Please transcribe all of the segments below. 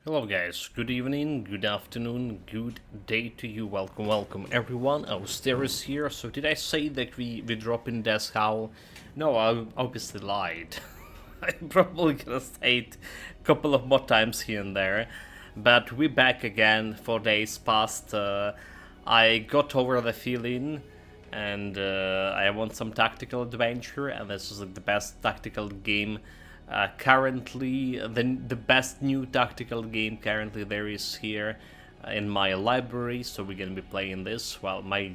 Hello guys, good evening, good afternoon, good day to you. Welcome everyone. Austeris here. So did I say that we drop in this Howl? No, I obviously lied. I'm probably gonna say it a couple of more times here and there. But we're back again, 4 days past. I got over the feeling and I want some tactical adventure, and this is like the best tactical game currently, the best new tactical game currently there is here in my library. So we're gonna be playing this. Well, my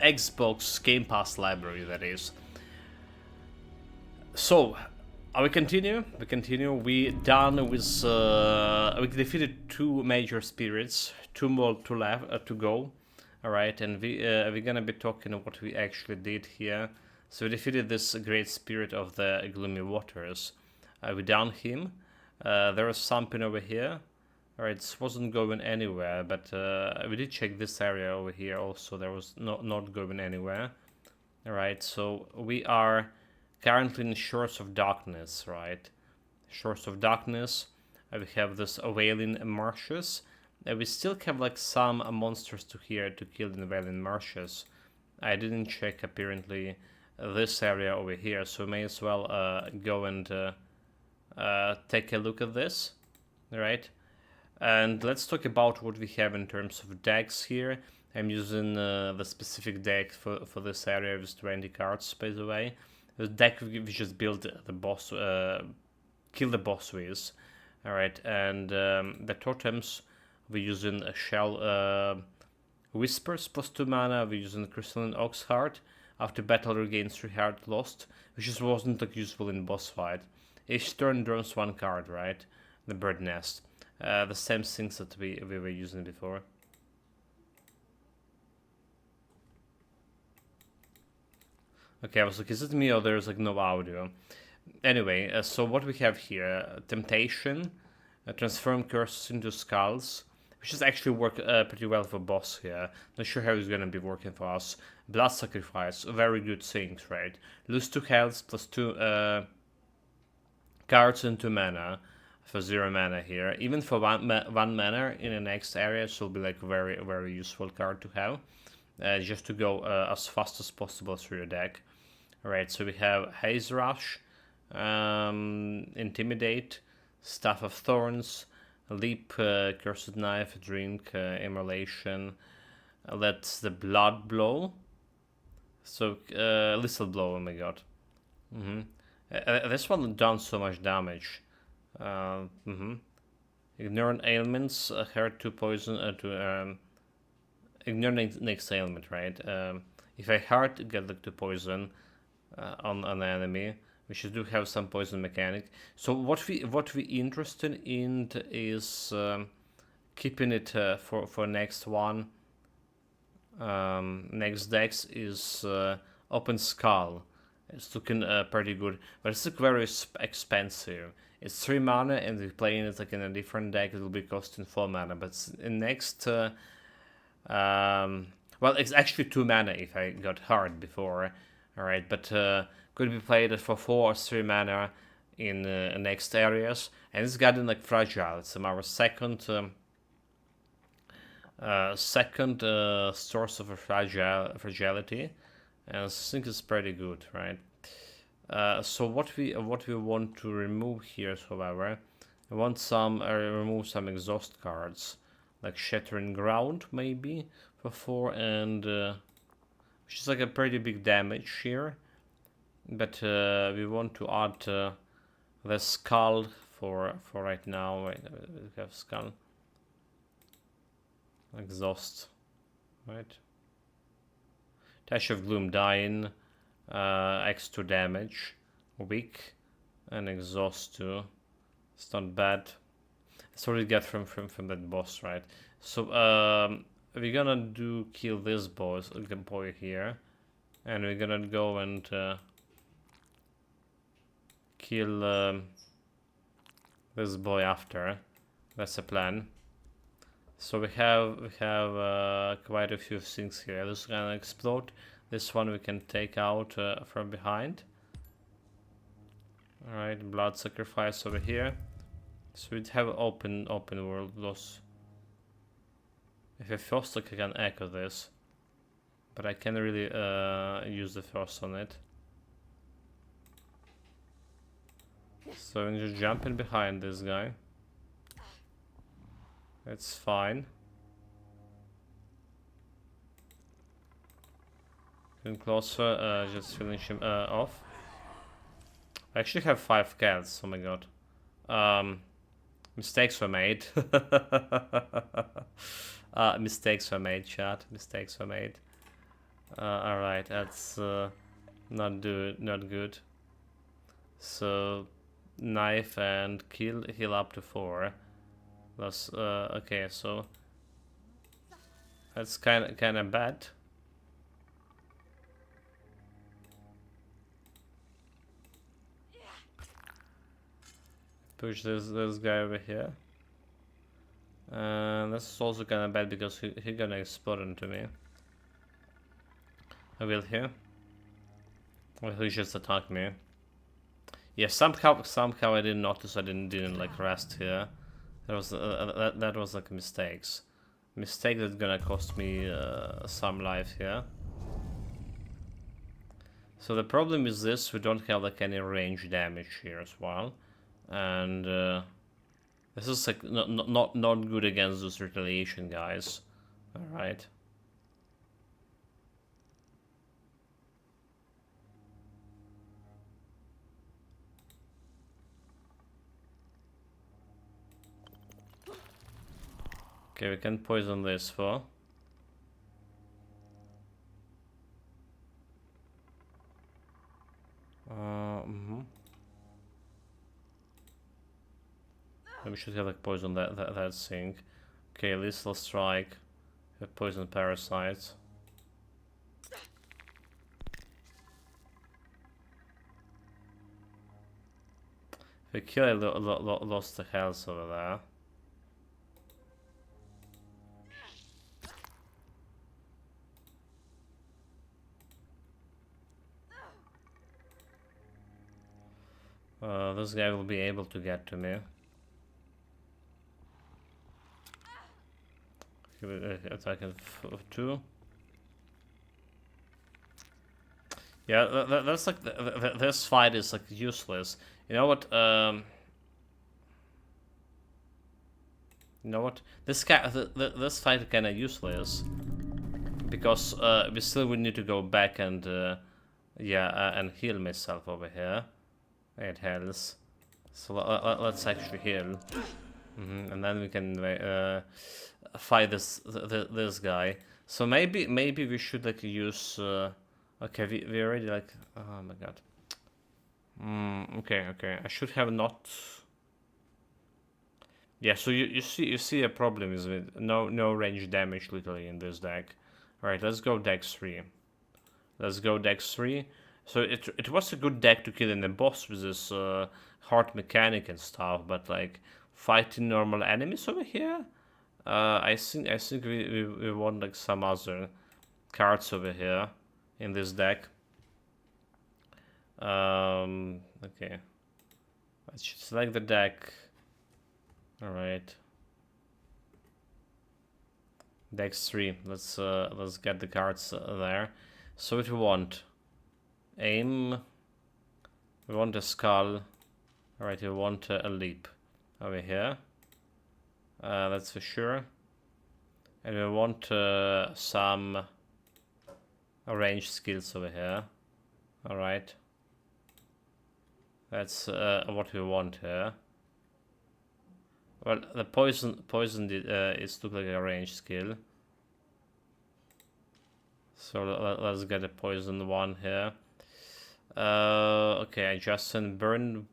Xbox Game Pass library, that is. So, we continue. We continue. We done with. We defeated two major spirits. Two more to go. All right, and we're gonna be talking what we actually did here. So we defeated this great spirit of the gloomy waters. We downed him. There was something over here. Alright, this wasn't going anywhere, but we did check this area over here also. There was not going anywhere. Alright, so we are currently in Shores of Darkness, right? Shores of Darkness. We have this Wailing Marshes. We still have like some monsters to here to kill in the Wailing Marshes. I didn't check apparently this area over here, so we may as well go and take a look at this, right? And let's talk about what we have in terms of decks here. I'm using the specific deck for this area with 20 cards, by the way. The deck we just built the boss, kill the boss with. Alright, and the totems we're using a Shell Whispers plus 2 mana, we're using Crystalline Ox Heart. After battle regains 3 heart lost, which just wasn't like useful in boss fight. Each turn draws 1 card, right? The bird nest. The same things that we were using before. Okay, I was like, is it me or there's like no audio? Anyway, so what we have here, Temptation, transform curses into skulls, which is actually work pretty well for boss here. Not sure how it's gonna be working for us. Blood Sacrifice, very good things, right? Lose 2 health plus 2 cards and 2 mana for 0 mana here. Even for one mana in the next area, it will be like very useful card to have. Just to go as fast as possible through your deck. Alright, so we have Haze Rush, Intimidate, Staff of Thorns, Leap, Cursed Knife, Drink, Immolation. Let's the Blood Blow. So, Lethal Blow, oh my god. This one done so much damage. Ignore ailments, hurt to poison, ignore next ailment, right? If I hurt, get like to poison on an enemy. We should do have some poison mechanic. So what we interested in is keeping it for next one. Next decks is Open Skull. It's looking pretty good, but it's like very expensive. It's 3 mana, and if playing it like in a different deck, it will be costing 4 mana. But in next, well, it's actually 2 mana if I got hard before. All right, but could be played for 4 or 3 mana in next areas, and it's gotten like fragile. It's our second source of fragility, and I think it's pretty good, right? So what we want to remove here, however, I want some remove some exhaust cards, like Shattering Ground maybe for 4, and which is like a pretty big damage here. But we want to add the Skull for right now. Wait, we have Skull, Exhaust, right? Dash of Gloom, Dying, X2 damage, weak, and Exhaust 2. It's not bad. That's what we get from that boss, right? So we're gonna kill this boy here, and we're gonna go and kill this boy after. That's the plan. So we have quite a few things here. This is gonna explode. This one we can take out from behind. Alright, Blood Sacrifice over here. So we'd have open world loss. If I first I can echo this, but I can't really use the first on it. So I'm just jumping behind this guy. It's fine. Getting closer, just finish him off. I actually have 5 cats, oh my god. Mistakes were made. Mistakes were made, chat. Mistakes were made. Alright, that's not good. So knife and heal up to 4. That's okay, so that's kinda bad. Push this guy over here. That's also kinda bad because he gonna explode into me. I will here. Or he just attack me. Yeah, somehow I didn't notice. I didn't like rest here. That was like mistakes. Mistake that's gonna cost me some life here. So the problem is this: we don't have like any range damage here as well, and this is like not good against those retaliation guys. All right. Okay, we can poison this for. We should have like poison that thing. Okay, lethal strike. Have poison parasites. We kill lost the health over there. This guy will be able to get to me. He will attack at 2. Yeah, that's like this fight is like useless. You know what? You know what? This this fight is kind of useless because we still would need to go back and and heal myself over here. 8 health. So let's actually heal, and then we can fight this guy. So maybe we should like use. Okay, we already like. Oh my god. Okay. I should have not. Yeah. So you see a problem is with no range damage literally in this deck. All right, let's go deck 3. Let's go deck 3. So it was a good deck to kill in the boss with this hard mechanic and stuff, but like fighting normal enemies over here, I think we want like some other cards over here in this deck. Okay, I should select the deck. All right, deck 3. Let's get the cards there. So what we want. Aim. We want a skull. Alright, we want a leap over here. That's for sure. And we want some range skills over here. Alright. That's what we want here. Well, the poison is look like a range skill. So let's get a poison one here. Okay, adjacent burn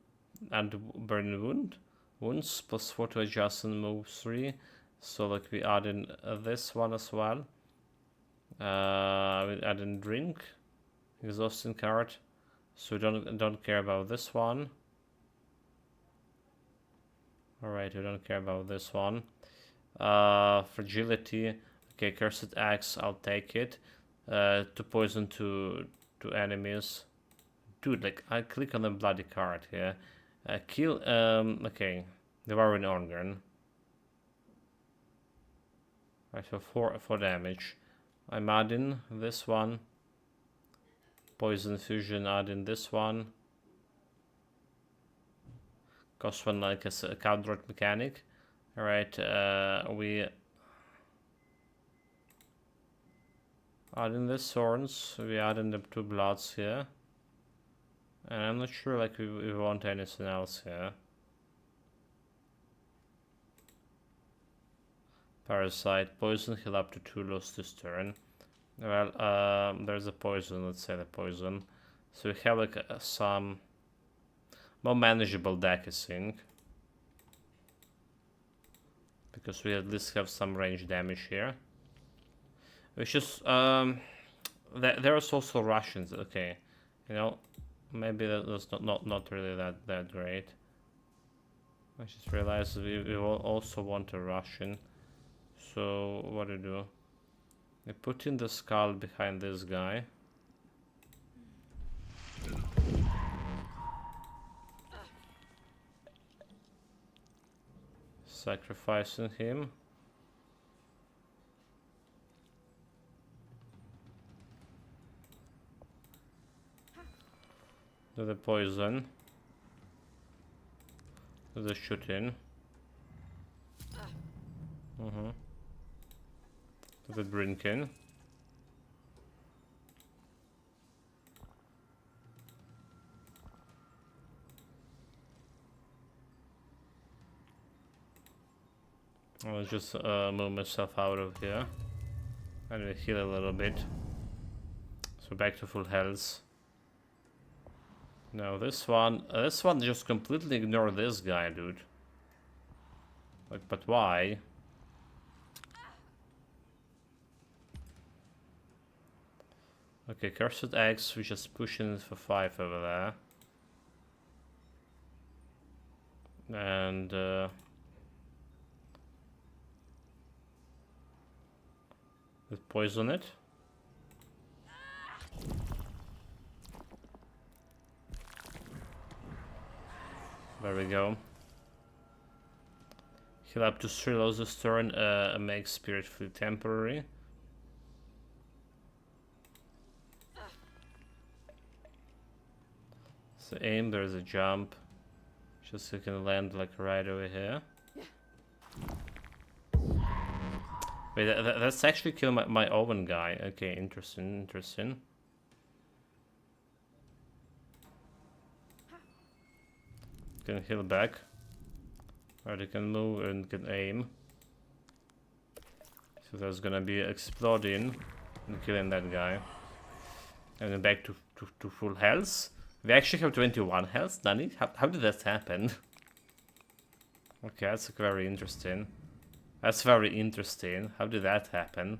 and burn wounds plus 4 to adjacent move 3. So like we add in this one as well. We add in drink, exhausting card. So we don't care about this one. All right, we don't care about this one. Fragility. Okay, cursed axe. I'll take it. To poison to enemies. Dude, like I click on the bloody card here. Kill. Okay. Devouring organ. Right, so 4 damage. I'm adding this one. Poison fusion, adding this one. Cost 1 like a counter mechanic. Alright, we adding the thorns, we adding the 2 bloods here. And I'm not sure like we want anything else here. Parasite, poison, heal up to 2 lost this turn. Well, there's a poison, let's say the poison. So we have like some more manageable deck, I think. Because we at least have some range damage here. It's just, there's also Russians, okay. You know, maybe that's not really that great. I just realized we will also want a Russian. So, what do? We put in the skull behind this guy. Sacrificing him. Do the poison. Do the shooting. Do the drinking. I'll just move myself out of here. And we heal a little bit. So back to full health. No, this one just completely ignored this guy, dude. Like, but why? Okay, Cursed Eggs, we just pushing for 5 over there. And let's poison it. There we go. Heal up to 3 lows this turn, make spirit flee temporary. So aim, there's a jump. Just so you can land like right over here. Wait, that's actually kill my oven guy. Okay, interesting. Can heal back. Or they can move and can aim. So there's gonna be exploding and killing that guy. And then back to full health. We actually have 21 health, Nani? How did that happen? Okay, that's very interesting. That's very interesting. How did that happen?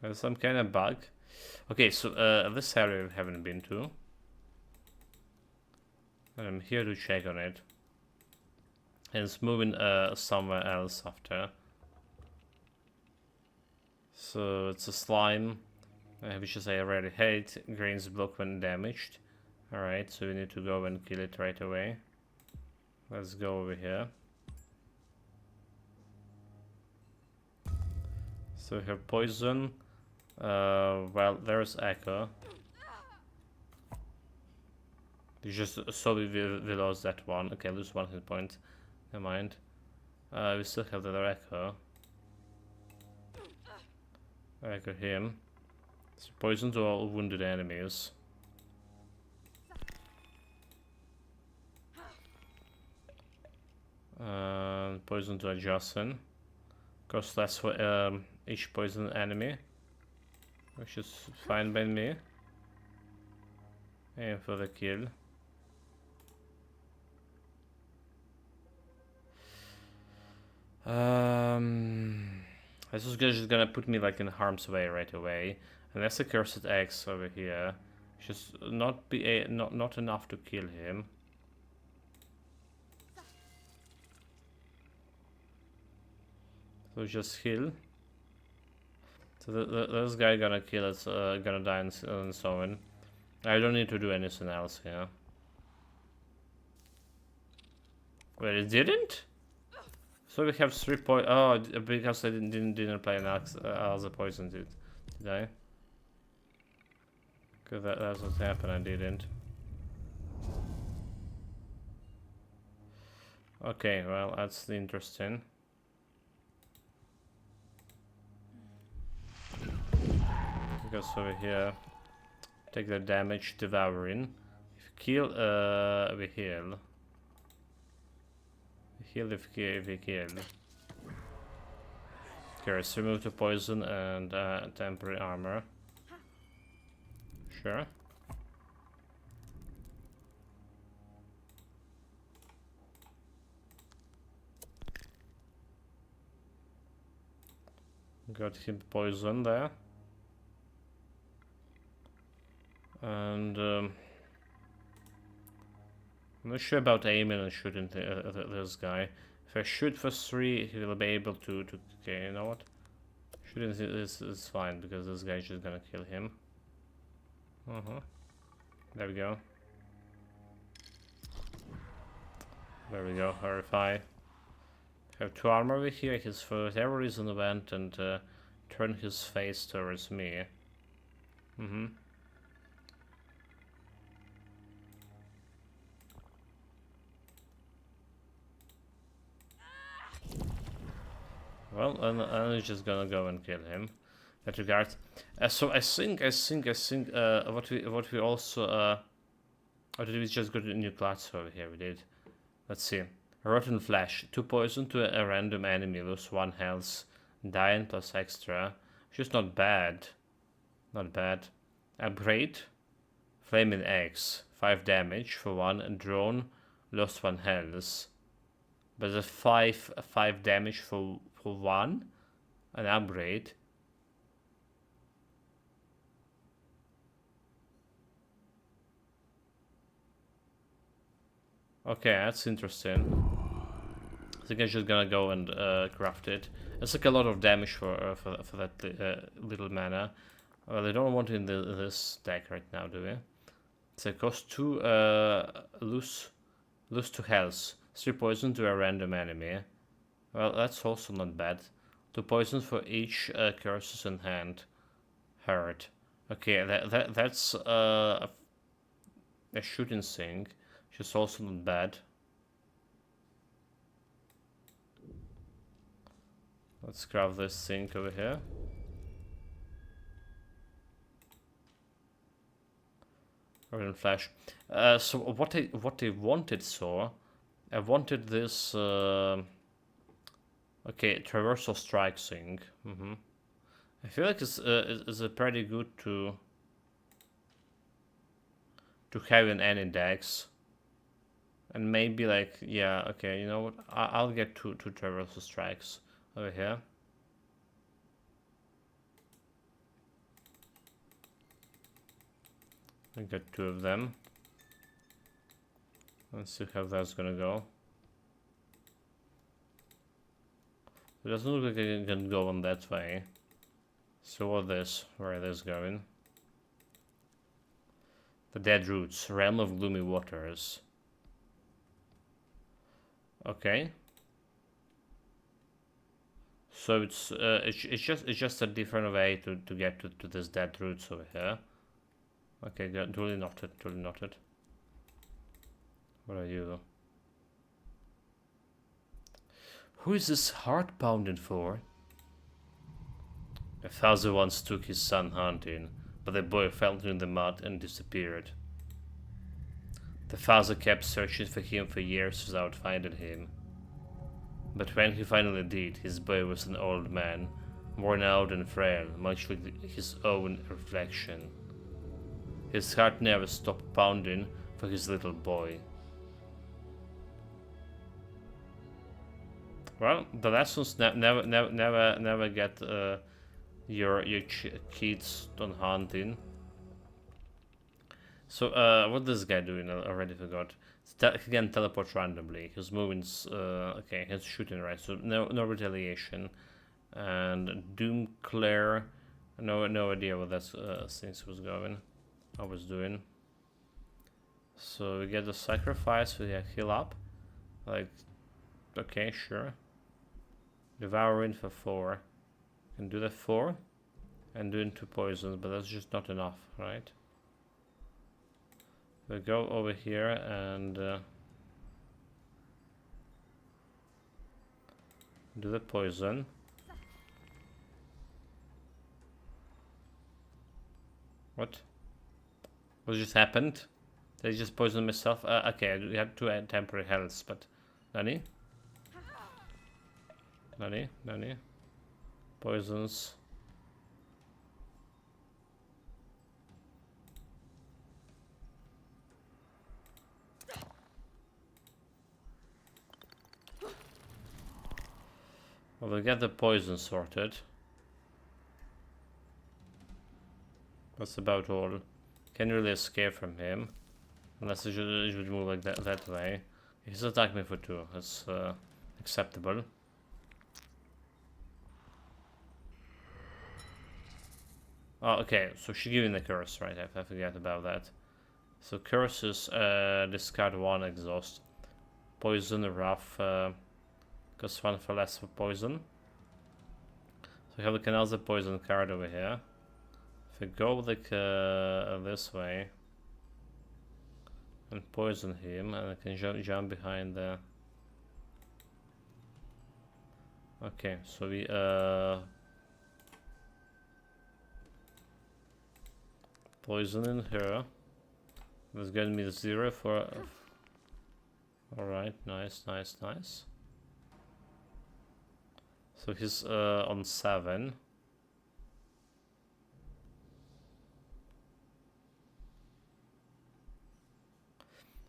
There's some kind of bug. Okay, so this area we haven't been to. And I'm here to check on it. And it's moving somewhere else after. So it's a slime. Which is I already hate. Grains block when damaged. Alright, so we need to go and kill it right away. Let's go over here. So we have poison. Well, there's echo. You just saw we lost that one. Okay, lose 1 hit point. Never mind. We still have the other echo. Echo him. So poison to all wounded enemies. Poison to adjacent. Cost less for each poison enemy. Which is fine by me. And for the kill. This is just gonna put me like in harm's way right away. And that's a Cursed X over here. Just not enough to kill him. So just heal. So this guy gonna kill us, gonna die and so on. I don't need to do anything else here. Well, it didn't? So we have 3 points. Oh, because I didn't play an other poison, did I? Because that's what happened, I didn't. Okay, well, that's interesting. Because over here, take the damage, devouring. If kill, we heal. We heal if we kill. Okay, let's remove the poison and temporary armor. Sure. Got him poison there. And I'm not sure about aiming and shooting this guy. If I shoot for 3, he will be able to okay, you know what? Shooting is fine because this guy's just gonna kill him. There we go. There we go, horrify. Have 2 armor over here. He's for whatever reason went and turned his face towards me. Well, and I'm just gonna go and kill him. That regards. So I think what we also or did we just got a new class over here? We did. Let's see. Rotten flesh. 2 poison to a random enemy. Lose 1 health. Dying plus extra. Just not bad. Not bad. Upgrade. Flaming eggs. 5 damage for 1. And drone. Lost 1 health. But the 5 damage for 1. An upgrade. Okay, that's interesting. I think I'm just gonna go and craft it. It's like a lot of damage for that little mana. Well, I don't want it in this deck right now, do we? So it costs 2 lose 2 health. 3 poison to a random enemy. Well, that's also not bad. 2 poison for each curses in hand. Hurt. Okay, that's a shooting thing. Which is also not bad. Let's grab this thing over here. Rotten flash. So what I wanted, I wanted this okay, traversal strike thing. I feel like it's a pretty good to have in any decks. And maybe like, yeah, okay, you know what? I'll get two traversal strikes over here. I got 2 of them. Let's see how that's gonna go. It doesn't look like I can go on that way. So what this? Where is this going? The Dead Roots, Realm of Gloomy Waters. Okay. So it's just a different way to get to this Dead Roots over here. Okay, duly noted, duly noted. What are you? Who is this heart pounding for? A father once took his son hunting, but the boy fell in the mud and disappeared. The father kept searching for him for years without finding him. But when he finally did, his boy was an old man, worn out and frail, much like his own reflection. His heart never stopped pounding for his little boy. Well, the lessons never get your kids on hunting. So what this guy doing? I already forgot. He can teleport randomly. His movements, okay, he's shooting right. So no retaliation. And Doom Claire, no idea what that things was going. I was doing. So we get the sacrifice. We get heal up, like Okay, sure. Devouring for 4. Can do that 4. And do into poison, but that's just not enough, right? We'll go over here and do the poison. What? What just happened? Did I just poison myself? Okay, we had 2 temporary healths, but... Nani? Nani? Nani? Poisons. Well, we'll get the poison sorted. That's about all. Can't really escape from him. Unless he should move like that way. He's attacked me for 2. That's acceptable. Oh, okay. So she gave me the curse, right? I forget about that. So curses, discard 1 exhaust. Poison, rough, cost 1 for less for poison. So we have like another poison card over here. If I go like this way and poison him, and I can jump behind the... Okay, so we poisoning her. That's gonna be 0 for... Alright, nice, nice, nice. So he's on 7.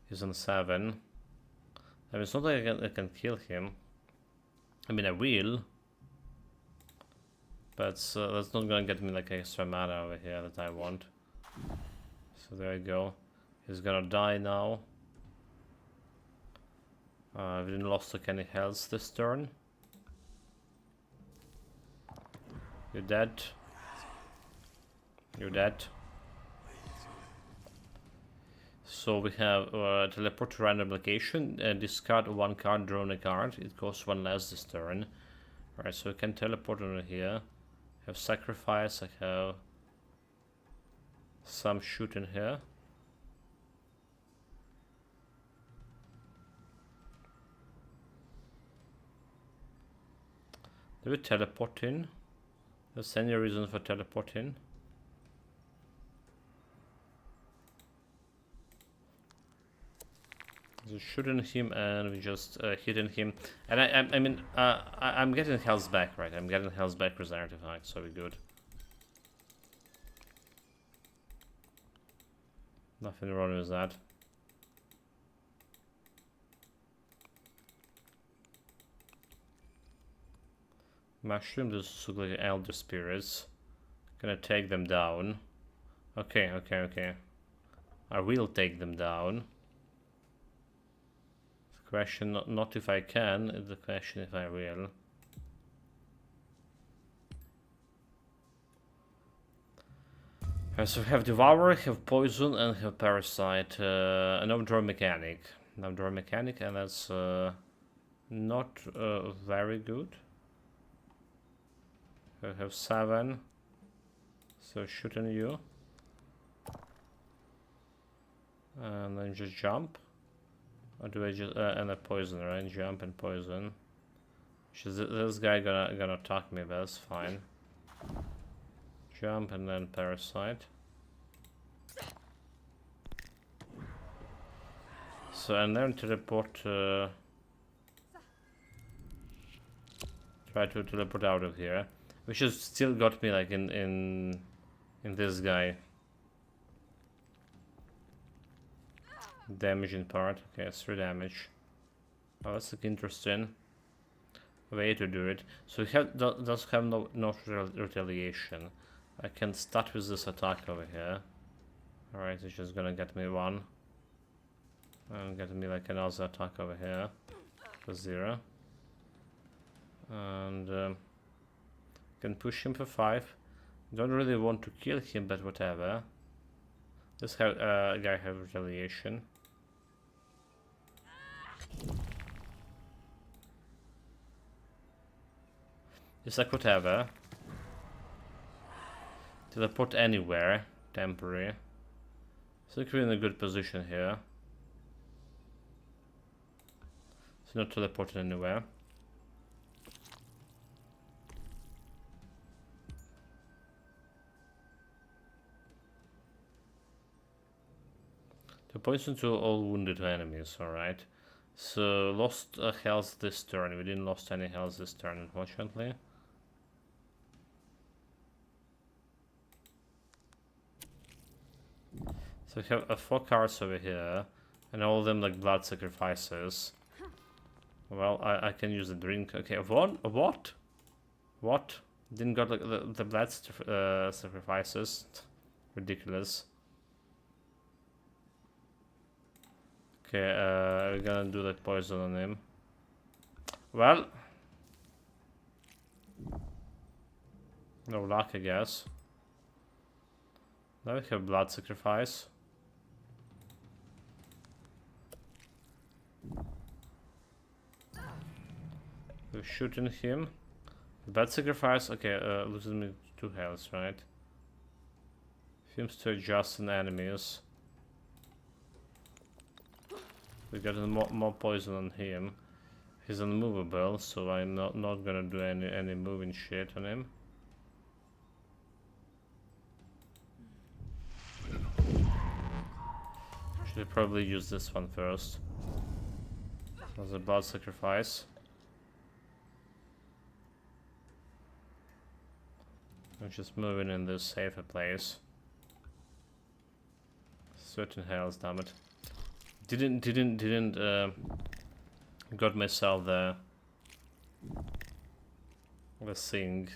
He's on 7. I mean, it's not like I can kill him. I mean, I will. But that's not gonna get me like extra mana over here that I want. So there you go. He's gonna die now. We didn't lost like any health this turn. You're dead. You're dead. So we have teleport to random location. Discard 1 card, draw a card. It costs 1 less this turn. Alright, so we can teleport over here. I have sacrifice. I have some shoot in here. Do we teleport in? There's any reason for teleporting? So shooting him and we just hitting him, and I mean I'm getting health back, right? I'm getting health back with the artifact, so we're good. Nothing wrong with that. Mushroom, this looks like elder spirits. Gonna take them down. Okay, okay, okay. I will take them down. The question not if I can, it's the question if I will. So we have Devour, have Poison, and have Parasite. An Overdraw Mechanic. An Overdraw Mechanic, and that's not very good. I have 7. So shooting you. And then just jump. Or do I just and a poison, right? Jump and poison. This guy gonna attack me, but that's fine. Jump and then parasite. So and then teleport. Try to teleport out of here, which has still got me like in this guy. Damaging part. Okay, it's 3 damage. Oh, that's like interesting way to do it. So he does have no retaliation. I can start with this attack over here. Alright, it's just gonna get me 1. And get me like another attack over here for 0. And can push him for 5. Don't really want to kill him, but whatever. This guy have retaliation. It's like whatever. Teleport anywhere. Temporary. I think we're in a good position here. It's not teleported anywhere. The poison to all wounded enemies, alright. So, lost health this turn. We didn't lost any health this turn, unfortunately. So we have 4 cards over here, and all of them like blood sacrifices. Well, I can use the drink. Okay, what? What? Didn't got like the blood sacrifices. Ridiculous. Okay, we're gonna do that poison on him. Well, no luck, I guess. Now we have blood sacrifice. We're shooting him. Blood sacrifice. Okay, loses me 2 health, right? Seems to adjust on enemies. We got more poison on him. He's unmovable, so I'm not gonna do any moving shit on him. Should probably use this one first. As a blood sacrifice. I'm just moving in this safer place. Certain health, damn it. Didn't got myself the thing.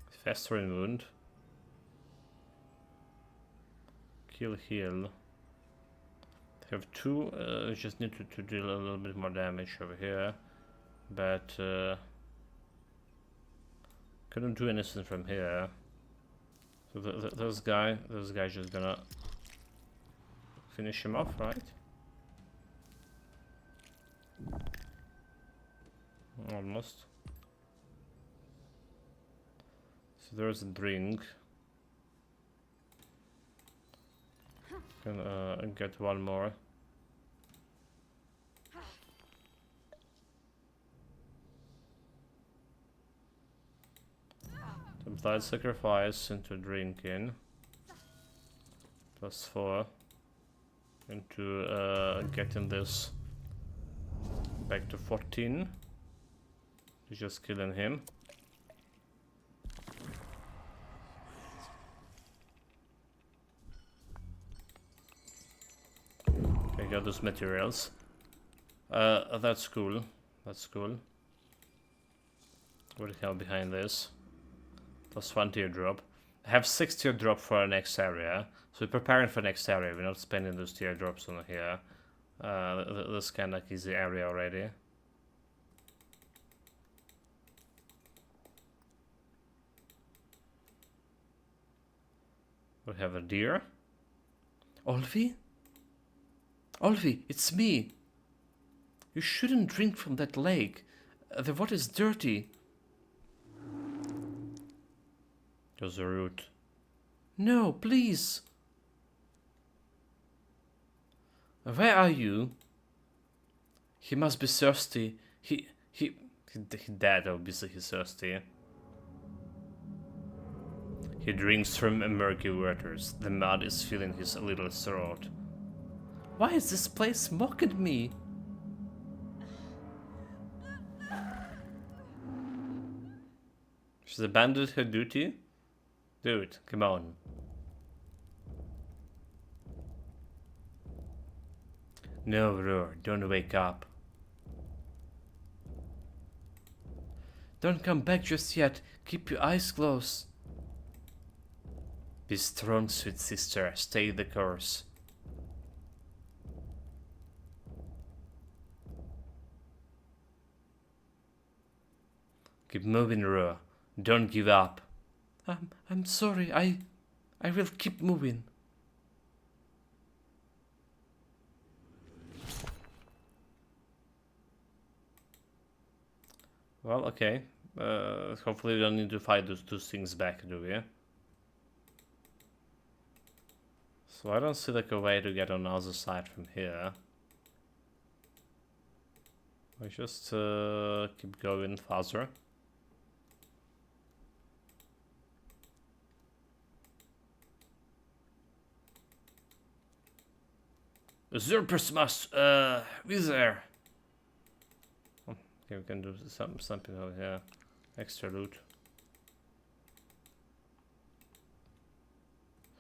Festering wound. Kill, heal. Have 2. Just need to deal a little bit more damage over here, but couldn't do anything from here. So those guys just gonna finish him off, right? Almost. So there's a drink. Can get one more. The blood sacrifice into drinking. +4 into getting this back to 14. Just killing him. I got those materials. That's cool. That's cool. What the hell behind this? +1 teardrop. I have 6 teardrop for our next area. So we're preparing for next area. We're not spending those teardrops on here. This kind of easy area already. We have a deer. Olvi? Olvi, it's me. You shouldn't drink from that lake. The water is dirty. There's a root. No, please. Where are you? He must be thirsty. He dead, obviously he's thirsty. He drinks from murky waters. The mud is filling his little throat. Why is this place mocking me? She's abandoned her duty? Dude, come on. No, Roar, don't wake up. Don't come back just yet. Keep your eyes closed. Be strong, sweet sister. Stay the course. Keep moving, Roar. Don't give up. I'm sorry. I will keep moving. Well, okay. Hopefully we don't need to fight those two things back, do we? So I don't see like a way to get on the other side from here. I just keep going faster. Usurpers must be there. Oh, okay, we can do something over here. Extra loot.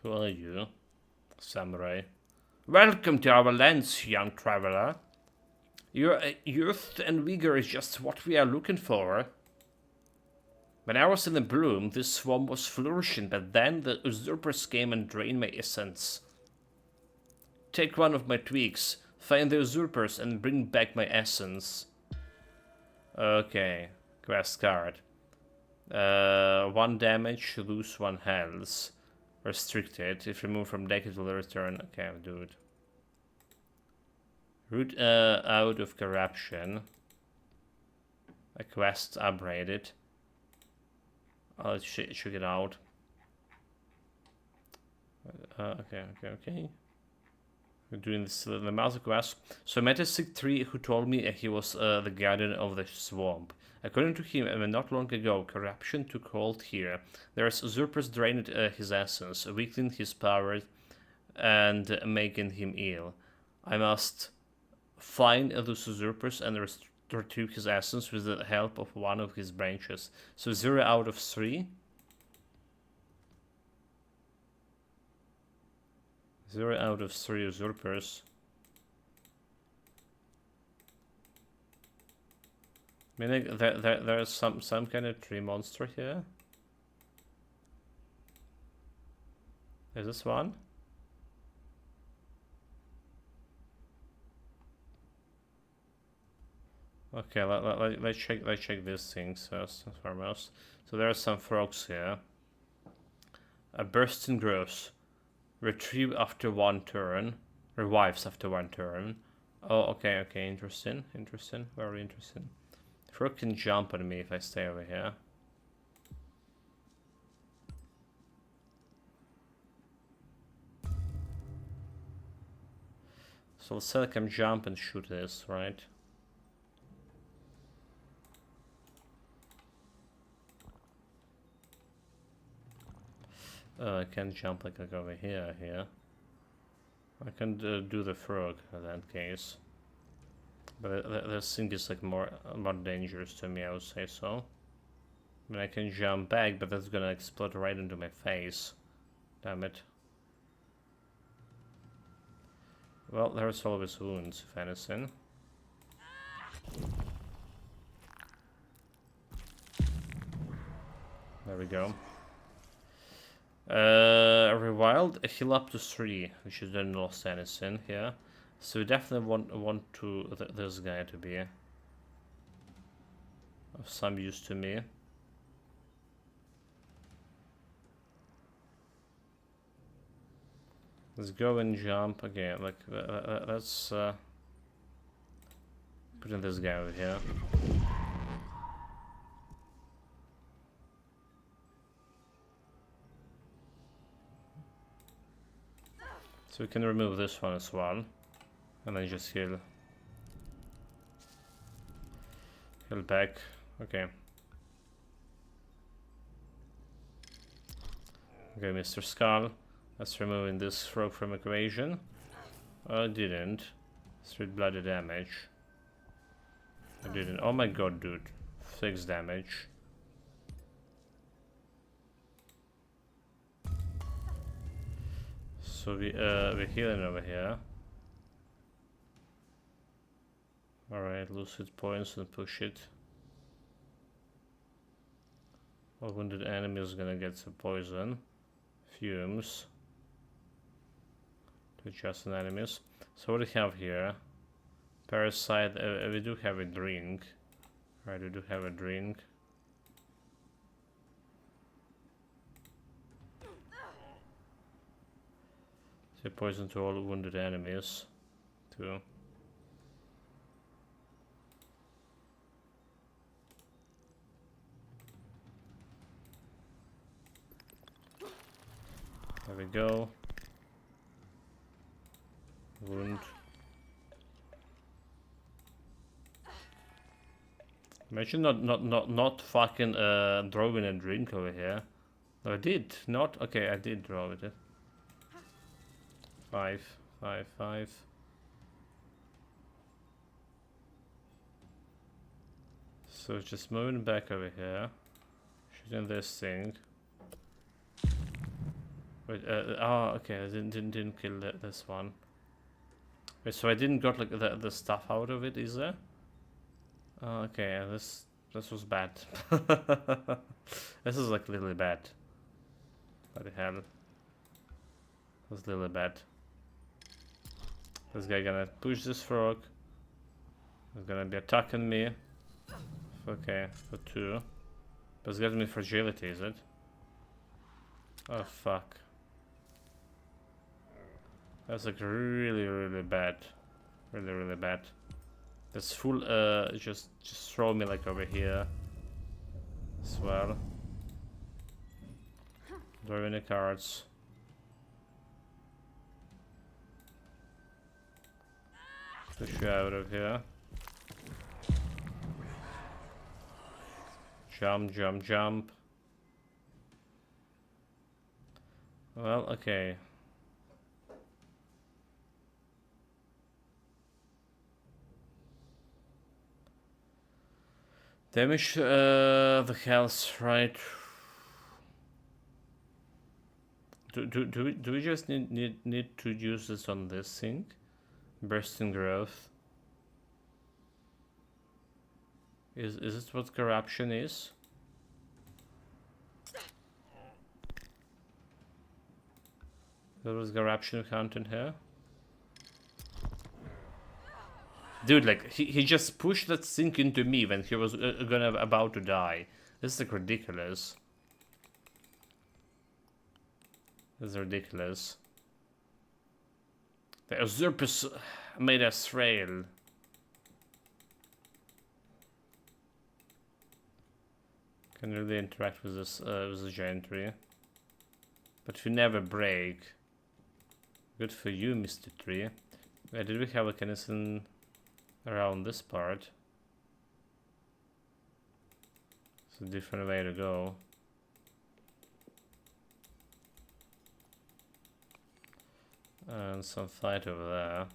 Who are you? Samurai. Welcome to our lands, young traveler. Your youth and vigor is just what we are looking for. When I was in the bloom, this swamp was flourishing, but then the usurpers came and drained my essence. Take one of my twigs, find the usurpers, and bring back my essence. Okay, quest card. 1 damage, lose 1 health. Restricted. If removed from deck, it will return. Okay, I'll do it. Root out of corruption. A quest upgraded. Let's check it out. Okay. We're doing this the mouse quest. So I met a sick tree who told me he was the guardian of the swamp. According to him, not long ago, corruption took hold here. There's usurpers drained his essence, weakening his power and making him ill. I must find those usurpers and retrieve his essence with the help of one of his branches. So 0 out of 3. 0 out of 3 usurpers. Meaning there's some kind of tree monster here. Is this one? Okay, let's check these things first and foremost. So there are some frogs here. A bursting grows. Retrieve after 1 turn. Revives after 1 turn. Oh, okay, interesting, very interesting. Frog can jump on me if I stay over here. So let's say I can jump and shoot this, right? I can't jump like over here. I can do the frog in that case. But this thing is like more dangerous to me, I would say so. I mean, I can jump back, but that's gonna explode right into my face. Damn it. Well, there's always wounds, if anything. There we go. Rewild, heal up to 3, which is then lost anything here. So we definitely want this guy to be of some use to me. Let's go and jump again. Like let's put in this guy over here. So we can remove this one as well. And then just heal. Heal back. Okay. Okay, Mr. Skull. Let's remove this frog from equation. I didn't. 3 bloody damage. I didn't. Oh my god, dude. 6 damage. So we're healing over here. Alright, lose hit points and push it. A wounded enemy is gonna get some poison. Fumes. To adjust on enemies. So what do we have here? Parasite, we do have a drink. Right, we do have a drink. So poison to all wounded enemies. Too. There we go. Wound. Imagine not fucking drawing a drink over here. No, I did not. Okay, I did draw with it. 5, 5, 5. So just moving back over here, shooting this thing. Wait, oh, okay, I didn't kill this one. Wait, so I didn't got like the stuff out of it, is there? Oh, okay, this was bad. This is like really bad. What the hell? That's really bad. This guy gonna push this frog. He's gonna be attacking me. Okay, for 2. But it's getting me fragility, is it? Oh fuck. That's like really bad. Really bad. That's full just throw me like over here as well. Drawing the cards. Push you out of here. Jump, jump, jump. Well, okay. Damage the health, right? Do we just need to use this on this thing? Bursting growth. Is this what corruption is? There was corruption content here. Dude, like he just pushed that thing into me when he was about to die. This is like ridiculous. This is ridiculous. The usurpers made us frail. Can really interact with this giant tree. But we never break. Good for you, Mr. Tree. Did we have a mechanism around this part? It's a different way to go. And some fight over there.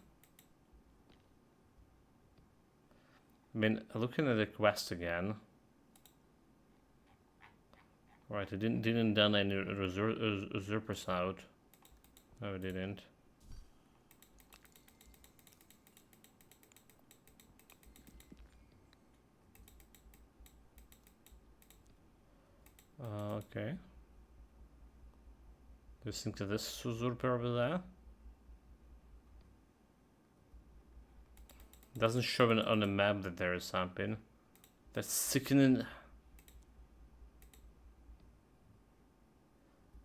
I mean, looking at the quest again. Right, I didn't done any usurpers out. No, I didn't. Okay. Do you think that this usurper over there? Doesn't show on the map that there is something. That's sickening.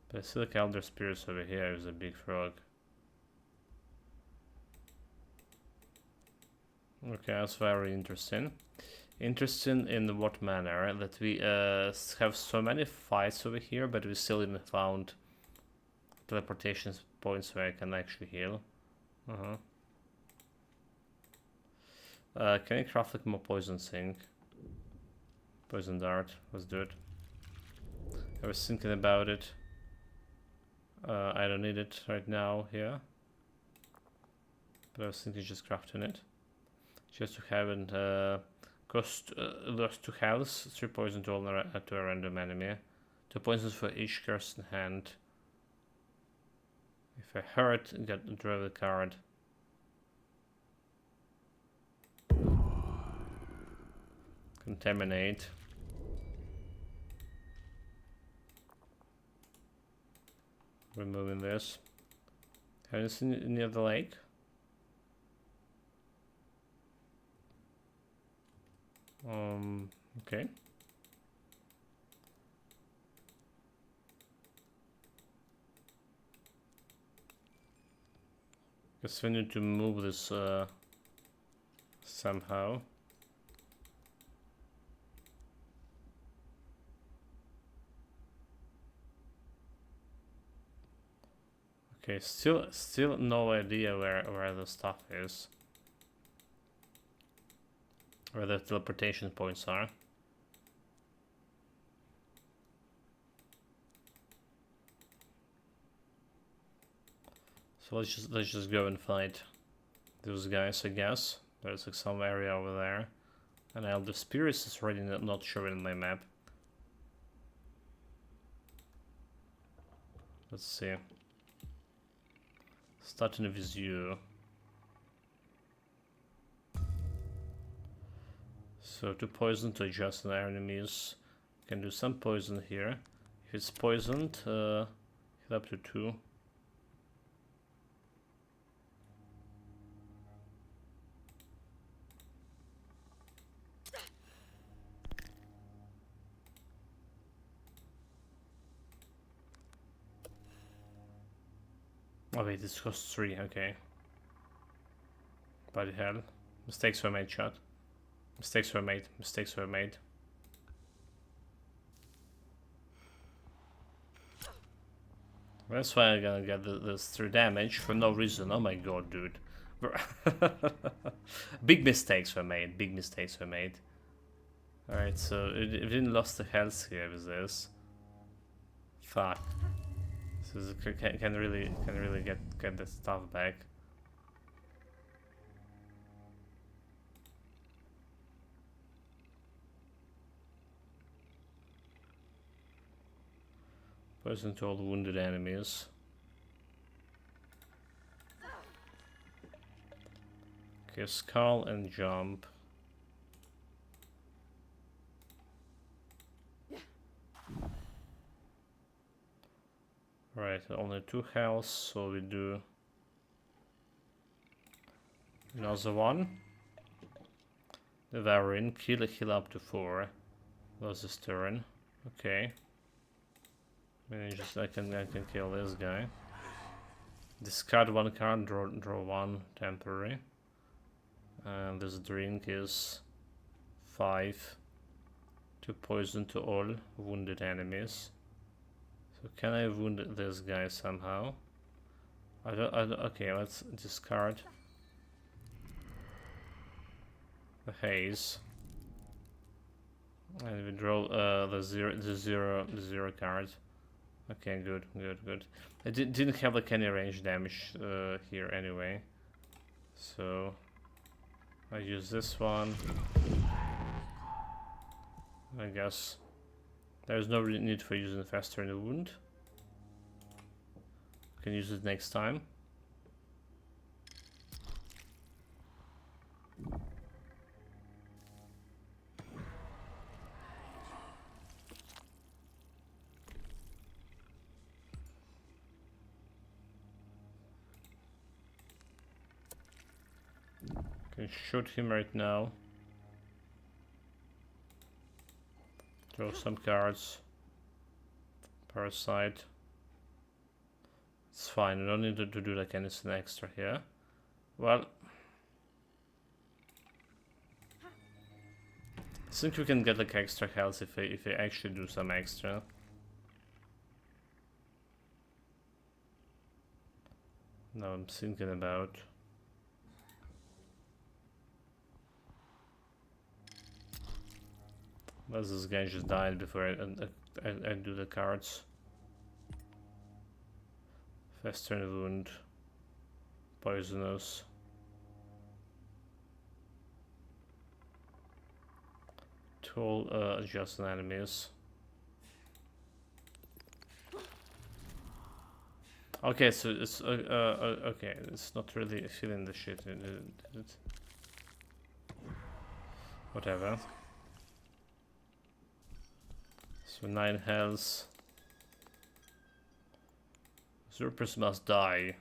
But I see like Elder Spirits over here. There's a big frog. Okay, that's very interesting. Interesting in what manner that we have so many fights over here, but we still didn't found teleportation points where I can actually heal. Can I craft like more poison thing? Poison dart, let's do it. I was thinking about it. I don't need it right now here. But I was thinking just crafting it. Just to have it cost lost 2 health, 3 poison to a random enemy. 2 poisons for each cursed hand. If I hurt, draw the card. Contaminate. Removing this. Have you seen it near the lake? Okay. Guess we need to move this somehow. Okay, still no idea where the stuff is. Where the teleportation points are. So let's just go and fight those guys, I guess. There's like some area over there. And now the spirits is already not showing in my map. Let's see. Starting with you. So to poison to adjust our enemies. Can do some poison here. If it's poisoned, heal up to 2. Oh wait, this costs 3, okay. Bloody hell. Mistakes were made, chat. Mistakes were made. Mistakes were made. That's why I'm gonna get this 3 damage for no reason. Oh my god, dude. Big mistakes were made. Big mistakes were made. Alright, so it didn't lost the health here with this. Fuck. So can really get the stuff back. Poison to all wounded enemies. Okay, skull and jump. Right, only 2 health, so we do another one. Devouring, heal up to 4. Was his turn. Okay. I can kill this guy. Discard 1 card, draw 1 temporary. And this drink is 5 to poison to all wounded enemies. So can I wound this guy somehow? I don't, okay, let's discard the haze. And we draw the zero card. Okay, good. I didn't have like any range damage here anyway. So I use this one. I guess there's no need for using faster in the wound. Can use it next time. Can shoot him right now. Draw some cards. Parasite. It's fine, I don't need to do like anything extra here. Well, I think we can get like extra health if I actually do some extra. Now I'm thinking about. Well, this guy just died before I do the cards. Festering wound. Poisonous. Tool adjusting enemies. Okay, so it's okay. It's not really feeling the shit. Whatever. So 9 health. Usurpers must die.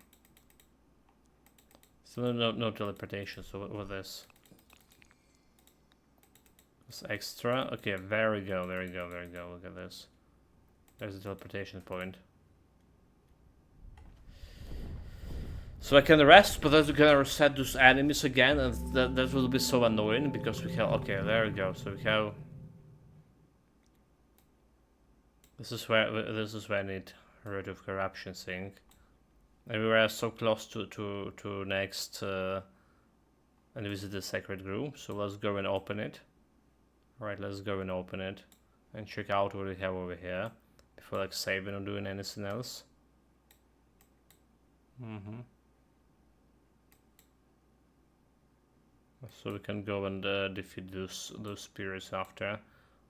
So no teleportation. So what this? It's extra. Okay, there we go. Look at this. There's a teleportation point. So I can rest, but then we're gonna reset those enemies again, and that will be so annoying because we have. Okay, there we go. So we have. This is where I need rid of corruption thing. And we were so close to next and visit the sacred grove. So let's go and open it. Alright, let's go and open it and check out what we have over here before like saving or doing anything else. So we can go and defeat those spirits after.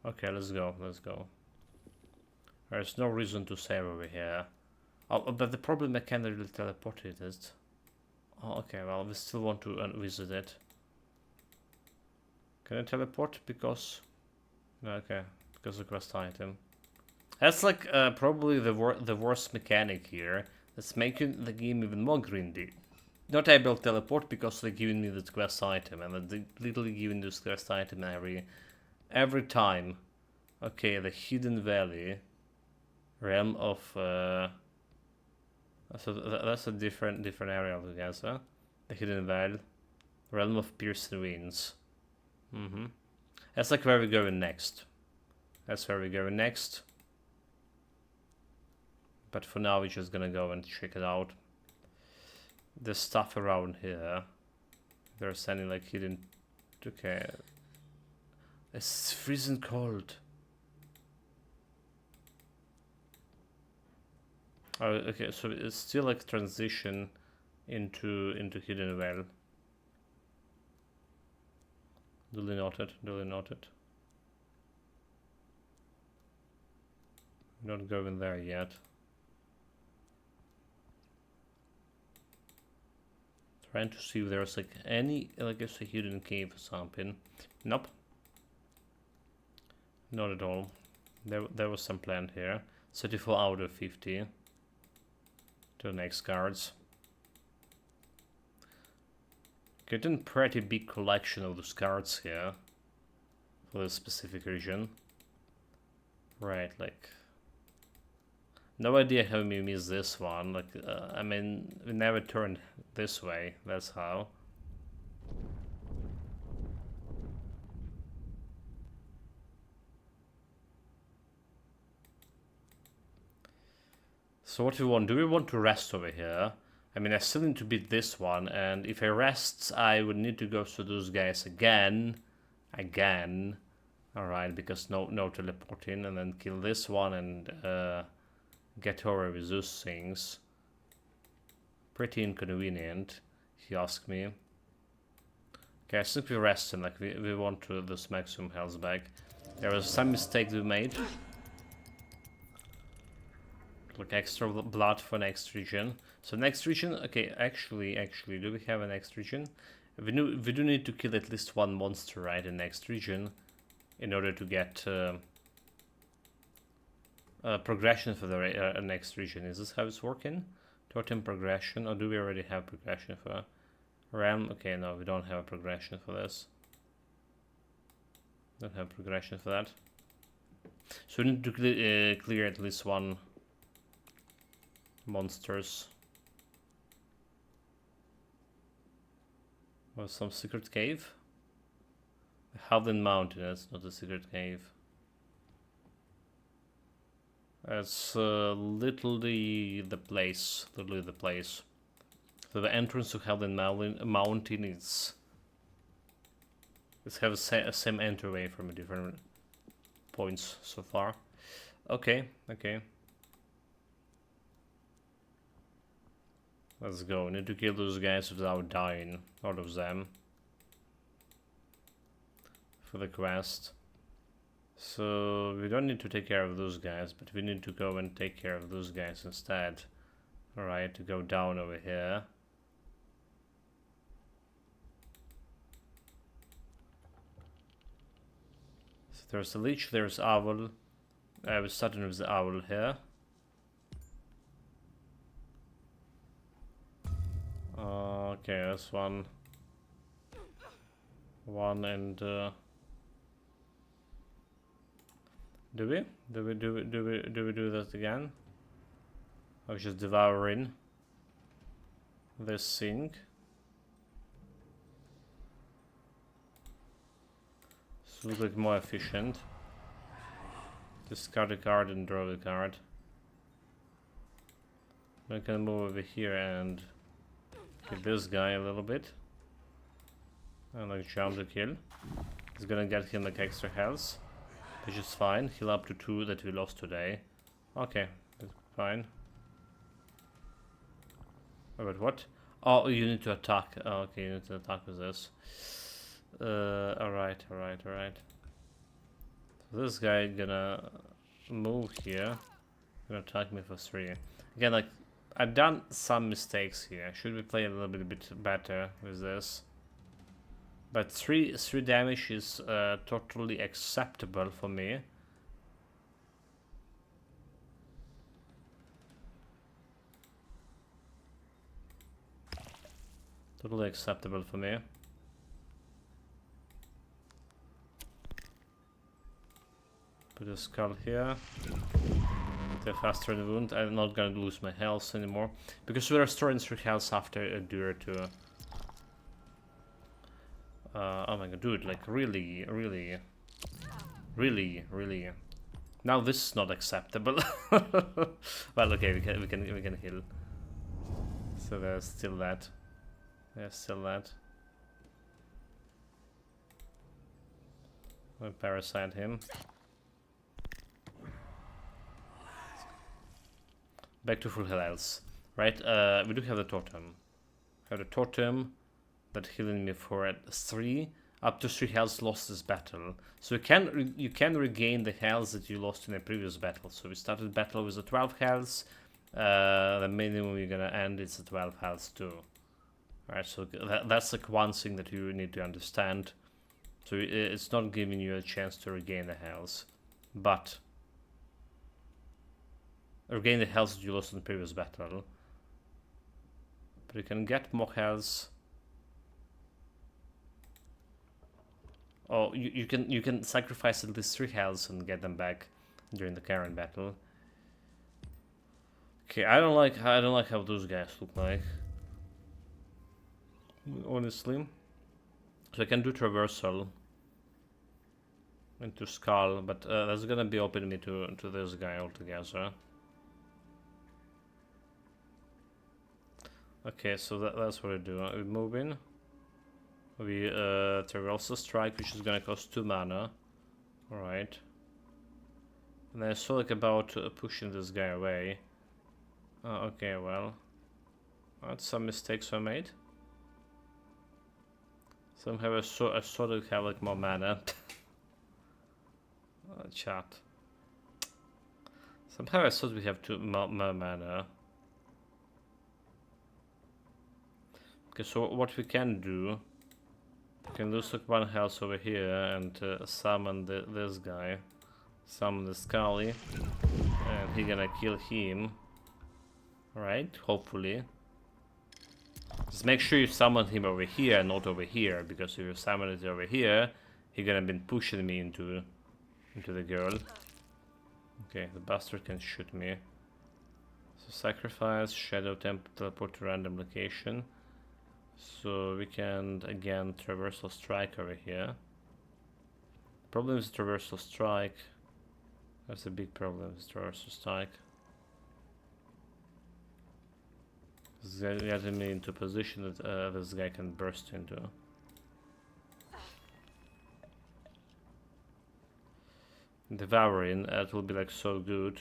Okay, let's go. There's no reason to save over here. Oh, but the problem I can't really teleport it is. Oh, okay, well, we still want to visit it. Can I teleport? Because... okay, because of quest item. That's like probably the worst mechanic here. That's making the game even more grindy. Not able to teleport because they're giving me this quest item, and they're literally giving this quest item every time. Okay, the Hidden Vale. Realm of... so that's a different area altogether. The Hidden Vale. Realm of Pierced Winds. That's like where we're going next. That's where we're going next. But for now we're just gonna go and check it out. The stuff around here. There's any like hidden... okay. It's freezing cold. Oh, okay, so it's still like transition into Hidden Vale. Duly noted, duly noted. Not going there yet. Trying to see if there's like any, like a hidden cave or something. Nope. Not at all. There was some plan here. 34 out of 50. To the next cards. Getting pretty big collection of those cards here. For this specific region. Right, like... no idea how we missed this one. Like, I mean, we never turned this way. That's how. So what do we want? Do we want to rest over here? I mean, I still need to beat this one, and if I rest, I would need to go to those guys again. Alright, because no teleporting, and then kill this one and get over with those things. Pretty inconvenient, if you ask me. Okay, I think we rested, like we want to this maximum health back. There was some mistake we made. Like extra blood for next region. So next region, okay, actually, do we have a next region? We do need to kill at least one monster, right, in next region, in order to get progression for the next region. Is this how it's working? Totem progression, or do we already have progression for RAM? Okay, no, we don't have a progression for this. Don't have progression for that. So we need to clear at least one monsters. Or some secret cave? Hidden Mountain, that's not a secret cave. That's literally the place. So the entrance to Hidden Mountain is... let's have a same entryway from different points so far. Okay. Let's go. Need to kill those guys without dying. All of them. For the quest. So we don't need to take care of those guys, but we need to go and take care of those guys instead. Alright, to go down over here. So there's a leech, there's Howl. I was starting with the Howl here. Okay, that's one and do we do that again? I was just devouring this thing. This looks like more efficient. Discard a card and draw the card. I can move over here and hit this guy a little bit. And like jump the kill. It's gonna get him like extra health, which is fine. Heal up to 2 that we lost today. Okay, that's fine. Oh, but what? Oh, you need to attack. Oh, okay, you need to attack with this. Alright. So this guy gonna move here. Gonna attack me for 3. Again, like, I've done some mistakes here. Should we play a little bit better with this? But 3 damage is totally acceptable for me. Totally acceptable for me. Put a skull here. The faster the wound. I'm not gonna lose my health anymore. Because we're restoring 3 health after a dure to... oh my god, dude, like really. Now this is not acceptable. Well, okay, we can heal. So there's still that. I'll parasite him. Back to full health, right? We do have the totem. That healing me for at 3 up to 3 health lost this battle. So you can regain the health that you lost in a previous battle. So we started battle with a 12 health. The minimum you're gonna end is a 12 health too. Alright, so that's like one thing that you need to understand. So it's not giving you a chance to regain the health, but regain the health that you lost in the previous battle. But you can get more health. Oh, you can sacrifice at least 3 health and get them back during the current battle. Okay, I don't like how those guys look like, honestly. So I can do traversal into skull, but that's gonna be opening me to this guy altogether. Okay, so that's what I do. We move in. We traversal strike, which is gonna cost 2 mana. Alright. And I saw like about pushing this guy away. Oh, okay, well. That's some mistakes were made. Somehow I sort of have like more mana. Chat. Somehow I thought we have more mana. Okay, so what we can do, we can lose like 1 health over here and summon this guy. Summon the Scully. And he gonna kill him. Right, hopefully. Just make sure you summon him over here, not over here, because if you summon it over here, he gonna be pushing me into the girl. Okay, the bastard can shoot me. So sacrifice, shadow temp, teleport to random location. So we can again traversal strike over here. Problem is traversal strike. That's a big problem, is traversal strike. It's getting me into a position that this guy can burst into. Devouring, it will be like so good.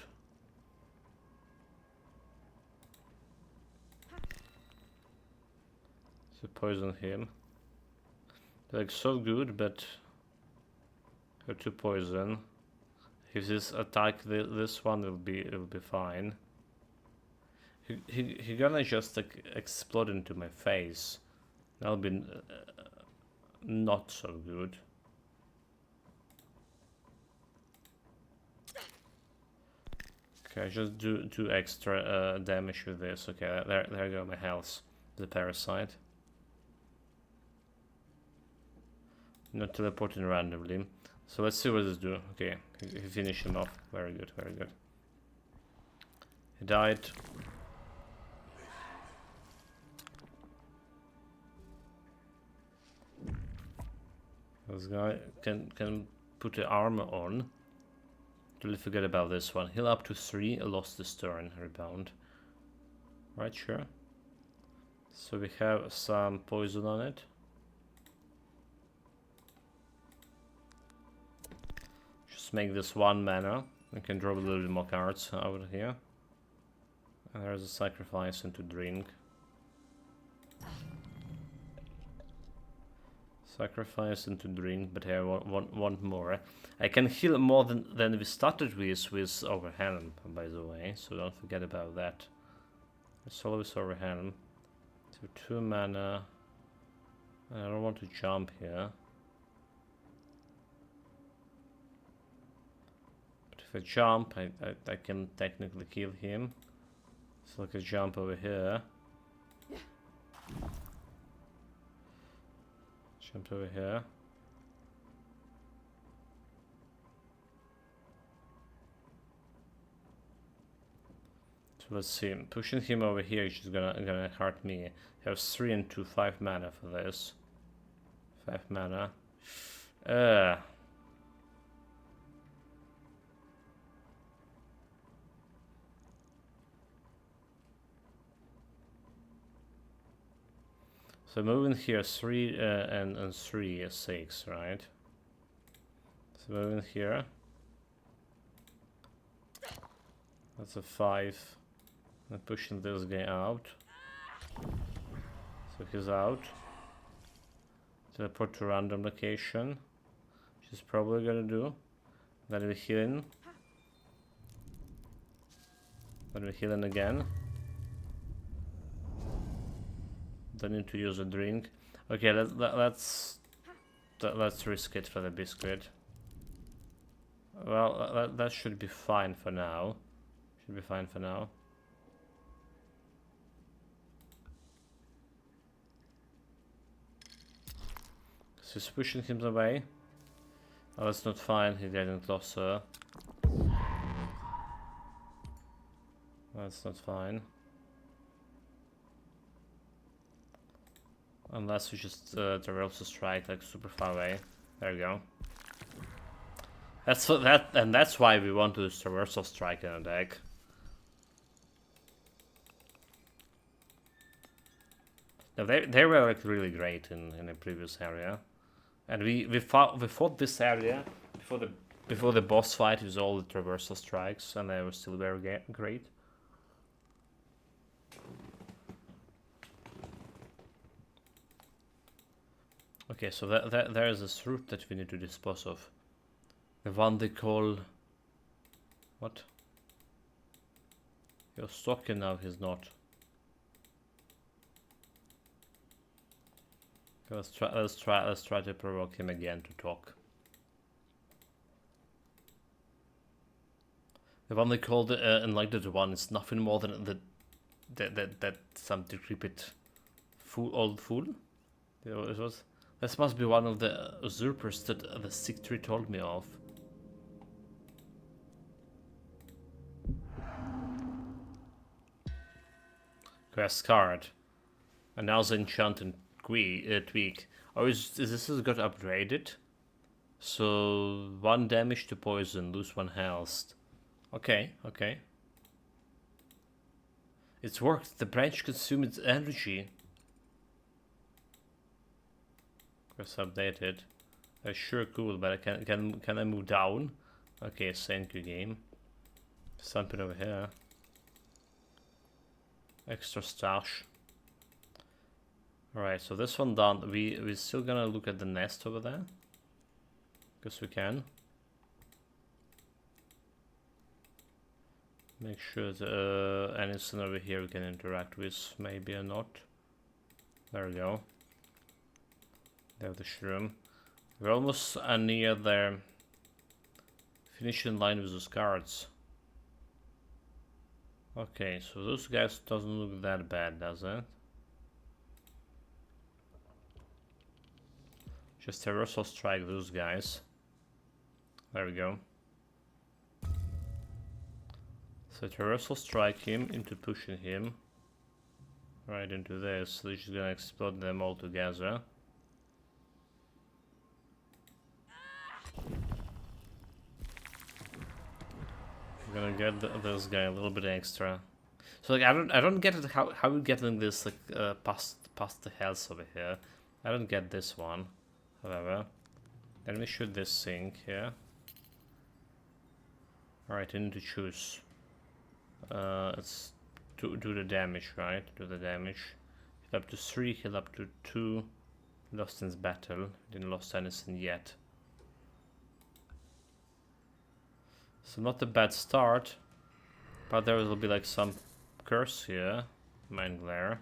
So poison him. Like so good, but have to poison. If this attack this one, it'll be fine. He gonna just like explode into my face. That'll be not so good. Okay, just do extra damage with this. Okay, there go my health. The parasite. Not teleporting randomly. So let's see what this do. Okay, he finished him off. Very good, very good. He died. This guy can put the armor on. Totally forget about this one. Heal up to 3, lost this turn, rebound. Right, sure. So we have some poison on it. Just make this 1 mana. We can draw a little bit more cards out here. And there's a sacrifice into drink. Sacrifice into drink, but I want more. I can heal more than we started with Overhelm, by the way, so don't forget about that. It's always Overhelm. So 2 mana. I don't want to jump here. But if I jump, I can technically kill him. So I can jump over here. Jump over here. So let's see. Pushing him over here is just gonna hurt me. He has 3 and 2, 5 mana for this. 5 mana. So moving here 3 and 3 is 6, right? So moving here. That's a 5. And pushing this guy out. So he's out. Teleport to random location. Which is probably gonna do. Then we heal in. Then we heal in again. Don't need to use a drink. Okay, let's risk it for the biscuit. Well, that should be fine for now. Should be fine for now. So he's pushing him away. Oh, that's not fine. He's getting closer. That's not fine. Unless we just traversal strike like super far away. There we go. That's why we want to use traversal strike in a deck. Now they were like really great in the previous area, and we fought this area before the boss fight with all the traversal strikes, and they were still very great. Okay, so there is this root that we need to dispose of. The one they call... What? He was talking, now he's not. Okay, let's try to provoke him again to talk. The one they call the enlightened one is nothing more than that some decrepit old fool. It was. This must be one of the usurpers that the sick tree told me of. Quest card. And now the enchanted tweak. Oh, this has got upgraded. So 1 damage to poison, lose 1 health. Okay, okay. It's worked. The branch consumed its energy. Updated. Sure, cool, but can I move down? Okay, thank you, game. Something over here. Extra stash. Alright, so this one done. We're still gonna look at the nest over there. Because we can. Make sure that anything over here we can interact with, maybe or not. There we go. There's the shroom. We're almost near their finishing line with those cards. Okay, so those guys doesn't look that bad, does it? Just traversal strike those guys. There we go. So traversal strike him into pushing him right into this. So they're just gonna explode them all together. We're gonna get this guy a little bit extra. So like I don't get it how we getting this like past the health over here. I don't get this one. However, let me shoot this thing here. All right, I need to choose. Let's do the damage, right? Do the damage. Heal up to 3, heal up to 2. Lost since battle. Didn't lost anything yet. So not a bad start, but there will be like some curse here. Mind glare.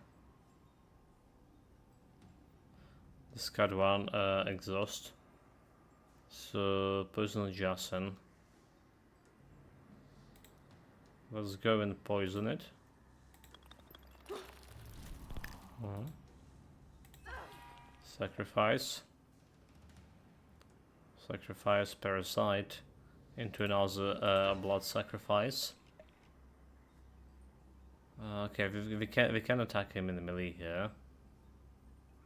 Discard 1, exhaust. So poison adjacent. Let's go and poison it. Sacrifice. Sacrifice parasite into another blood sacrifice. Okay, we can attack him in the melee here.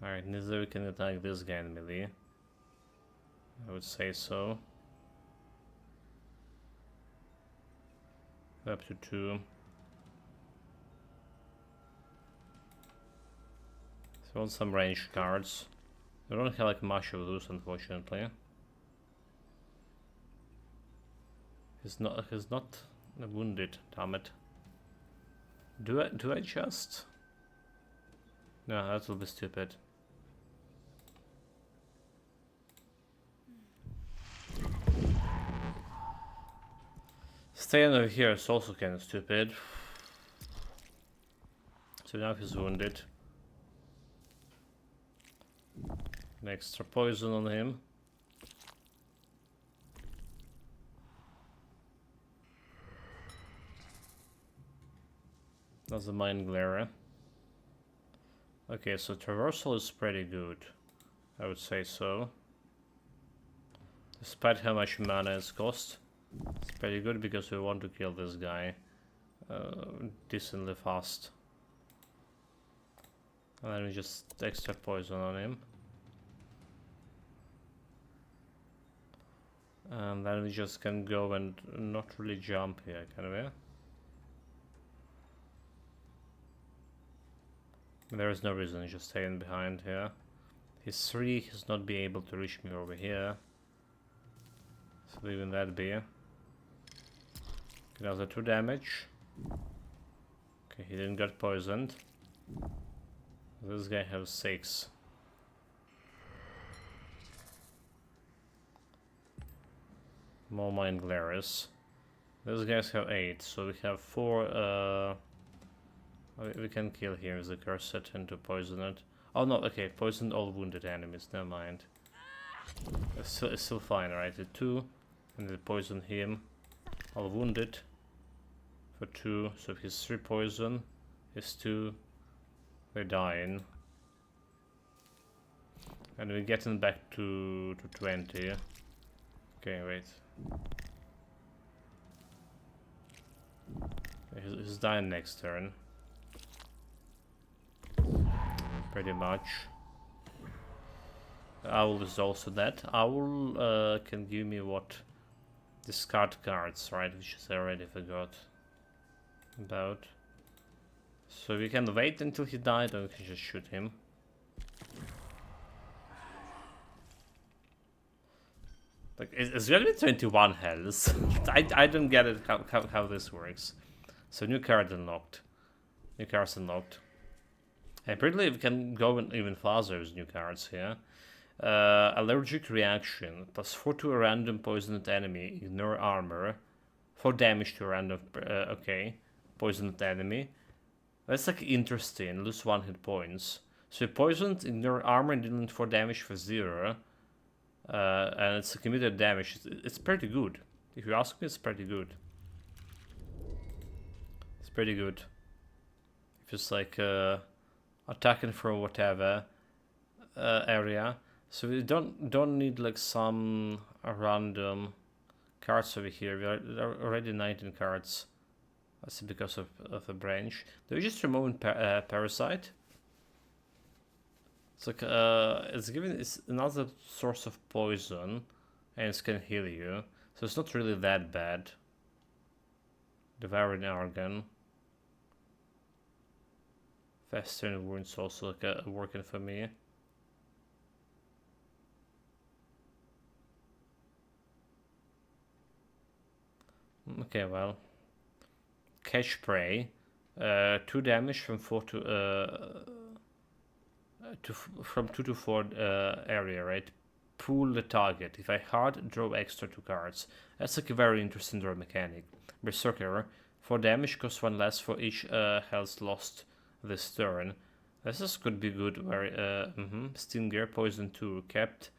Alright, neither we can attack this guy in melee. I would say so. Up to 2. So I want some range cards. I don't have like much of those, unfortunately. He's not wounded, damn it. Do I just? No, that will be stupid. Staying over here is also kind of stupid. So now he's wounded. An extra poison on him. That's a mind glare. Okay, so traversal is pretty good. I would say so. Despite how much mana it's cost. It's pretty good because we want to kill this guy decently fast. And then we just extra poison on him. And then we just can go and not really jump here, can we? There is no reason just staying behind here. His 3 has not been able to reach me over here. So leaving that be. Another 2 damage. Okay, he didn't get poisoned. This guy has 6. More mind glares. Those guys have 8, so we have 4. We can kill here with the curse set and to poison it. Oh no, okay, poisoned all wounded enemies, never mind. It's still fine, right? The 2, and they poison him. All wounded. For 2, so if he's 3 poison, his 2, they're dying. And we're getting back to 20. Okay, wait. He's dying next turn. Pretty much. Owl is also dead. Owl can give me what? Discard cards, right? Which I already forgot about. So we can wait until he died, or we can just shoot him. Like, it's gonna be 21 health. I don't get it how this works. So new card unlocked. New cards unlocked. Apparently we can go even faster with new cards here. Allergic reaction. +4 to a random poisoned enemy. Ignore armor. 4 damage to a random... okay. Poisoned enemy. That's like interesting. Lose 1 hit points. So poisoned, ignore armor, and dealing 4 damage for 0. And it's a committed damage. It's pretty good. If you ask me, it's pretty good. It's pretty good. If it's like attacking from whatever area. So we don't need like some random cards over here. We are already 19 cards. That's because of a branch. Do we just remove parasite? It's like it's another source of poison, and it can heal you. So it's not really that bad. Devouring Argon. Festering wounds also like, working for me. Okay, well. Catch prey. 2 damage from 4 from 2 to 4 area, right? Pull the target. If I hard, draw extra 2 cards. That's like a very interesting draw mechanic. Berserker. 4 damage, costs 1 less for each health lost this turn. This could be good. Very Stinger, poison 2, kept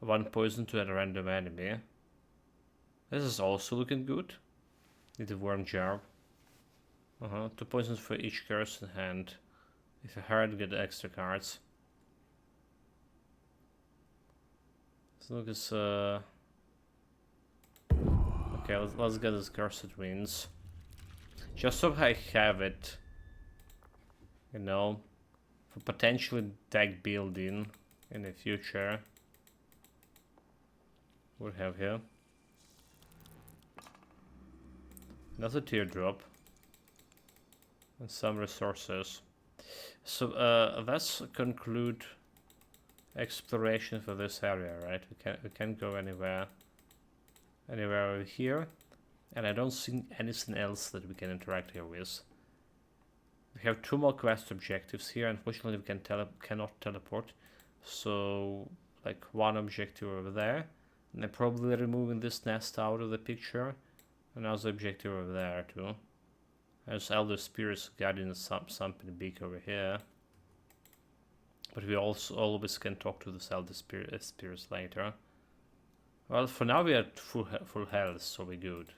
1 poison to a random enemy. This is also looking good. Need a worm jar. 2 poisons for each curse in hand. If I hard, get extra cards. So look as okay, let's get this cursed winds. Just so I have it, you know, for potentially deck building in the future. What we have here? Another teardrop. And some resources. So let's conclude exploration for this area, right? We can't go anywhere over here, and I don't see anything else that we can interact here with. We have 2 more quest objectives here. Unfortunately, we cannot teleport. So like 1 objective over there, and I'm probably removing this nest out of the picture. Another objective over there too. There's Elder Spirits guarding something big over here. But we also always can talk to the Elder Spirits later. Well, for now we are at full health, so we're good.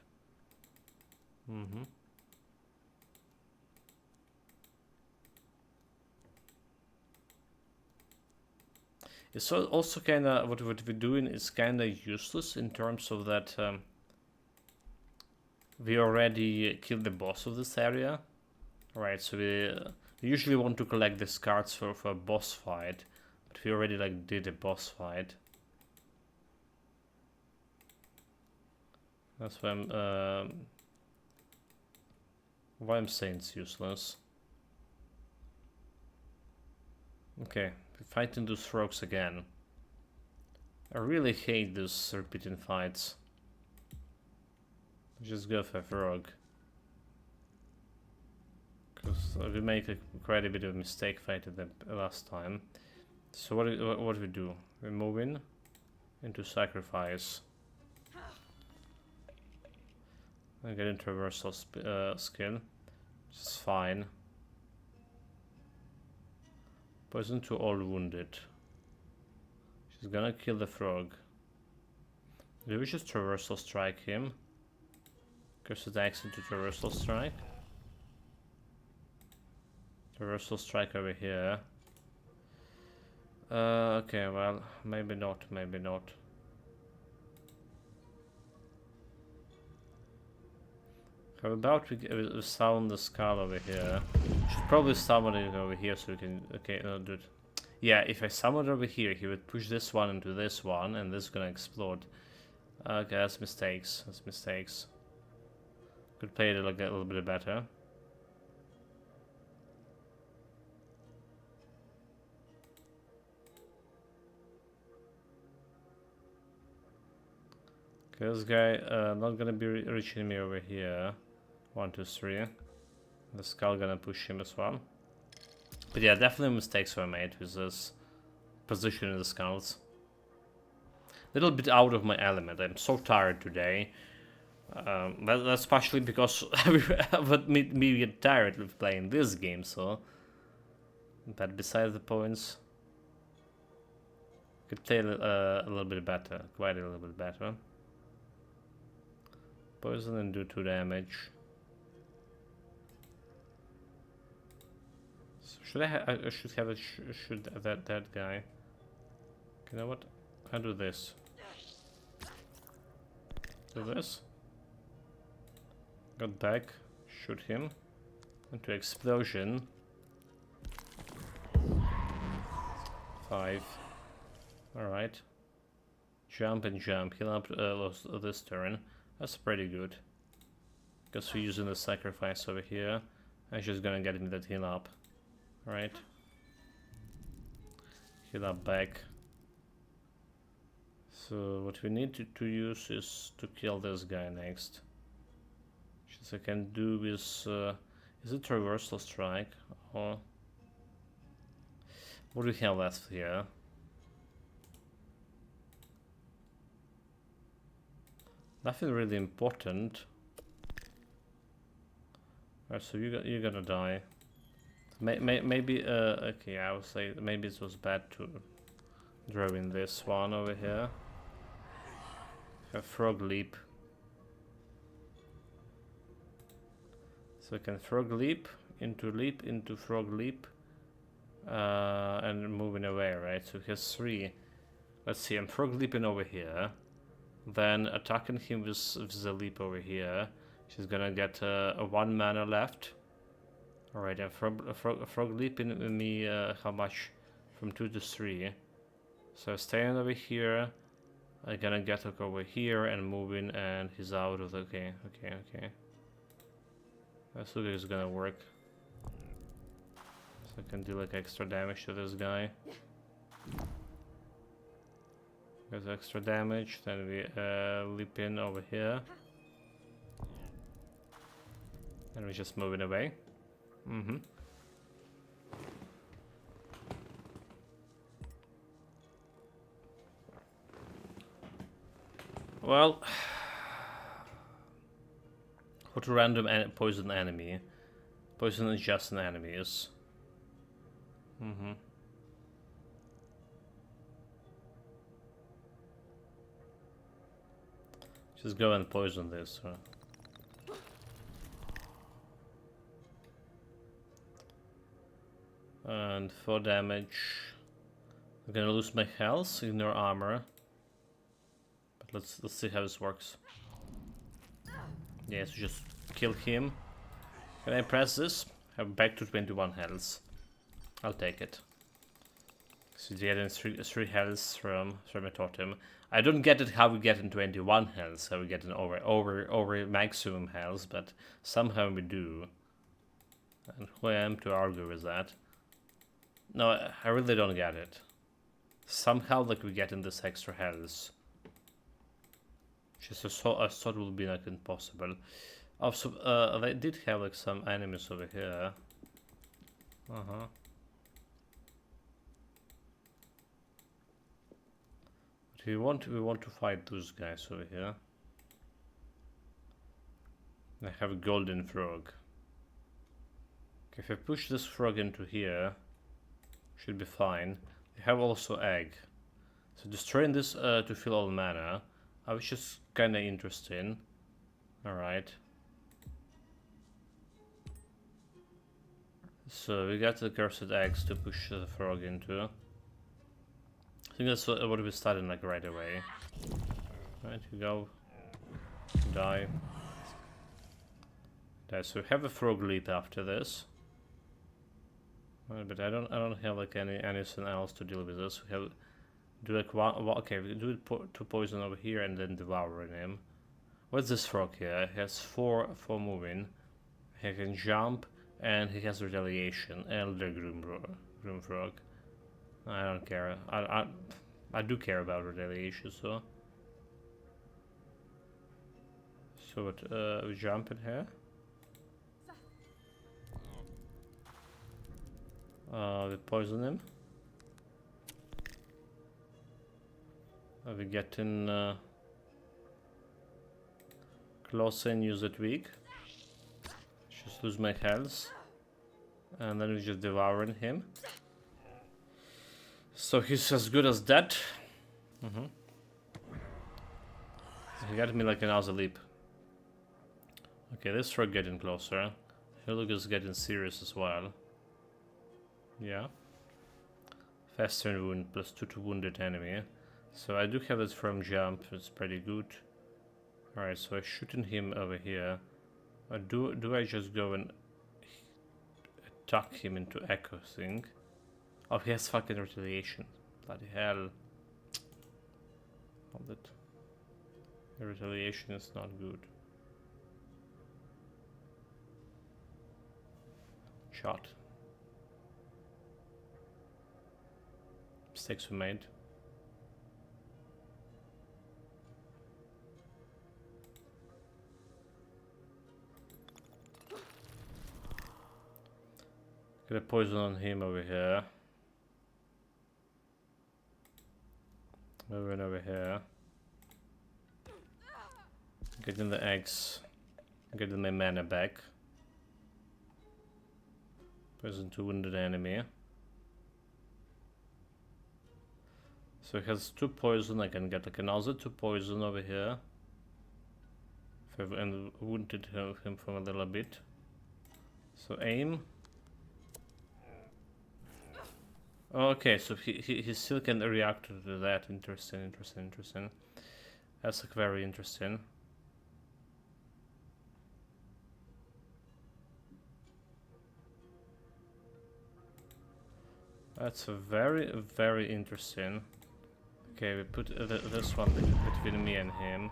It's also kind of what we're doing is kind of useless in terms of that. We already killed the boss of this area, right? So we usually want to collect these cards for a boss fight, but we already like did a boss fight. That's why I'm saying it's useless. Okay, we're fighting those frogs again. I really hate those repeating fights. Just go for a frog. Because we make quite a bit of a mistake fighting them last time. So what do we do? We move in into sacrifice. I get into reversal skill, which is fine. Poison to all wounded. She's gonna kill the frog. Do we just reversal strike him? Curse attacks into reversal strike. Reversal strike over here. Okay, well, maybe not, maybe not. How about we summon the skull over here? Should probably summon it over here so we can. Okay, no, do it. Yeah, if I summon it over here, he would push this one into this one, and this is gonna explode. Okay, that's mistakes. That's mistakes. Could play it like a little bit better. Okay, this guy not gonna be reaching me over here. 1, 2, 3. The skull gonna push him as well. But yeah, definitely mistakes were made with this position in the skulls. Little bit out of my element. I'm so tired today. That's partially because what made me get tired with playing this game. So, but besides the points, could play a little bit better, quite a little bit better. Poison and do 2 damage. So should I should have should that guy. You know what? I'll do this. Do this. Got back. Shoot him. Into explosion. 5. Alright. Jump and jump. Heal up lost this turn. That's pretty good. Because we're using the sacrifice over here. I'm just gonna get me that heal up. Right. Heal up back. So what we need to use is to kill this guy next. Which I can do with... is it reversal strike? Or... what do we have left here? Nothing really important. Alright, so you're gonna die. Maybe, okay, I would say maybe it was bad to draw in this one over here. A frog leap. So I can frog leap into frog leap, and moving away, right? So he has 3. Let's see, I'm frog leaping over here, then attacking him with the leap over here. She's gonna get a 1 mana left. Alright, and frog leaping me how much? From 2 to 3. So staying over here. I'm gonna get over here and moving, and he's out of the... okay. That's look it's gonna work. So I can do like extra damage to this guy. There's extra damage, then we leap in over here. And we're just moving away. Well, what a random poison enemy. Poison adjacent enemies. Just go and poison this. And 4 damage. I'm gonna lose my health, ignore armor. But let's see how this works. Yeah, so just kill him. Can I press this? I'm back to 21 health. I'll take it. So getting 3 health from a totem. I don't get it how we get in 21 health, how we get an over maximum health, but somehow we do. And who I am to argue with that? No, I really don't get it. Somehow, like, we get in this extra health. Just I thought it would be like impossible. Also, they did have like some enemies over here. But we want to fight those guys over here. I have a golden frog. Okay, if I push this frog into here, should be fine. They have also egg. So destroying this to fill all mana, I was just kinda interesting. Alright. So we got the cursed eggs to push the frog into. I think that's what we started like right away. Right, you go. Die. Die. So we have a frog leap after this. But I don't have like anything else to deal with this. We have do like one okay, we can do it to poison over here and then devouring him. What's this frog here? He has four moving. He can jump and he has retaliation. Elder Groom Frog. I don't care. I do care about retaliation, so. So what? We jump in here. We poison him. We get in close and use it weak. Just lose my health. And then we just devouring him. So he's as good as dead. He got me like another leap. Okay, this frog getting closer. Hilug is getting serious as well. Yeah. Faster wound plus 2 to wounded enemy. So I do have this firm jump, it's pretty good. Alright, so I'm shooting him over here. Do I just go and attack him into echo thing? Oh, he has fucking retaliation. Bloody hell. Hold it. The retaliation is not good. Shot. Mistakes we made. Get a poison on him over here. Moving over here. Getting the eggs. Getting my mana back. Poison to wounded enemy. So he has 2 poison. I can get like another 2 poison over here. If I've wounded him for a little bit. So aim. Okay, so he still can react to that. Interesting. That's like very interesting. That's very interesting. Okay, we put this one between me and him.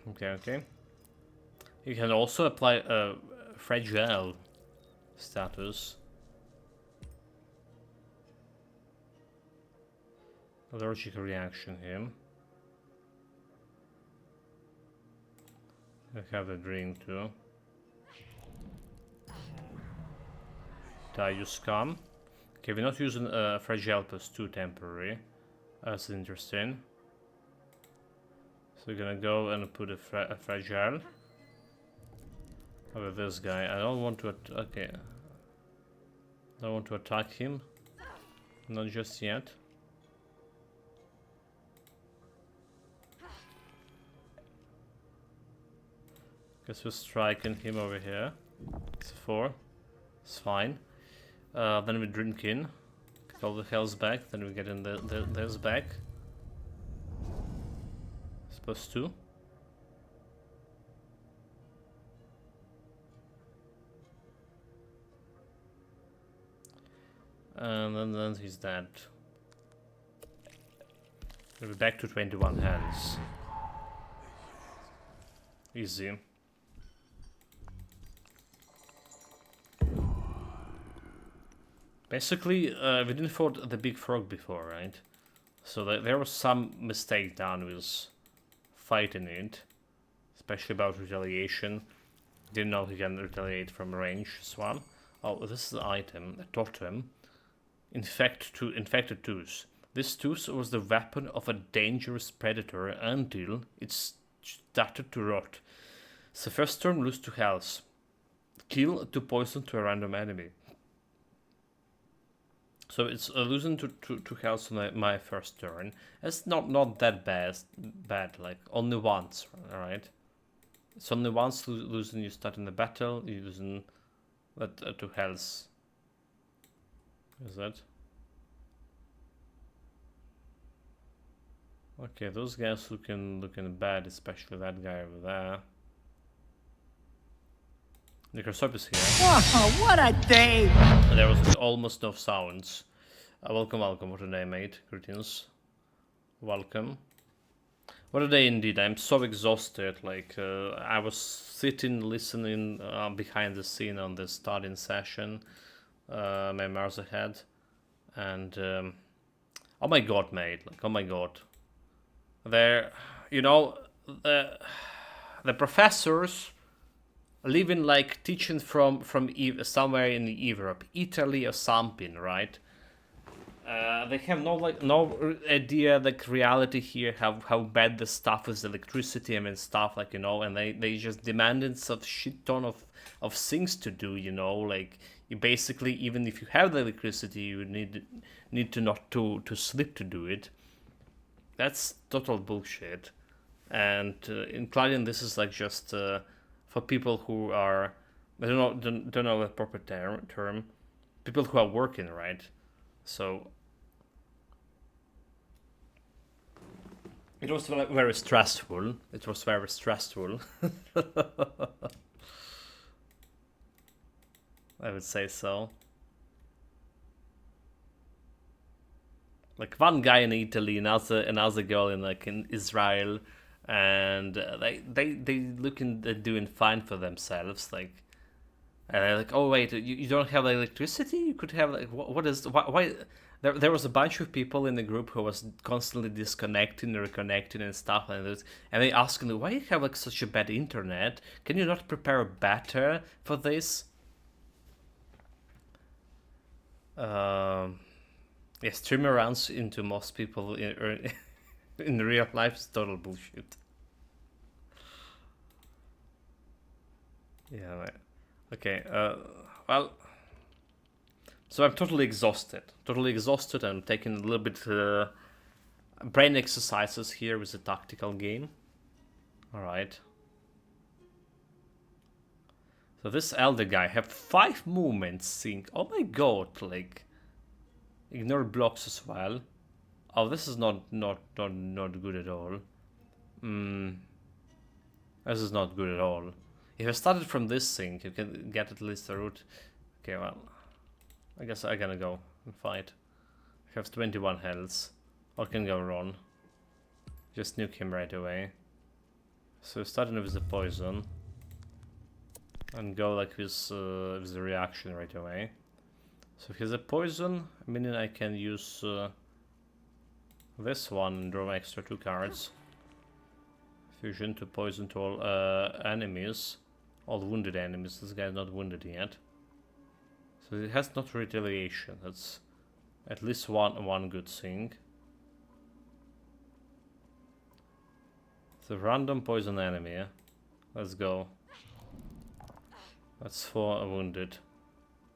Okay. You can also apply a fragile status. Allergic reaction here. I have the drink too. Die, you scum. Okay, we're not using fragile +2 temporary. That's interesting. So we're gonna go and put a fragile over this guy. I don't want to okay. Don't want to attack him. Not just yet. Guess we're striking him over here. It's 4. It's fine. Then we drink in. Get all the health back. Then we get in this back. It's +2. And then he's dead. We're back to 21 hands. Easy. Basically, we didn't fought the big frog before, right? So there was some mistake done with fighting it, especially about retaliation. Didn't know he can retaliate from range as well. Oh, this is the item, a totem. Infected tooth. This tooth was the weapon of a dangerous predator until it started to rot. So first turn, lose 2 health. Kill 2 poison to a random enemy. So it's losing to health on my first turn. It's not that bad, like only once, alright? It's only once losing you start in the battle, you're losing that 2 health. Is that? Okay, those guys looking bad, especially that guy over there. Necrosop is here. Oh, what a day! There was almost no sounds. Welcome. What a day, mate. Greetings. Welcome. What a day indeed. I'm so exhausted. Like, I was sitting, listening behind the scene on the starting session. My mouse ahead. And, oh my god, mate. Like, oh my god. There, you know, the professors living like teaching from somewhere in Europe, Italy or something, right? They have no idea like reality here, how bad the stuff is, electricity and stuff, like, you know, and they just demanded some shit ton of things to do, you know, like you basically, even if you have the electricity, you need to not to sleep to do it. That's total bullshit. And including this is like just for people who are, I don't know the proper term, people who are working, right? So it was very stressful. It was very stressful. I would say so. Like one guy in Italy, another girl in Israel, and they looking doing fine for themselves, like. And they're like, oh wait, you don't have electricity? You could have like, what is why? There was a bunch of people in the group who was constantly disconnecting, reconnecting, and stuff like this. And they asking, why you have like such a bad internet? Can you not prepare better for this? Yeah, streamer runs into most people in real life is total bullshit. Yeah. Right. Okay, well, so I'm totally exhausted. I'm taking a little bit brain exercises here with a tactical game. Alright. So this elder guy have 5 movements sync. Oh my god, like, ignore blocks as well. Oh, this is not good at all. This is not good at all. If I started from this thing, you can get at least a route. Okay, well, I guess I'm gonna go and fight. I have 21 health. What can go wrong? Just nuke him right away. So starting with the poison. And go like with the reaction right away. So if he has a poison, meaning I can use this one and draw extra 2 cards. Fusion to poison to all enemies. All wounded enemies. This guy's not wounded yet. So it has not retaliation. That's at least one good thing. The random poison enemy. Let's go. That's 4 wounded.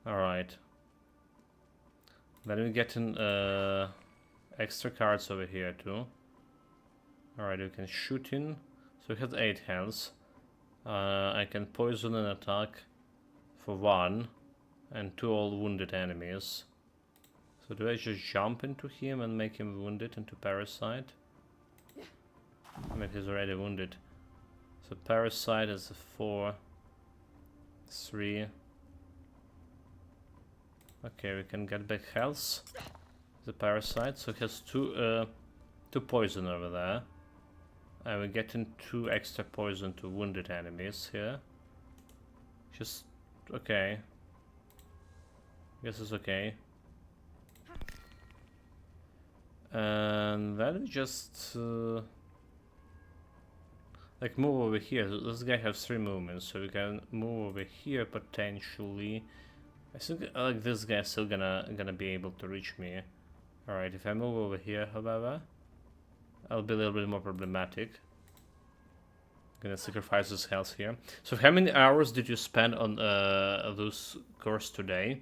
Alright. Then we get in extra cards over here too. Alright, we can shoot in. So he has 8 health. I can poison an attack for 1 and 2 all wounded enemies. So do I just jump into him and make him wounded into Parasite? I mean, he's already wounded. So Parasite is a 4, 3. Okay, we can get back health. The Parasite, so he has 2 poison over there. And we're getting 2 extra poison to wounded enemies here. Just okay. Guess it's okay. And then we just like move over here. This guy has 3 movements, so we can move over here potentially. I think like this guy's still gonna be able to reach me. Alright, if I move over here, however, I'll be a little bit more problematic. Gonna sacrifice his health here. So how many hours did you spend on those course today?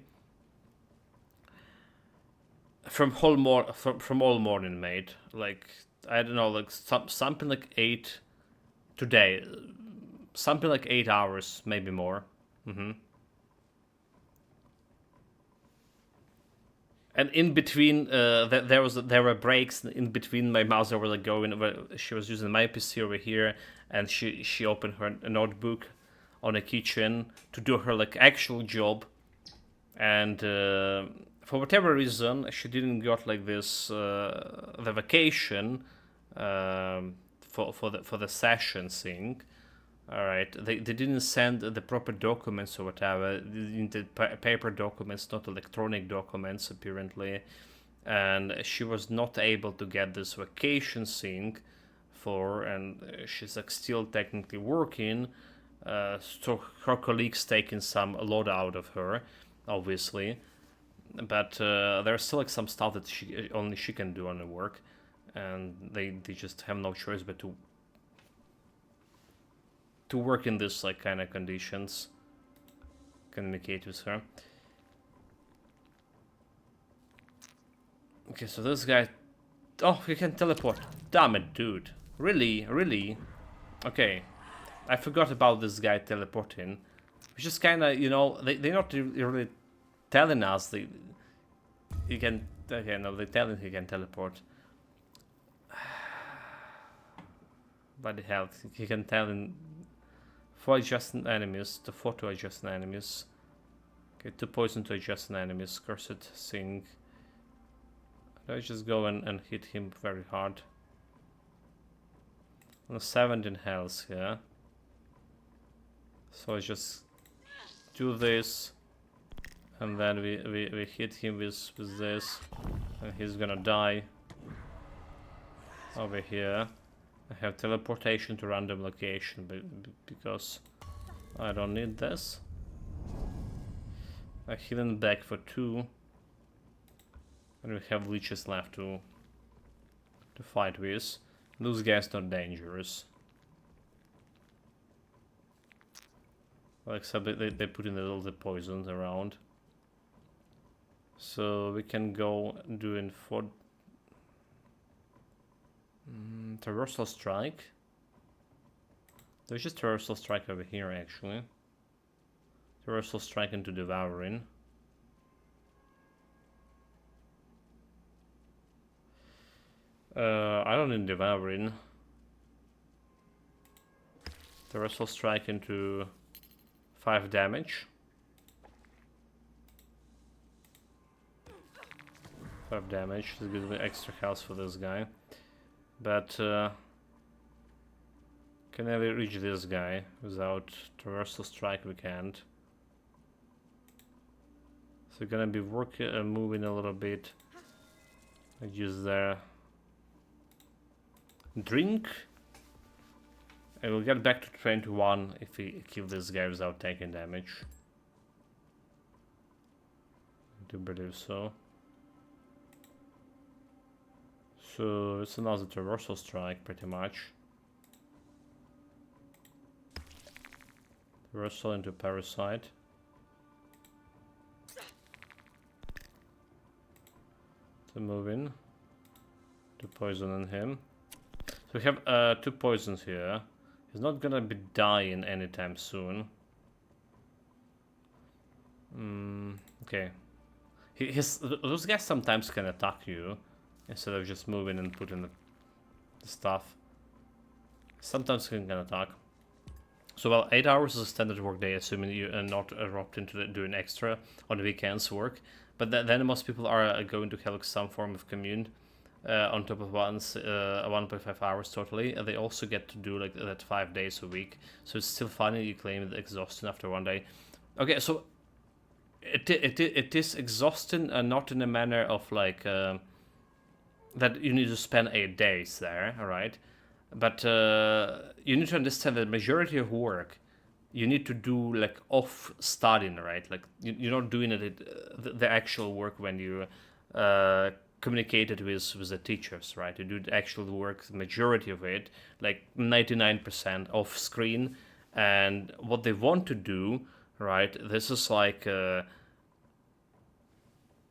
From all morning, mate. Like, I don't know, like something like 8 today. Something like 8 hours, maybe more. And in between, there were breaks in between. My mouse over like going. She was using my PC over here, and she opened her notebook on a kitchen to do her like actual job, and for whatever reason she didn't got like this the vacation for the session thing. Alright, they didn't send the proper documents or whatever, the paper documents, not electronic documents apparently, and she was not able to get this vacation thing and she's like still technically working, so her colleagues taking some load out of her, obviously, but there's still like some stuff that only she can do on the work, and they just have no choice but to work in this like kind of conditions, communicate with her. Okay, so this guy, oh, he can teleport. Damn it, dude. Really? Okay, I forgot about this guy teleporting, which is kind of, you know, they're not really telling us he can. Okay, no, they're telling he can teleport. But the hell, he can tell in 4 adjacent enemies, to 4 to adjacent enemies. Okay, 2 poison to adjacent enemies, cursed thing. Let's just go and hit him very hard. On 17 health here. So let's just do this. And then we hit him with this. And he's gonna die. Over here. I have teleportation to random location because I don't need this. A hidden back for 2. And we have leeches left to fight with. Those guys not dangerous. Well, except they put in all the poisons around. So we can go doing for traversal strike. There's just traversal strike over here actually. Traversal strike into devouring. I don't need devouring. Traversal strike into 5 damage. 5 damage. This gives me extra health for this guy. But can I reach this guy without traversal strike? We can't. So we're gonna be moving a little bit. I use the drink. I will get back to 21 if we kill this guy without taking damage. I do believe so. So it's another traversal strike pretty much. Traversal into parasite. To move in. To poison on him. So we have 2 poisons here. He's not gonna be dying anytime soon. Okay. Those guys sometimes can attack you instead of just moving and putting the stuff. Sometimes he can attack. So well, 8 hours is a standard work day, assuming you are not erupt into doing extra on weekends work. But then most people are going to have some form of commune. On top of 1.5 hours totally, and they also get to do like that 5 days a week. So it's still funny you claim it exhausting after 1 day. Okay, so it is exhausting, not in a manner of like that you need to spend 8 days there, all right? But you need to understand that the majority of work you need to do like off studying, right? Like you're not doing it the actual work when you communicated with the teachers, right? You do the actual work, the majority of it, like 99% off screen. And what they want to do, right? This is like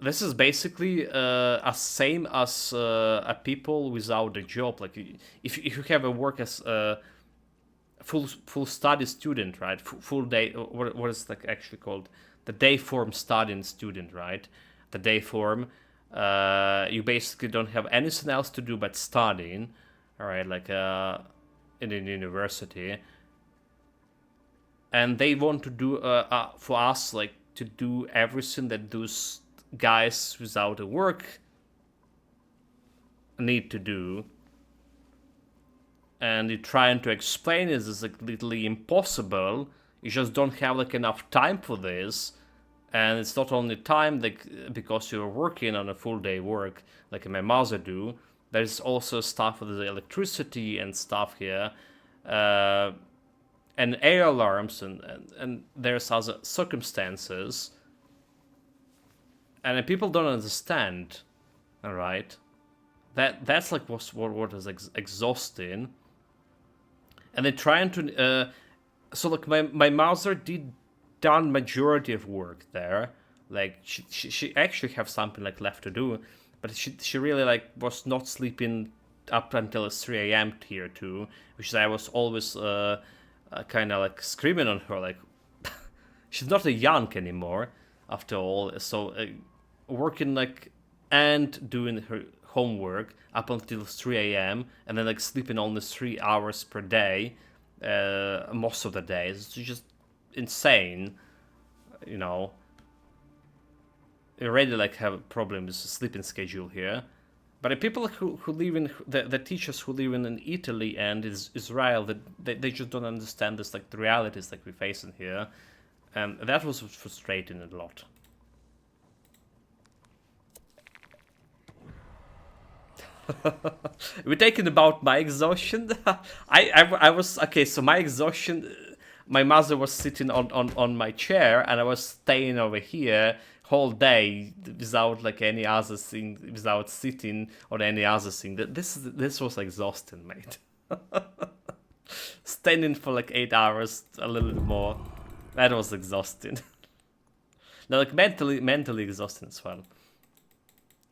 this is basically as same as a people without a job. Like if you have a work as a full study student, right? Full day. What is like actually called the day form studying student, right? The day form. You basically don't have anything else to do but studying, all right, like in a university. And they want to do for us like to do everything that those guys without a work need to do. And you're trying to explain it is like literally impossible. You just don't have like enough time for this. And it's not only time, like because you're working on a full day work, like my mother do. There's also stuff with the electricity and stuff here, and air alarms, and there's other circumstances, and people don't understand. All right, that's like what is exhausting, and they're trying to. So like my mother did done majority of work there. Like she actually have something like left to do, but she really like was not sleeping up until 3 a.m. here too, which I was always kind of like screaming on her like she's not a young anymore after all. So working like and doing her homework up until 3 a.m. and then like sleeping only 3 hours per day most of the days. It's just insane, you know. You already like have a problem with the sleeping schedule here, But the people who live in the teachers who live in Italy and Israel, that they just don't understand this, like the realities like we face in here, and that was frustrating a lot. We're talking about my exhaustion. I was okay. So my exhaustion, my mother was sitting on my chair, and I was staying over here whole day without like any other thing, without sitting or any other thing. This was exhausting, mate. Standing for like 8 hours, a little bit more. That was exhausting. No, like mentally exhausting as well.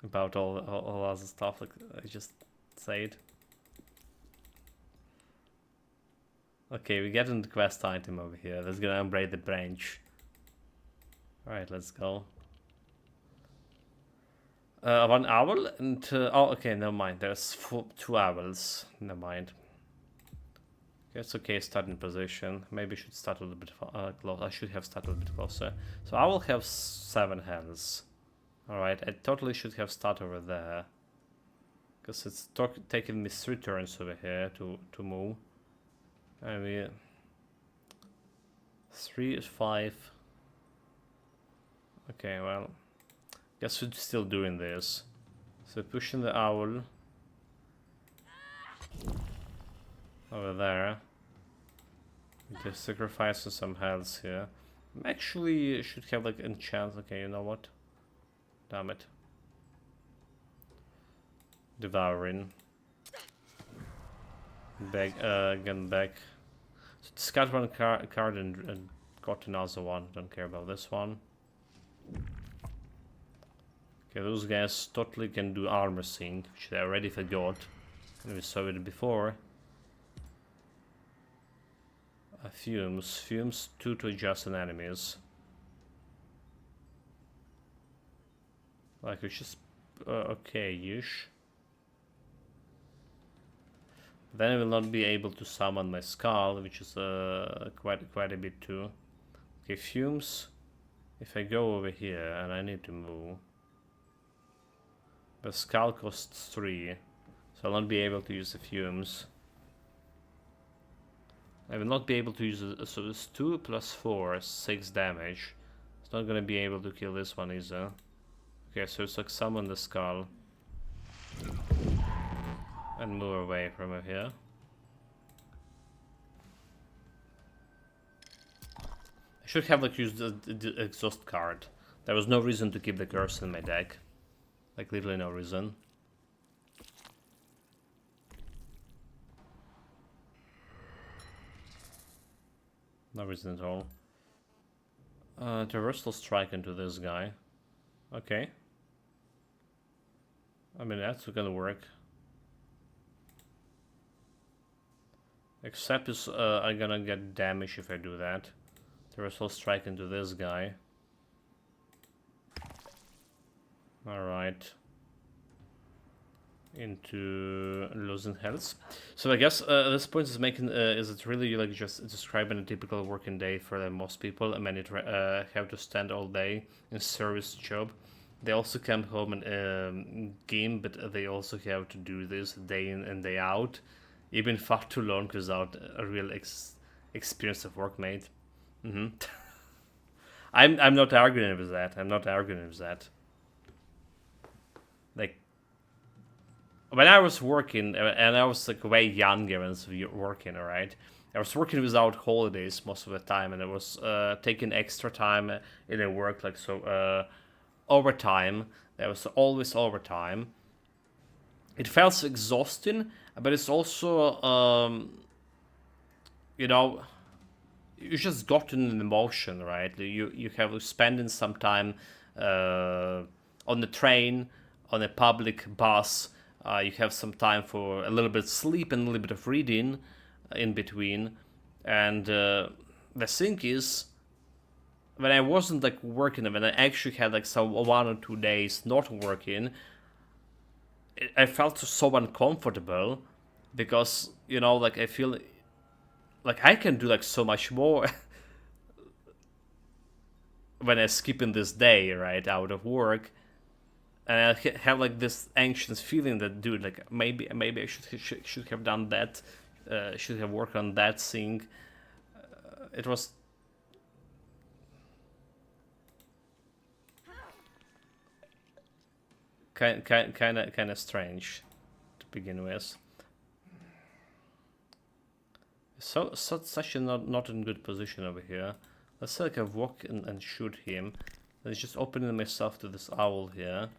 About all other stuff, like I just said. Okay, we get the quest item over here. That's gonna upgrade the branch. Alright, let's go. One owl and oh, okay, never mind. There's 2 owls. Never mind. It's okay, starting position. Maybe I should start a little bit close. I should have started a bit closer. So I will have 7 health. Alright, I totally should have started over there. Because it's taking me 3 turns over here to move. I mean, 3 is 5. Okay, well, guess we're still doing this. So pushing the owl over there. Just sacrificing some health here. Actually, should have like enchant. Okay, you know what? Damn it. Devouring. Back, again back. So discard one card and got another one. Don't care about this one. Okay, those guys totally can do armor sync, which I already forgot. And we saw it before. Fumes 2 to adjust on enemies. Like, which is okay-ish. Then I will not be able to summon my skull, which is quite a bit too. Okay, fumes. If I go over here and I need to move, the skull costs 3, so I'll not be able to use the fumes. I will not be able to use it, so it's 2 plus 4, 6 damage. It's not gonna be able to kill this one either. Okay, so it's like summon the skull and move away from it here. I should have like used the exhaust card. There was no reason to keep the curse in my deck. Like literally no reason. No reason at all. Traversal strike into this guy. Okay. I mean, that's gonna work. Except is I'm gonna get damage if I do that. Traversal strike into this guy. Alright. Into losing health. So I guess this point is making is it really like just describing a typical working day for most people. I mean, it have to stand all day in service job. They also come home and game, but they also have to do this day in and day out, even far too long without a real experience of work made. I'm not arguing with that. I'm not arguing with that. Like, when I was working, and I was like way younger when I was working, alright? I was working without holidays most of the time, and I was taking extra time in the work, like so overtime. There was always overtime. It felt exhausting, but it's also, you know, you just got in an emotion, right? You have spending some time on the train, on a public bus. You have some time for a little bit of sleep and a little bit of reading in between. And the thing is, when I wasn't like working, when I actually had like some 1 or 2 days not working, I felt so uncomfortable because, you know, like I feel like I can do like so much more when I skip in this day, right, out of work. And I have like this anxious feeling that, dude, like maybe I should have done that, should have worked on that thing. It was kind of strange to begin with. So such a not in good position over here. Let's say like I walk and shoot him. Then just opening myself to this owl here.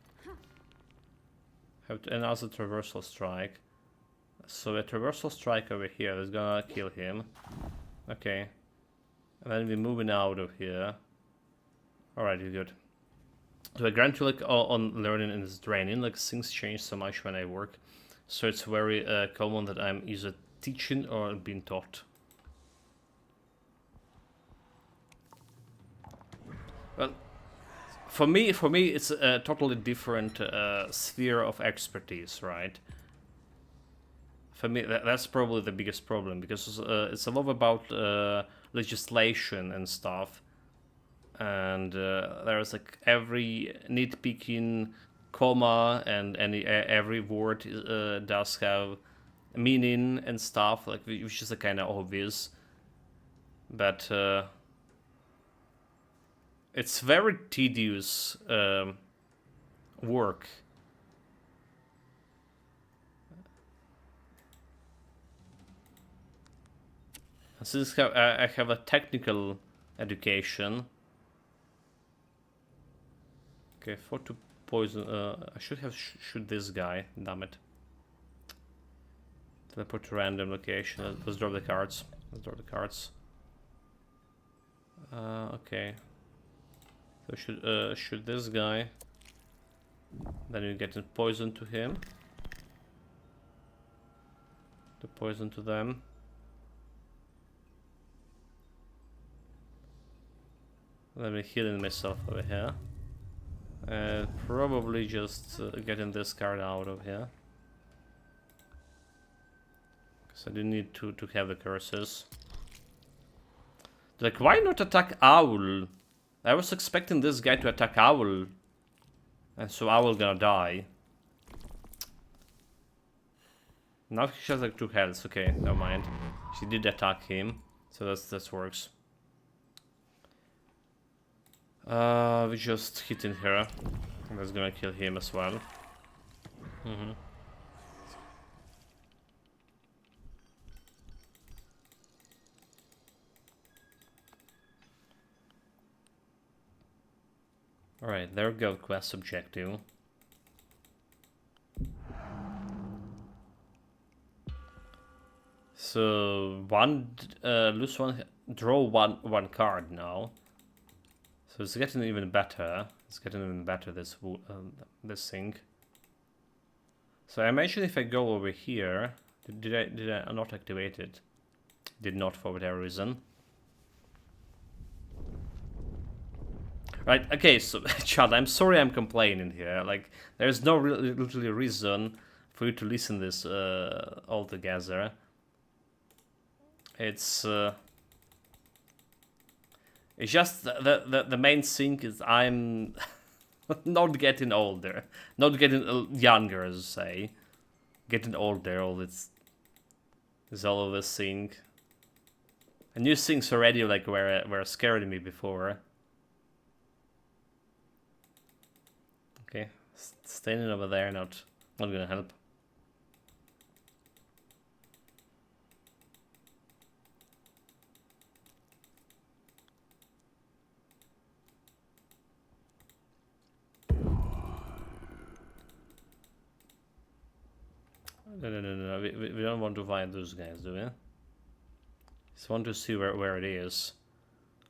Have another traversal strike. So a traversal strike over here is gonna kill him. Okay. And then we're moving out of here. Alright, you're good. So I grant you like on learning and it's draining, like things change so much when I work. So it's very common that I'm either teaching or being taught. Well, for me, it's a totally different sphere of expertise, right? For me, that's probably the biggest problem, because it's a lot about legislation and stuff, and there's like every nitpicking comma and every word does have meaning and stuff, like which is kind of obvious, but it's very tedious work. Since I have a technical education. Okay, for to poison. I should have shoot this guy. Damn it. Teleport to random location. Let's drop the cards. Let's drop the cards. Okay. So shoot this guy. Then you get poison to him. The poison to them. Let me healing myself over here. And probably just getting this card out of here. Because I do need to have the curses. Like, why not attack Howl? I was expecting this guy to attack Howl. And so Howl gonna die. Now he has like 2 health. Okay, never mind. She did attack him. So that works. We just hitting her. And that's gonna kill him as well. Alright, there we go, quest objective. So lose one, draw one card now. So it's getting even better. It's getting even better, this thing. So I imagine if I go over here, did I not activate it? Did not, for whatever reason. Right, okay, so Chad, I'm sorry I'm complaining here. Like, there's no literally reason for you to listen this all together. It's just the main thing is I'm not getting older, not getting younger, as I say, getting older. All this is all of this thing. And new things already like were scaring me before. Okay, standing over there, not gonna help. No. We don't want to find those guys, do we? Just want to see where it is.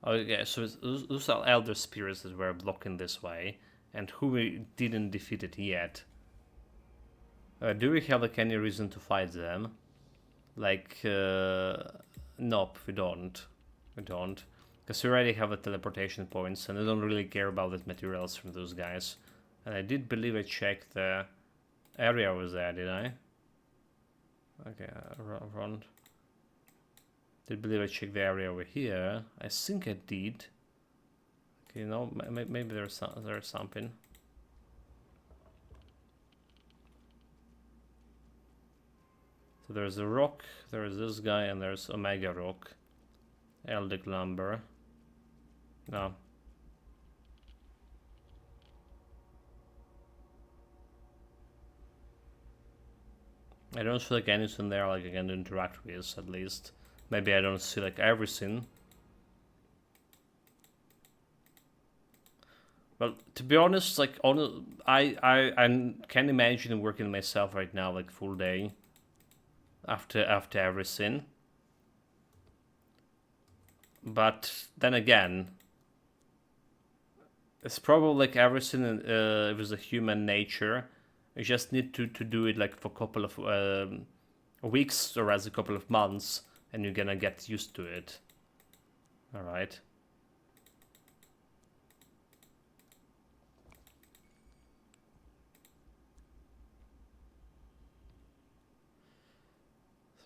Okay, so those are elder spirits that were blocking this way, and who we didn't defeat it yet. Do we have like any reason to fight them? Like, nope, we don't. We don't. Because we already have the teleportation points, and I don't really care about the materials from those guys. And I did believe I checked the area was there, did I? Okay, run. Did believe I checked the area over here. I think I did. Okay, no, maybe there's something. So there's a rock, there's this guy, and there's Omega Rock. Eldic Lumber. No. I don't feel like anything there like I can interact with, at least. Maybe I don't see like everything. Well, to be honest, like I can't imagine working myself right now like full day after everything. But then again, it's probably like everything it was a human nature. You just need to do it like for a couple of weeks or as a couple of months, and you're gonna get used to it. All right.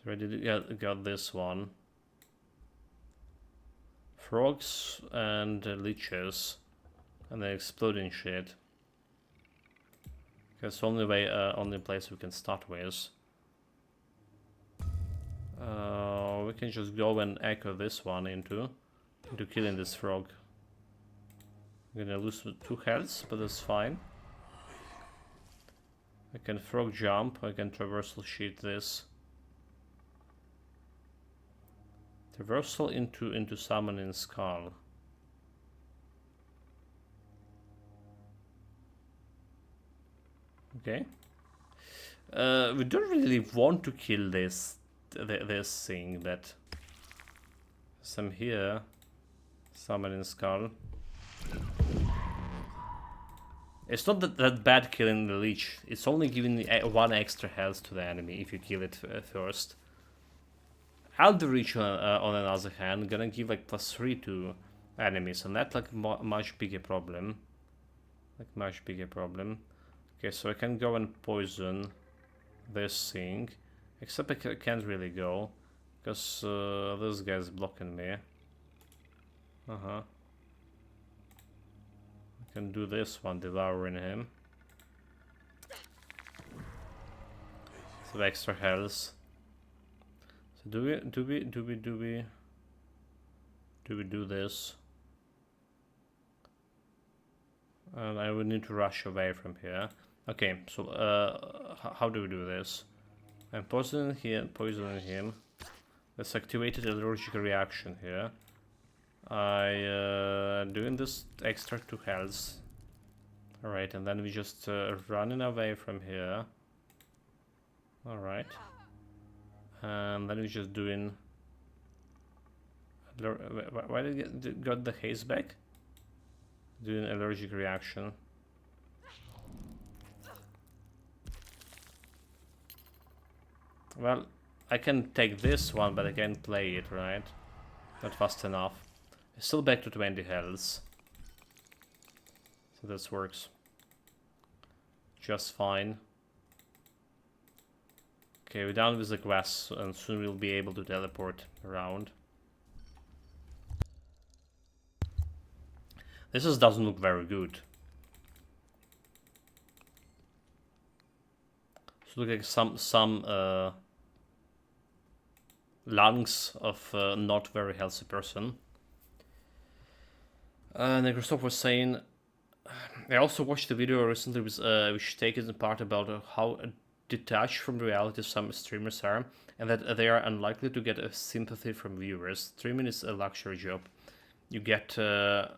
So I did got this one. Frogs and leeches, and the exploding shit. That's the only way, only place we can start with. We can just go and echo this one into killing this frog. I'm gonna lose 2 healths, but that's fine. I can frog jump, I can traversal sheet this. Traversal into summoning skull. Okay. We don't really want to kill this thing that some here. Summoning skull. It's not that bad killing the leech. It's only giving 1 extra health to the enemy if you kill it first. Outreach on the other hand, gonna give like +3 to enemies, and that's like much bigger problem. Like much bigger problem. Okay, so I can go and poison this thing, except I can't really go because this guy's blocking me. I can do this one, devouring him. Some extra health. So do we do this? And I would need to rush away from here. Okay, so how do we do this? I'm poisoning him. Let's activate an allergic reaction here. I doing this extra 2 health. Alright, and then we just running away from here. Alright. And then we just doing... Why did you got the haze back? Doing allergic reaction. Well, I can take this one, but I can't play it, right? Not fast enough. It's still back to 20 health. So this works just fine. Okay, we're down with the grass, and soon we'll be able to teleport around. This just doesn't look very good. So look like some lungs of not very healthy person. And Christoph was saying, I also watched a video recently which taken apart about how detached from reality some streamers are, and that they are unlikely to get a sympathy from viewers. Streaming is a luxury job. You get to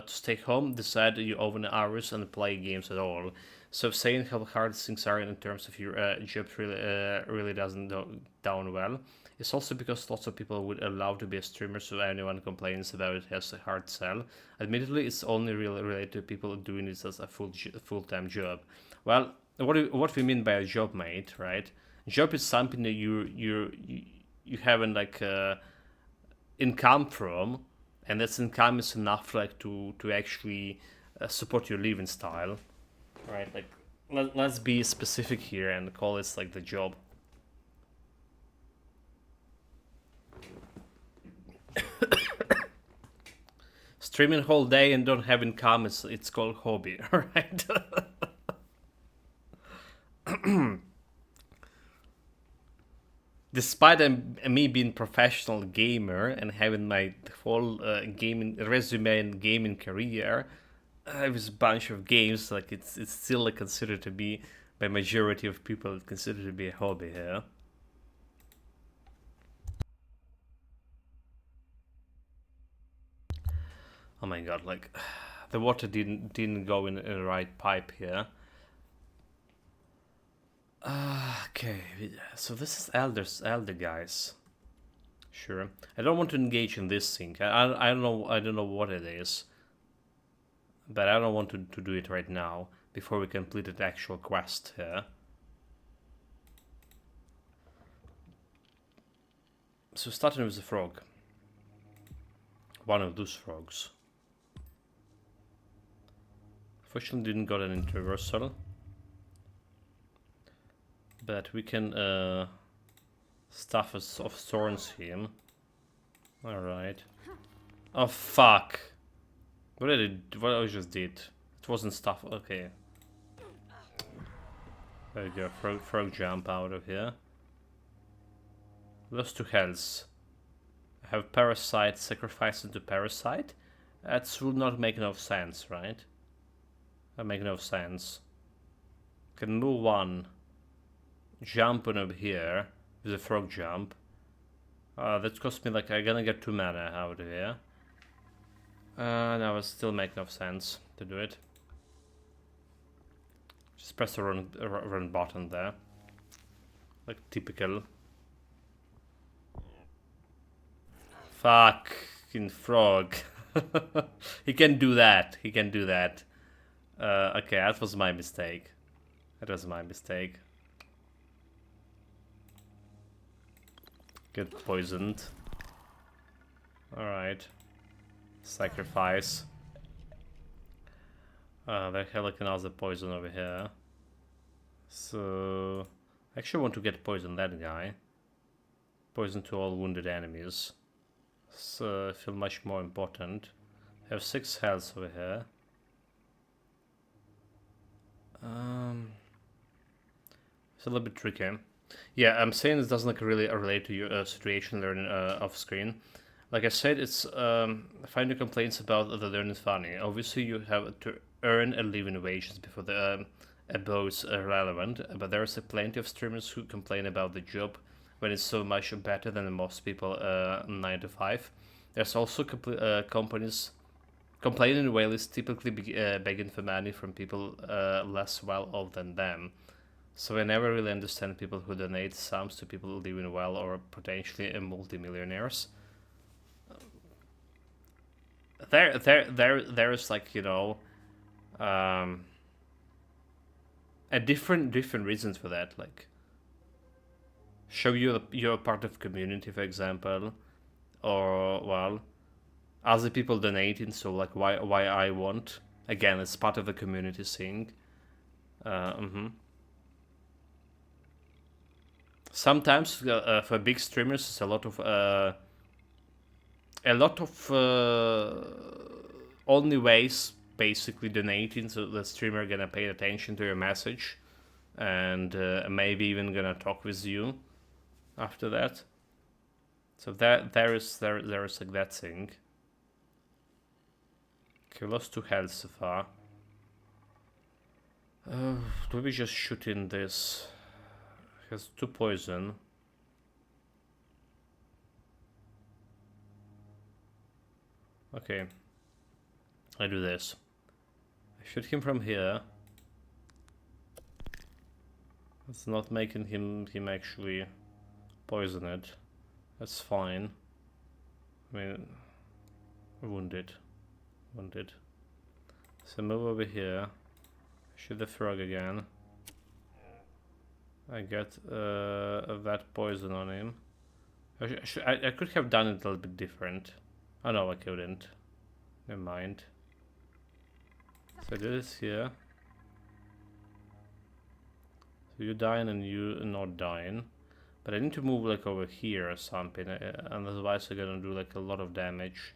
stay home, decide you own hours and play games at all. So saying how hard things are in terms of your job really doesn't down well. It's also because lots of people would allow to be a streamer, so anyone complains about it has a hard sell. Admittedly, it's only really related to people doing this as a full-time job. Well, what we mean by a job, mate, right? Job is something that you haven't like income from, and that income is enough like to actually support your living style, right? Like let's be specific here and call it like the job. Streaming whole day and don't have income, it's called hobby, alright? despite me being professional gamer and having my whole gaming resume and gaming career, I have a bunch of games. Like it's still like, considered to be by majority of people considered to be a hobby here. Oh my god! Like the water didn't go in the right pipe here. Okay, so this is elder guys. Sure, I don't want to engage in this thing. I don't know what it is, but I don't want to do it right now before we complete the actual quest here. So starting with the frog, one of those frogs. Fortunately, didn't got an interversal. But we can stuff us of thorns him. Alright. Oh fuck. What I just did? It wasn't stuff. Okay. There you go. Frog jump out of here. Lost 2 health. I have parasite sacrificed into parasite. That will not make enough sense, right? That make no sense. Can move 1. Jump on over here with a frog jump. That cost me like I'm gonna get 2 mana out of here. No, it still make no sense to do it. Just press the run button there, like typical. Fucking frog. He can do that. He can do that. Okay, that was my mistake. That was my mistake. Get poisoned. Alright. Sacrifice. There Helican has the poison over here. So I actually want to get poison that guy. Poison to all wounded enemies. So I feel much more important. I have 6 health over here. It's a little bit tricky. Yeah, I'm saying this doesn't really relate to your situation learning off screen. Like I said, it's I find your complaints about the learning funny. Obviously, you have to earn a living wages before the abodes are relevant. But there's plenty of streamers who complain about the job when it's so much better than most people 9 to 5. There's also companies complaining whales typically begging for money from people less well off than them. So I never really understand people who donate sums to people living well or potentially multimillionaires. There's like, you know, a different reasons for that. Like, show you're a part of community, for example, or well, other people donating. So like, why I want? Again, it's part of the community thing. Sometimes for big streamers, it's a lot of only ways basically donating, so the streamer gonna pay attention to your message and maybe even gonna talk with you after that. So there is like that thing. Okay, lost 2 health so far. Do we just shoot in this? Has 2 poison. Okay, I do this. I shoot him from here. It's not making him actually poison it. That's fine. I mean, wounded. So move over here. Shoot the frog again. I get that poison on him. I could have done it a little bit different. Oh no, I couldn't. Never mind. So I did this here. So you dying and you not dying. But I need to move like over here or something. And otherwise I'm gonna do like a lot of damage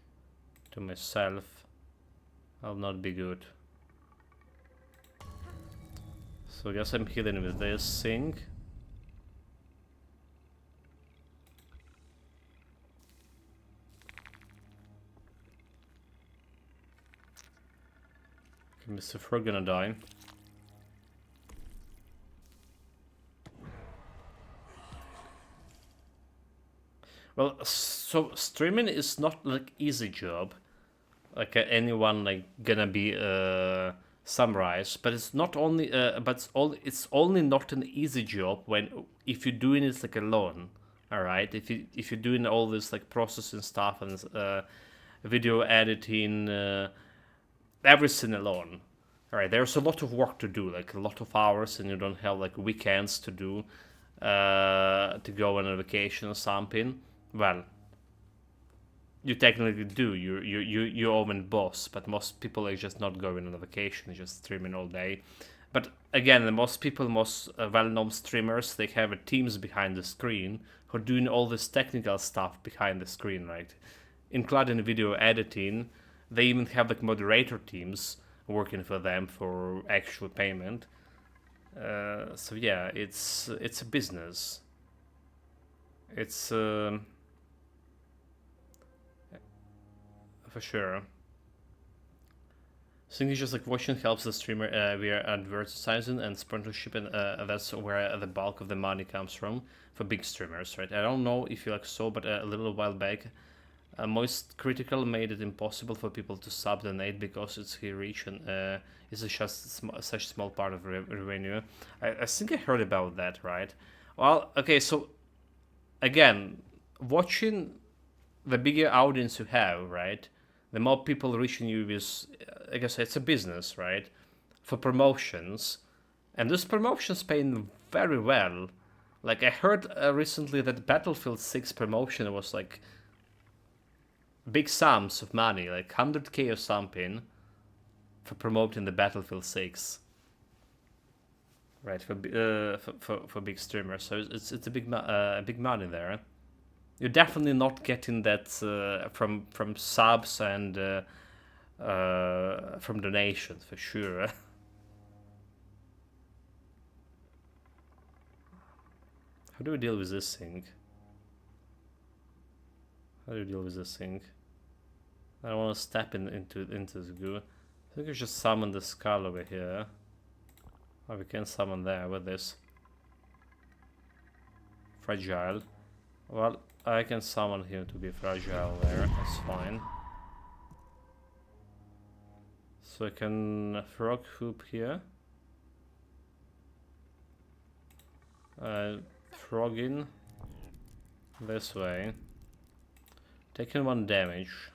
to myself. I'll not be good. So I guess I'm healing with this thing. Mr. Frog gonna die. Well, so streaming is not like easy job. Like anyone like gonna be summarized, but it's not only it's only not an easy job when if you're doing it like alone. All right, if you're doing all this like processing stuff and video editing, everything alone. All right, there's a lot of work to do, like a lot of hours, and you don't have like weekends to do to go on a vacation or something. Well, you technically do. You your own boss, but most people are just not going on a vacation, just streaming all day. But again, the most people, most well-known streamers, they have teams behind the screen who are doing all this technical stuff behind the screen, right? Including video editing, they even have like moderator teams working for them for actual payment. So yeah, it's a business. It's for sure. I think it's just like watching helps the streamer via advertising and sponsorship, and that's where the bulk of the money comes from for big streamers, right? I don't know if you like saw, but a little while back, Moist Critical made it impossible for people to sub-donate because it's his reach and it's just such small part of revenue. I think I heard about that, right? Well, okay, so again, watching the bigger audience you have, right? The more people reaching you with, I guess it's a business, right? For promotions. And those promotions paying very well. Like, I heard recently that Battlefield 6 promotion was like big sums of money, like 100k or something, for promoting the Battlefield 6. Right, for big streamers. So it's a big money there. You're definitely not getting that from subs and from donations, for sure. How do we deal with this thing? How do you deal with this thing? I don't want to step into the goo. I think I just summon the skull over here. Oh, we can summon there with this. Fragile. Well, I can summon him to be fragile there, that's fine. So I can frog hoop here. Frog in this way. Taking 1 damage.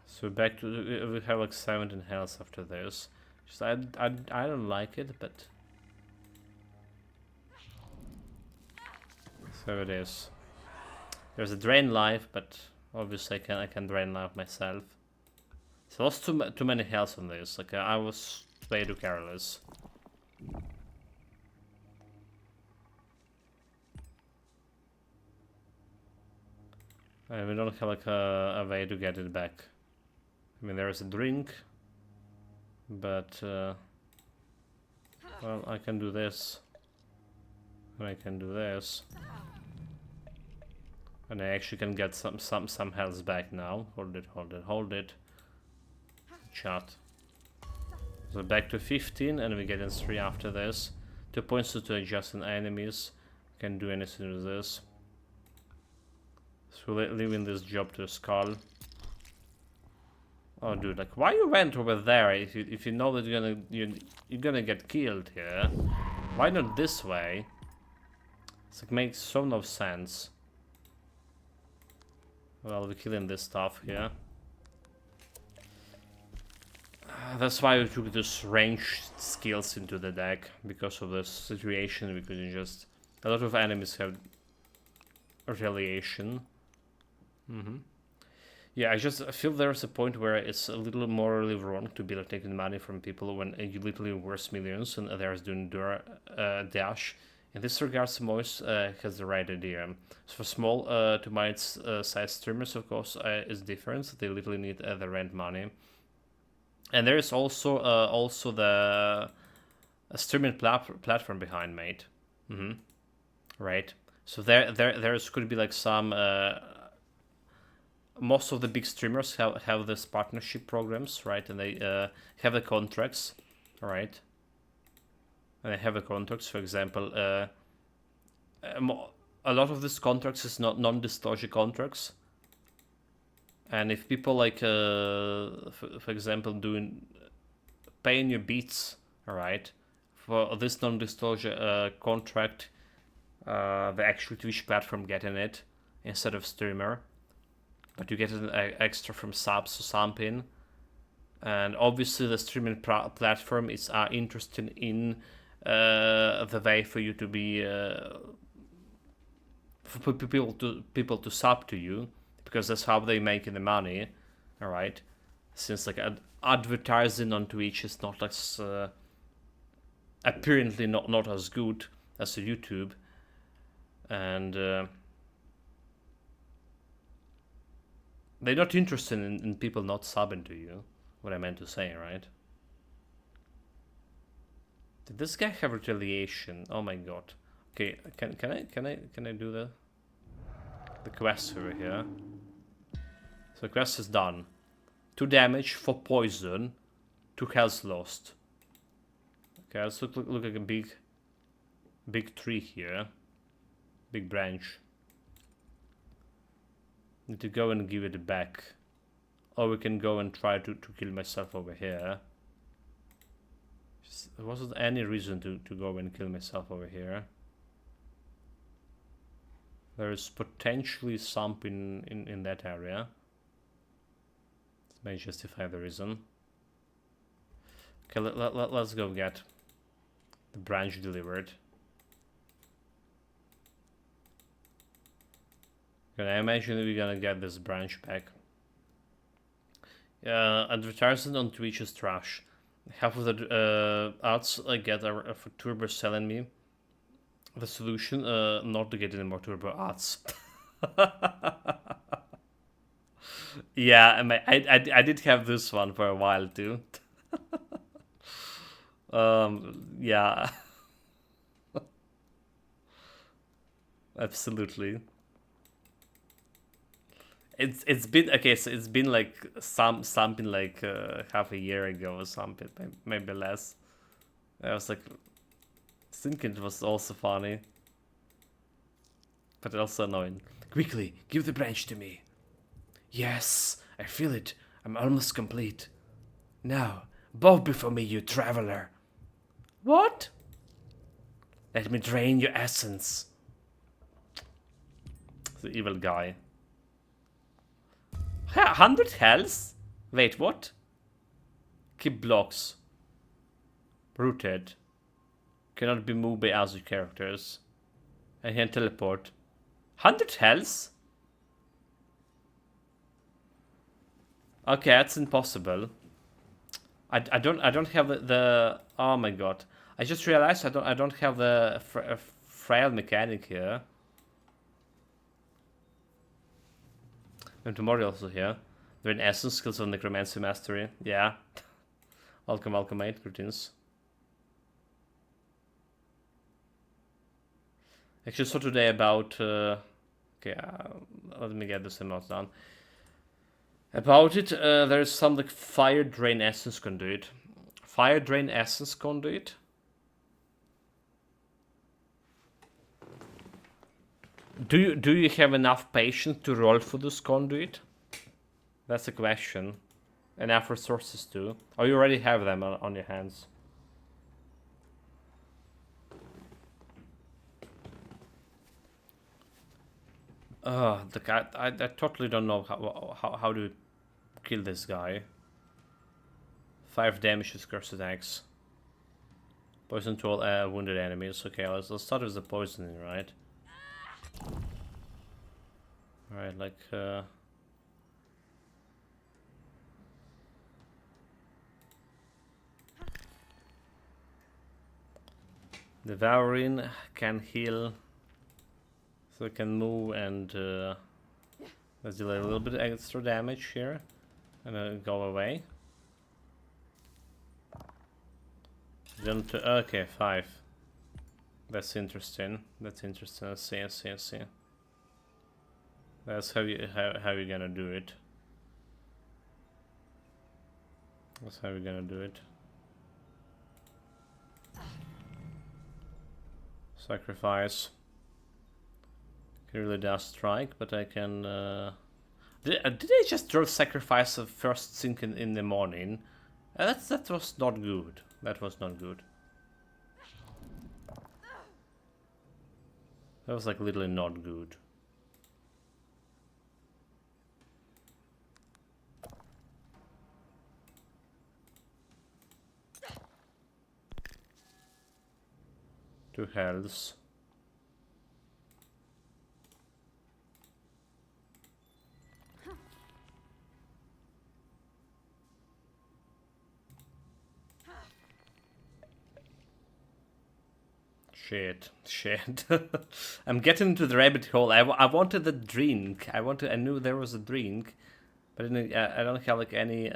So back to we have like 17 health after this. Just I don't like it, but so it is. There's a drain life, but obviously I can drain life myself. So I lost too many health on this. Like I was way too careless. And we don't have like a way to get it back. I mean, there is a drink, but well, I can do this. And I can do this. And I actually can get some health back now. Hold it. Chat. So back to 15, and we get in 3 after this. 2 points to adjust in enemies. Can't do anything with this. So leaving this job to Skull. Oh, dude, like, why you went over there if you know that you're gonna get killed here? Why not this way? It's like makes so no sense. Well, we're killing this stuff here. That's why we took this ranged skills into the deck, because of this situation. We couldn't just. A lot of enemies have retaliation. Yeah, I just feel there's a point where it's a little morally wrong to be like taking money from people when you literally worth millions and they're doing dash. In this regards, Moise has the right idea. So for small to size streamers, of course, is different. They literally need the rent money. And there is also the streaming platform behind, mate. Right. So there's could be like some most of the big streamers have this partnership programs, right? And they have the contracts, right? And they have the contracts. For example, a lot of these contracts is not non-disclosure contracts. And if people like, for example, paying your beats, all right, for this non-disclosure contract, the actual Twitch platform getting it instead of streamer, but you get an extra from subs or something. And obviously, the streaming platform is interested in the way for you to be for people to sub to you, because that's how they make the money, all right? Since like advertising on Twitch is not as apparently not as good as the YouTube, and they're not interested in people not subbing to you. What I meant to say, right? Did this guy have retaliation? Oh my god. Okay, can I do the quest over here? So the quest is done. 2 damage for poison, 2 health lost. Okay, let's look like a big tree here. Big branch. Need to go and give it back. Or we can go and try to kill myself over here. There wasn't any reason to go and kill myself over here. There is potentially something in that area. This may justify the reason. Okay, let's go get the branch delivered. And I imagine we're gonna get this branch back. Advertising on Twitch is trash. Half of the ads I get are for Turbo selling me the solution, not to get any more Turbo ads. Yeah, I did have this one for a while too. Yeah. Absolutely. It's been okay, so it's been like something like half a year ago or something, maybe less. I was like thinking it was also funny, but also annoying. Quickly, give the branch to me. Yes, I feel it. I'm almost complete. Now, bow before me, you traveler. What? Let me drain your essence. The evil guy. 100 health? Wait, what? Keep blocks. Rooted. Cannot be moved by other characters. And can teleport. 100 health? Okay, that's impossible. I don't have the oh my god. I just realized I don't have the frail mechanic here. And tomorrow also here. They're in essence skills of necromancy mastery. Yeah. welcome mate, greetings. Actually saw today about okay, let me get this amount done. About it, there's some like fire drain essence conduit. Fire drain essence conduit. Do you have enough patience to roll for this conduit? That's the question. Enough resources too. Or you already have them on your hands? The guy. I totally don't know how to kill this guy. 5 damage to curse attacks. Poison to all wounded enemies. Okay, let's start with the poisoning, right? Alright, like Devouring can heal, so it can move and let's deal a little bit extra damage here and then go away. Jump to okay, 5. That's interesting. That's interesting. I see. That's how you're gonna do it. That's how we're gonna do it. Sacrifice. He really does strike, but I can... Did I just draw sacrifice the first thing in the morning? That was not good. That was not good. That was like literally not good. Two healths. Shit. I'm getting into the rabbit hole. I wanted the drink. I knew there was a drink, but I don't have like any.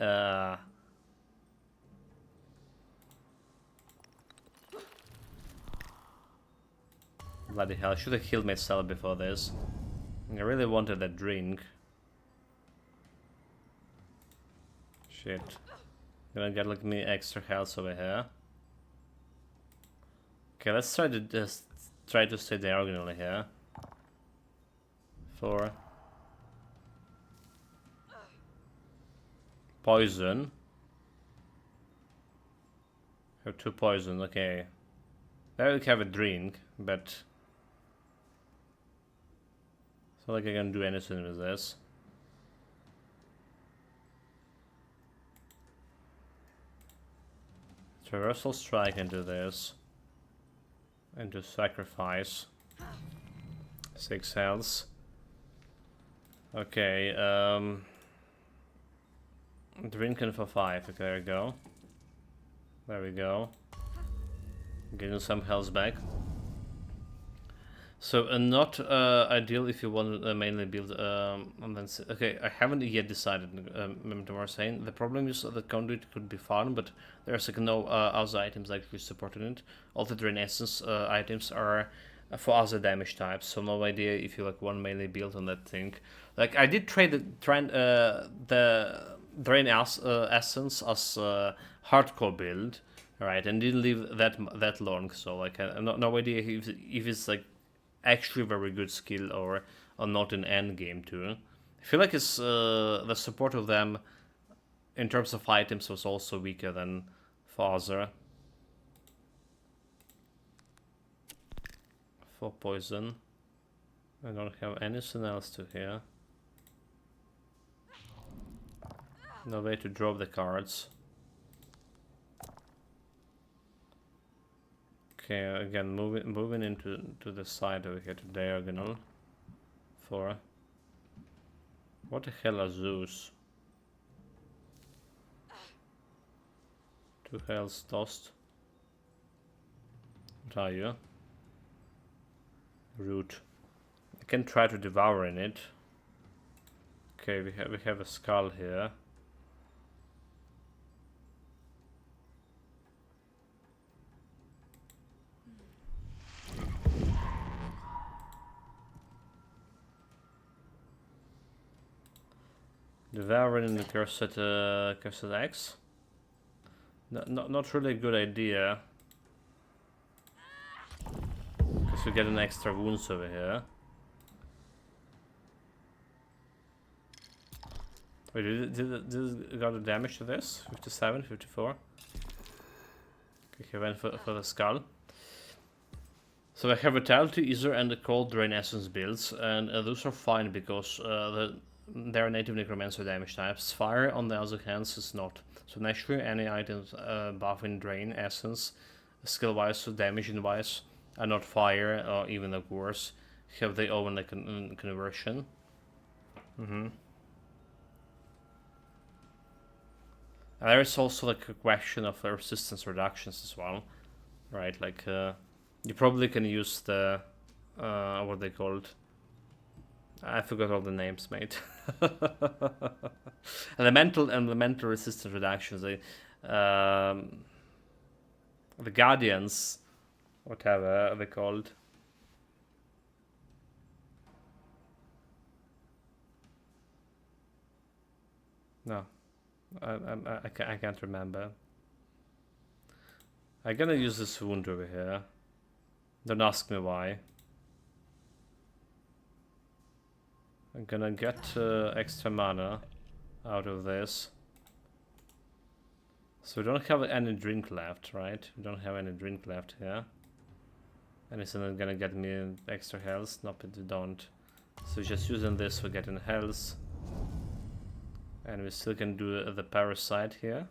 Bloody hell! I should have healed myself before this. I really wanted that drink. Shit. Gonna get like me extra health over here. Okay, let's try to stay diagonally here. 4. Poison. Have 2 poison, okay. There we have a drink, but it's not like I can do anything with this. Traversal strike into this. Into sacrifice. 6 health. Okay, drinking for 5. Okay, there we go. There we go. Getting some health back. So not ideal if you want to mainly build and then okay, I haven't yet decided. Remember saying the problem is that conduit could be fun, but there's like no other items actually supporting it. All the drain essence items are for other damage types, so no idea if you like one mainly build on that thing. Like I did try the drain essence as hardcore build, right, and didn't leave that long. So like no idea if it's like actually very good skill or not in end game too. I feel like it's the support of them in terms of items was also weaker than Father. For poison. I don't have anything else to here. No way to drop the cards. Okay, again, moving into the side over here to diagonal. 4. What the hell are Zeus? 2 health tossed. What are you? Root. I can try to devour in it. Okay, we have a skull here. Devouring the cursed X. Not really a good idea. Because we get an extra wounds over here. Wait, did it got a damage to this? 57, 54. Okay, he went for the skull. So I have Vitality, Ether, and the Cold Drain Essence builds, and those are fine because they're native Necromancer damage types. Fire, on the other hand, is not. So naturally, any items buffing Drain Essence, skill-wise, damaging-wise, are not fire, or even like worse, have their own like conversion. And there is also like a question of resistance reductions as well, right? Like you probably can use the what they called. I forgot all the names, mate. elemental resistance reductions. The Guardians, whatever they're called. No, I can't remember. I'm gonna use this wound over here. Don't ask me why. I'm gonna get extra mana out of this. So we don't have any drink left, right? We don't have any drink left here. And it's not gonna get me extra health. Nope, we don't. So just using this for getting health. And we still can do the parasite here.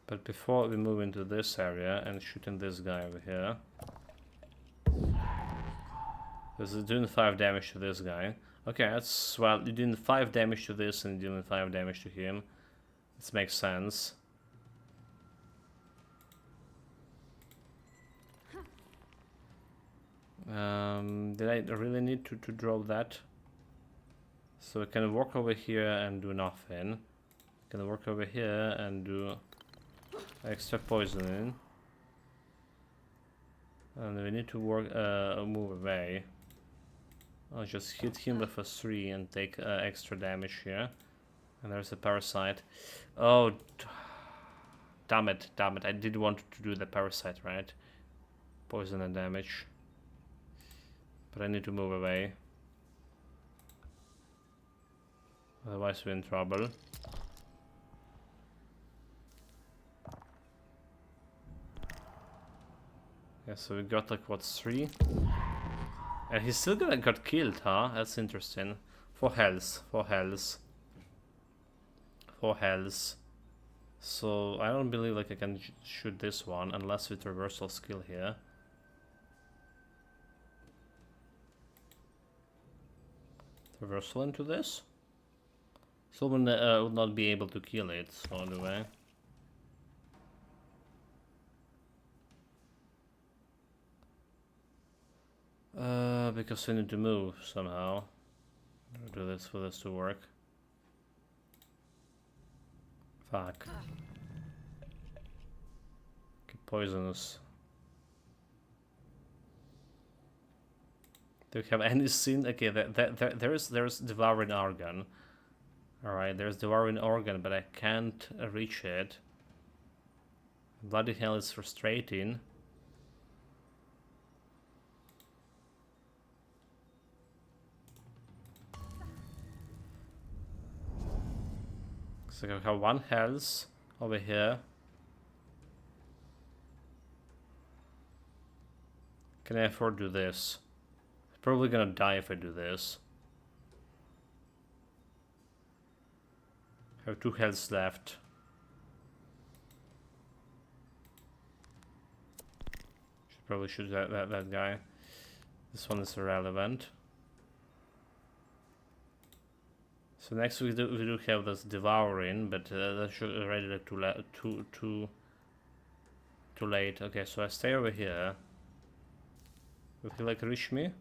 But before we move into this area and shooting this guy over here. This is doing 5 damage to this guy. Okay, that's, well, you're doing 5 damage to this and you're doing 5 damage to him. This makes sense. Did I really need to drop that? So I can walk over here and do nothing. I can walk over here and do extra poisoning. And we need to work, move away. I'll just hit him with a 3 and take extra damage here. And there's a parasite. Oh, damn it, damn it. I did want to do the parasite, right? Poison and damage. But I need to move away. Otherwise we're in trouble. Yeah, so we got like what, 3? And he's still gonna got killed, huh? That's interesting. For health, for health. For health. So I don't believe like I can shoot this one unless with reversal skill here. Reversal into this? Someone would not be able to kill it, so anyway. Because we need to move somehow. Do this for this to work. Fuck. Okay, poisonous. Do you have any scene? Okay, there's devouring organ. Alright, there's devouring organ, but I can't reach it. Bloody hell, it's frustrating. So I have 1 health over here. Can I afford to do this? Probably gonna die if I do this. I have 2 healths left. Should probably shoot that guy. This one is irrelevant. So next we do have this devouring, but that should already like too late. Okay, so I stay over here. Will he like reach me?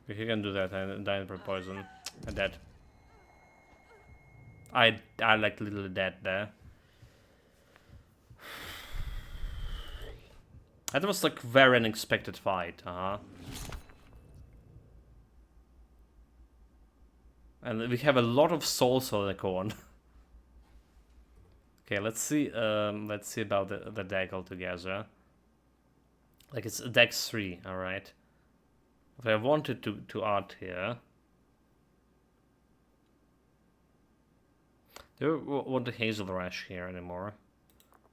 If he can do that, I'm dying for poison. I'm dead. I like literally dead there. That was like very unexpected fight, And we have a lot of souls on the corn. Okay, let's see about the deck altogether. Like it's deck 3, alright. If I wanted to add here. Do we want the Hazel Rash here anymore?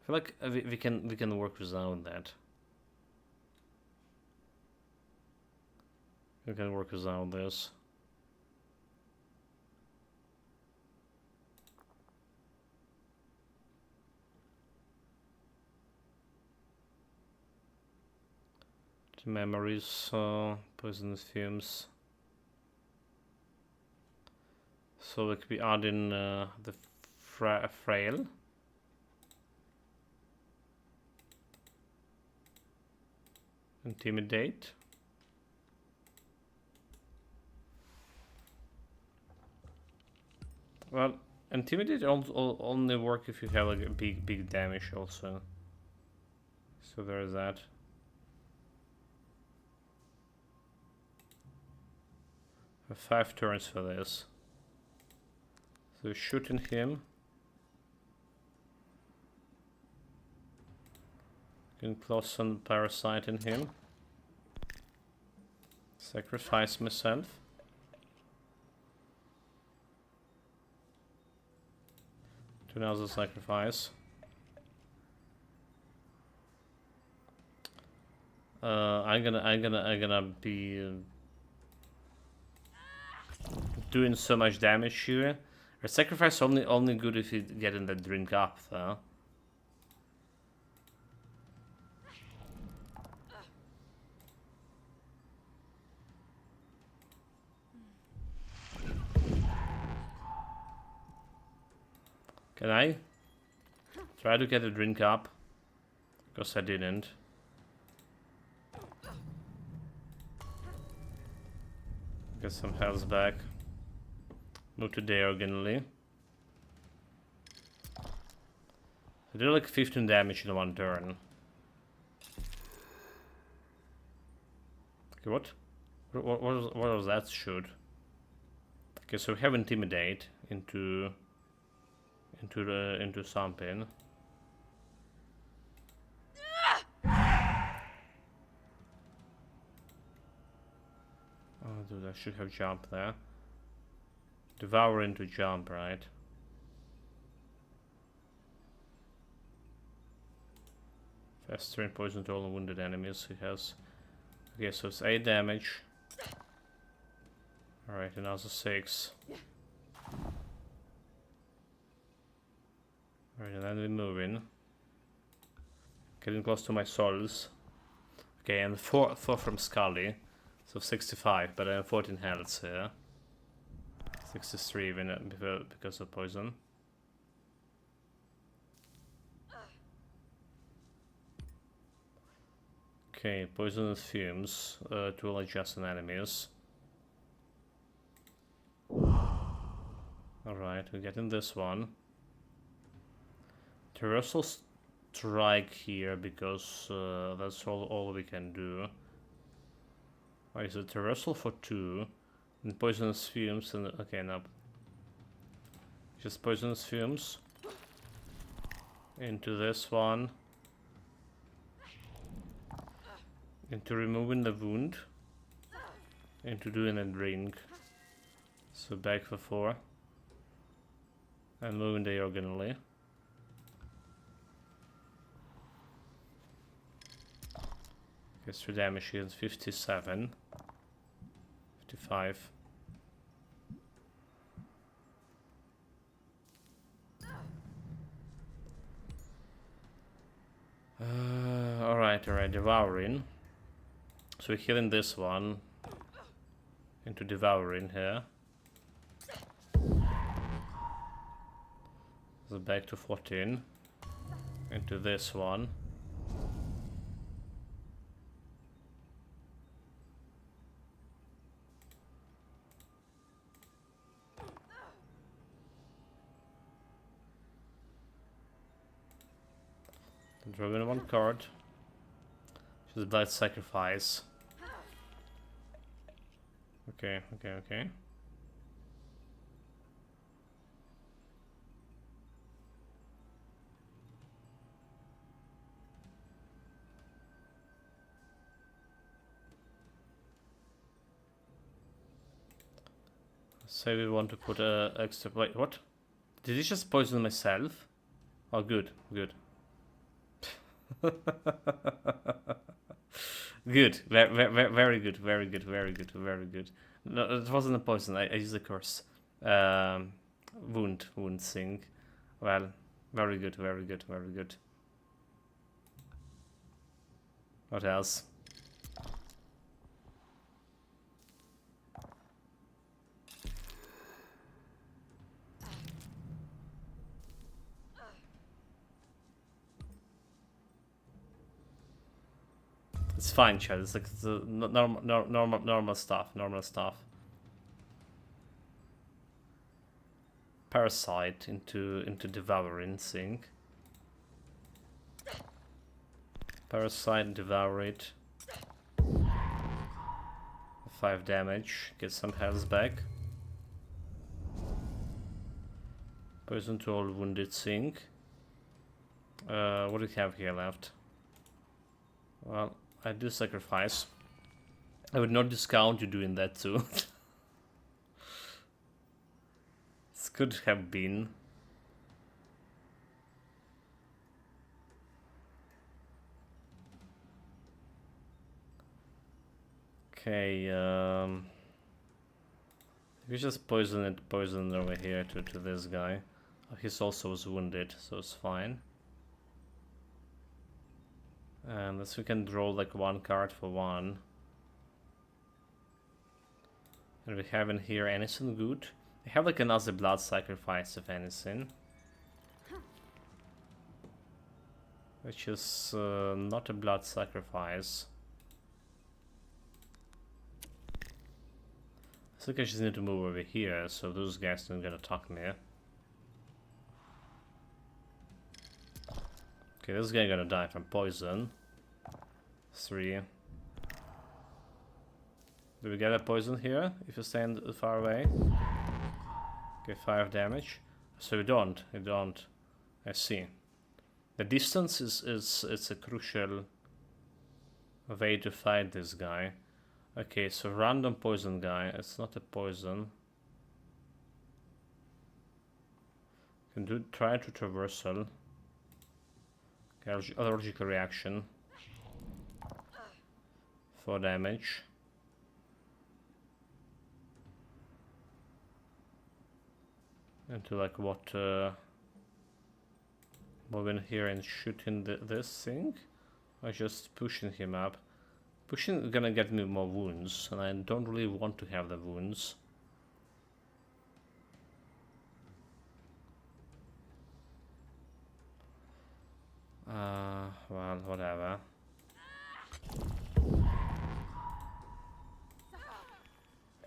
I feel like we can work without that. We can work without this. The memories, poisonous fumes. So we could be adding the frail. Intimidate. Well, intimidate only work if you have like a big damage also. So there is that. I have 5 turns for this. So shooting him. Getting close on parasiting him. Sacrifice myself. Do another sacrifice. I'm gonna be doing so much damage here. A sacrifice only good if you get in the drink up though. Can I try to get a drink up? Because I didn't. Get some health back. Move to diagonally. I did like 15 damage in one turn. Okay, what was that shoot? Okay, so we have intimidate into something. Oh, dude, I should have jump there. Devour into jump, right? Faster and poison to all wounded enemies he has. Okay, so it's 8 damage. Alright, another 6. Alright, and then we move in. Getting close to my souls. Okay, and 4 from Scully. So 65, but I have 14 health here. 63 even because of poison. Okay, poisonous fumes to all adjacent enemies. Alright, we're getting this one. Terrestrial strike here because that's all we can do. Why is it terrestrial for 2? And poisonous fumes and okay, no. Just poisonous fumes. Into this one. Into removing the wound. Into doing a drink. So back for 4. And moving diagonally. Gets 3 damage against 57. 55. Alright, devouring. So we're healing this one into devouring here. So back to 14. Into this one. Drawing 1 card. Just Blight Sacrifice. Okay. Say we want to put a extra. Wait, what? Did he just poison myself? Oh, good. Good, very good. No, it wasn't a poison. I used a curse. Wound thing. Well, very good. What else? It's fine, Chad. It's like the normal stuff. Parasite into devouring thing. Parasite, devour it. 5 damage. Get some health back. Poison to all wounded sink. What do we have here left? Well, I do sacrifice. I would not discount you doing that too. This could have been. Okay, we just poison it over here to this guy. Oh, he's also was wounded, so it's fine. Unless we can draw like 1 card for 1. And we have in here anything good? We have like another blood sacrifice if anything. Which is not a blood sacrifice. I think I just need to move over here so those guys don't get attack me. Okay, this guy gonna die from poison. 3. Do we get a poison here if you stand far away? Okay, 5 damage. So you don't. I see. The distance is a crucial way to fight this guy. Okay, so random poison guy. It's not a poison. Can do try to traversal. Okay, allergical reaction. 4 damage. Into like what? Move in here and shooting this thing, or just pushing him up. Pushing is gonna get me more wounds, and I don't really want to have the wounds. Well, whatever.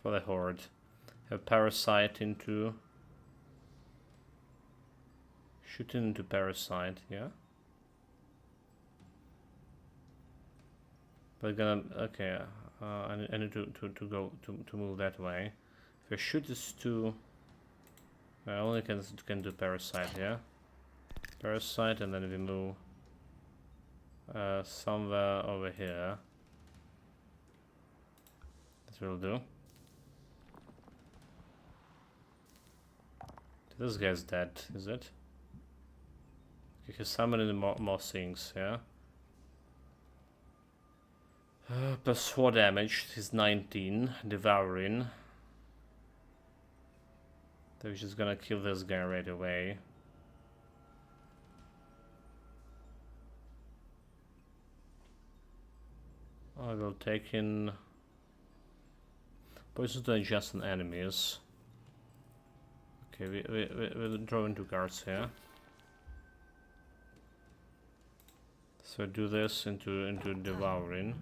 For the horde. Have parasite into... Shooting into parasite, yeah? But gonna... Okay, I need to move that way. If I shoot this to... I only can do parasite, yeah? Parasite, and then we move... somewhere over here. This will do. This guy's dead, is it? You can summon more things, yeah? Plus 4 damage, he's 19, devouring. So we're just gonna kill this guy right away. I will take in poison to adjacent enemies. Okay, we'll draw into cards here. So do this into devouring.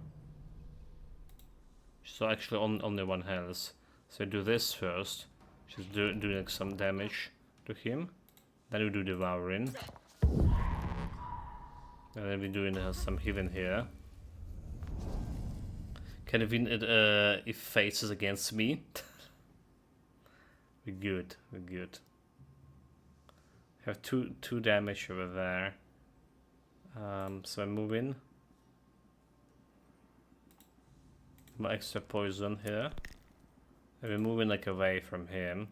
So actually only 1 health. So do this first. Just doing some damage to him. Then we do devouring. And then we're doing some healing here. Can I win it if Fates is against me? We're good. Have two damage over there. So I move in. My extra poison here. And we're moving like away from him.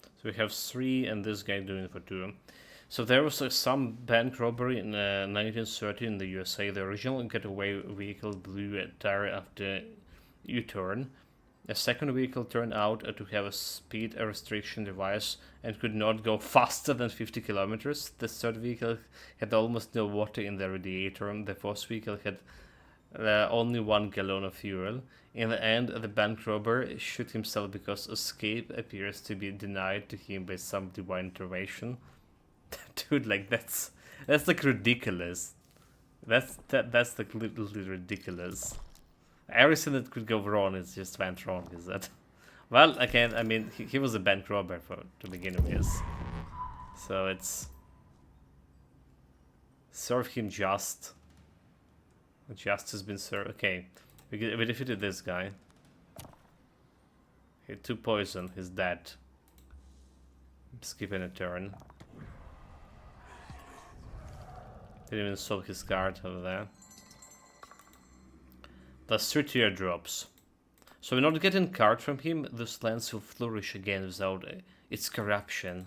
So we have 3 and this guy doing for 2. So there was some bank robbery in 1930 in the USA. The original getaway vehicle blew a tire after U-turn. A second vehicle turned out to have a speed restriction device and could not go faster than 50 kilometers. The third vehicle had almost no water in the radiator. The fourth vehicle had only 1 gallon of fuel. In the end, the bank robber shot himself because escape appears to be denied to him by some divine intervention. Dude, like that's like ridiculous. That's like literally ridiculous. Everything that could go wrong is just went wrong, is that? Well, I mean, he was a bank robber to begin with, so it's serve him just. Justice has been served. Okay, we defeated this guy. He 2 poison. He's dead. Skipping a turn. Didn't even solve his card over there. That's 3 teardrops. So we're not getting card from him. This lens will flourish again without its corruption.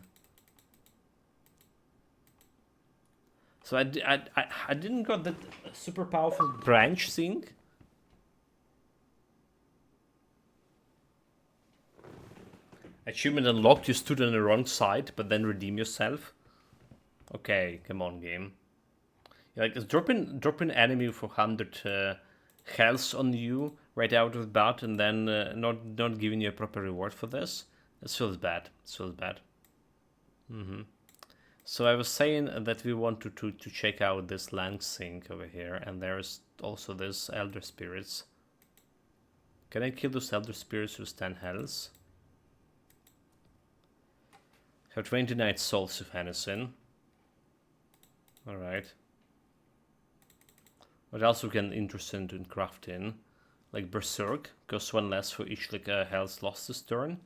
So I didn't got that super powerful branch thing. Achievement unlocked. You stood on the wrong side, but then redeem yourself. Okay, come on, game. Yeah, like it's dropping enemy for 100 health on you right out of the bat, and then not giving you a proper reward for this. It feels bad. It feels bad. So I was saying that we want to check out this land sink over here, and there's also this elder spirits. Can I kill those elder spirits with 10 health? Have 29 souls if anything. Alright. What else we can interested in crafting? Like Berserk, costs 1 less for each like health lost this turn.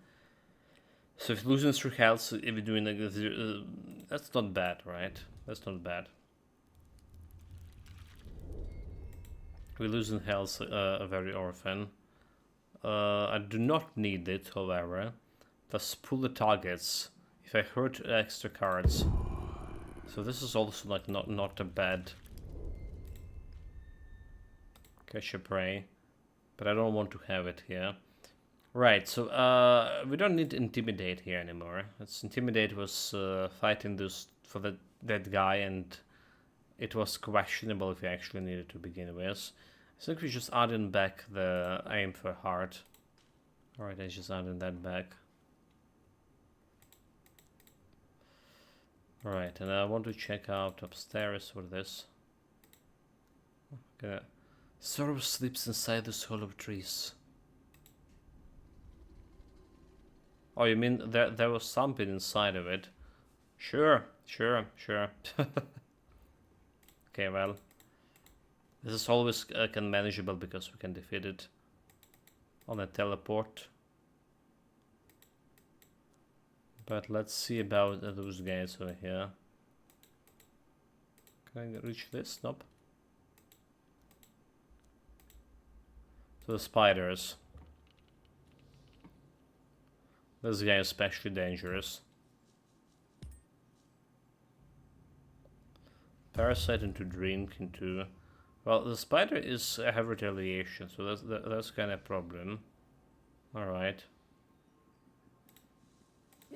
So if losing 3 health, if we're doing like that's not bad, right? That's not bad. We're losing health very often. I do not need it, however. Let's pull the targets. If I hurt extra cards. So this is also like not a bad catch a prey. But I don't want to have it here. Right, so we don't need Intimidate here anymore. Intimidate was fighting this for that guy, and it was questionable if we actually needed to begin with. I think we just adding back the aim for heart. Alright, I just adding that back. Alright, and I want to check out upstairs for this. Okay. Sorrow sleeps inside this hollow trees. Oh, you mean there was something inside of it? Sure. Okay, well. This is always manageable because we can defeat it on a teleport. But let's see about those guys over here. Can I reach this? Nope. So the spiders. This guy is especially dangerous. Parasite into drink into... Well, the spider is have retaliation, so that's kind of a problem. Alright.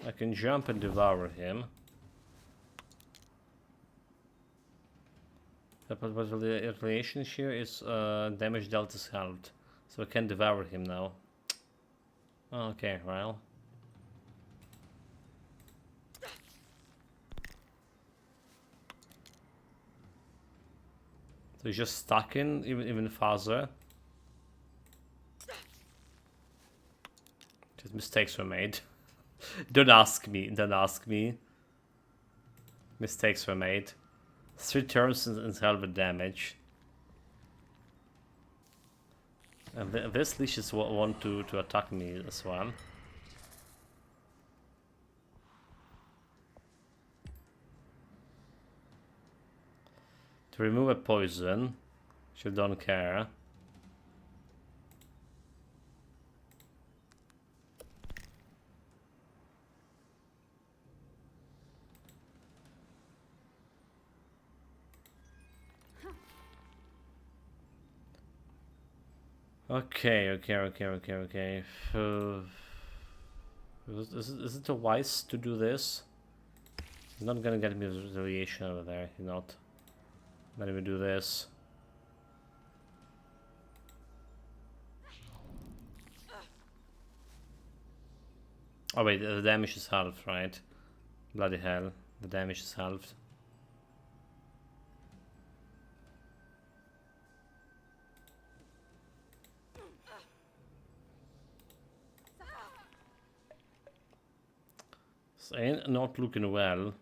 I can jump and devour him. But the retaliation here is damage dealt is halved. So I can devour him now. Okay, well. So he's just stuck in even farther. Just mistakes were made. Don't ask me. Mistakes were made. 3 turns and half the damage. And this leashes want to attack me as well. To remove a poison, she don't care. Okay. Is it wise to do this? He's not gonna get me retaliation over there. He's not. Let me do this. Oh wait, the damage is halved, right? Bloody hell, the damage is halved. So ain't not looking well.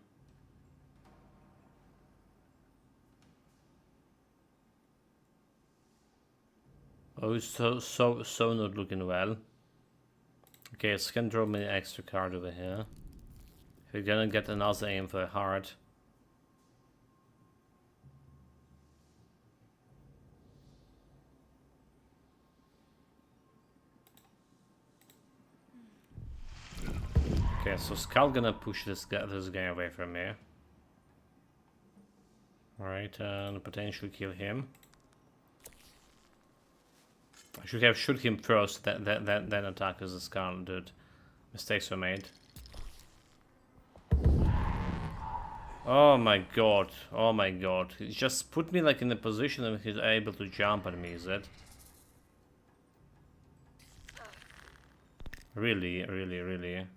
Oh, so not looking well. Okay, so can draw me an extra card over here. We're gonna get another aim for a heart. Okay, so Skull gonna push this guy away from me. Alright, and potentially kill him. I should have shoot him first, then attack as a Skull dude. Mistakes were made. Oh my god, oh my god. He just put me like in a position that he's able to jump at me, is it? Really, really, really.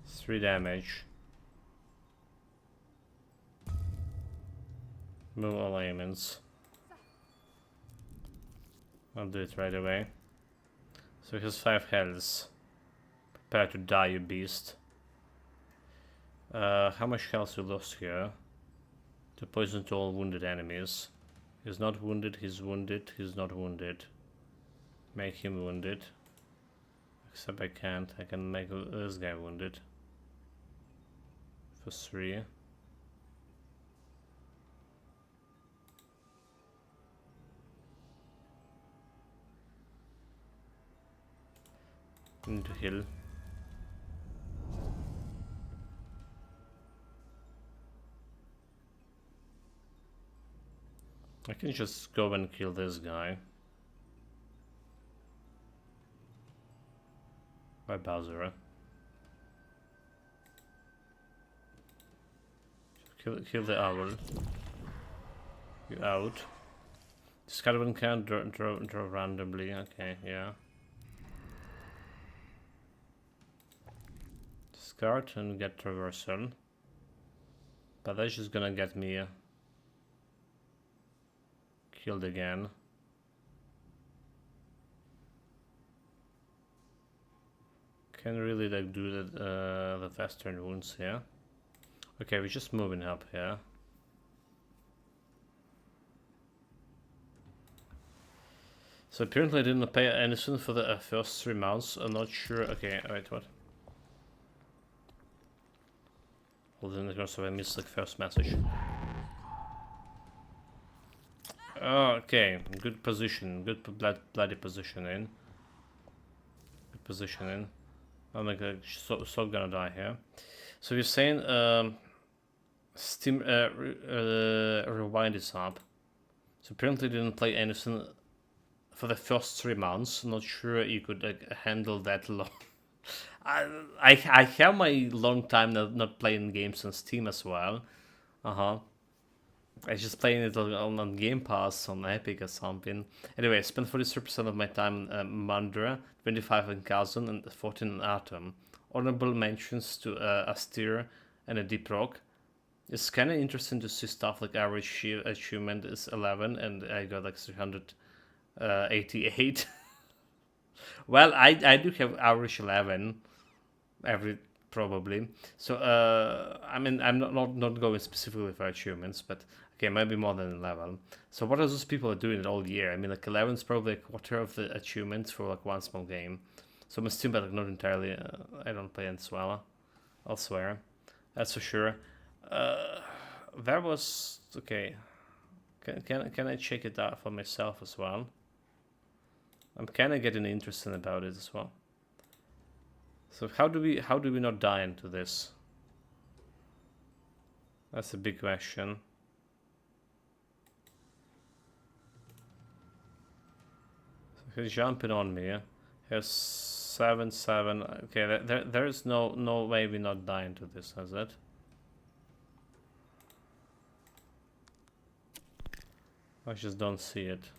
Three damage. Move all elements. I'll do it right away. So he has 5 health. Prepare to die, you beast. How much health we lost here? To poison to all wounded enemies. He's not wounded, he's wounded, he's not wounded. Make him wounded. Except I can't. I can make this guy wounded. For 3. Need to heal. I can just go and kill this guy. By Bowser. Kill the owl. You out. Discard one can draw randomly. Okay, yeah. Discard and get traversal. But that's just gonna get me killed again. Can really like do the western wounds here. Okay, we're just moving up here. So apparently I didn't pay anything for the first 3 months. I'm not sure. Okay, wait, what? Well, then also I missed the first message. Oh, okay, good position, good bloody positioning. Good positioning. I'm like so gonna die here. So you're saying Steam rewind this up. So apparently didn't play anything for the first 3 months. Not sure you could like handle that long. I have my long time not playing games on Steam as well. I just playing it on Game Pass on Epic or something. Anyway, I spent 43% of my time Mandra, 25 in Kazan, and 14 in Atom. Honorable mentions to Astir and a Deep Rock. It's kind of interesting to see stuff like average achievement is 11 and I got like 388. Well, I do have average 11 every probably. So I mean I'm not going specifically for achievements, but okay, maybe more than 11. So what are those people doing it all year? I mean like 11 is probably a quarter of the achievements for like one small game. So I'm assuming like not entirely. I don't play elsewhere. That's for sure. There was okay. Can I check it out for myself as well? I'm kind of getting interested about it as well. So how do we not die into this? That's a big question. So he's jumping on me. Here's 7-7. Okay, there's no way we not die into this, is it? I just don't see it.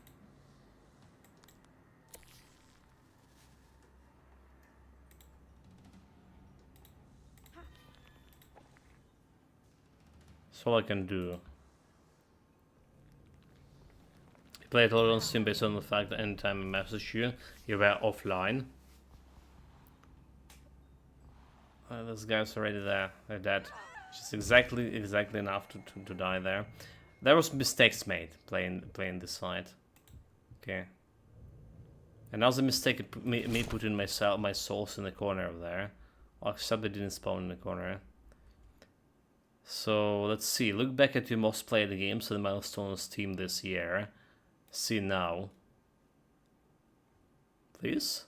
That's all I can do. Play it all on Steam based on the fact that anytime I message you, you were offline. This guy's already there. They're dead. Just exactly enough to die there. There was mistakes made playing this fight. Okay. Another mistake me putting my souls in the corner over there. Except they didn't spawn in the corner. So let's see. Look back at your most played games and milestones team this year. See now. Please.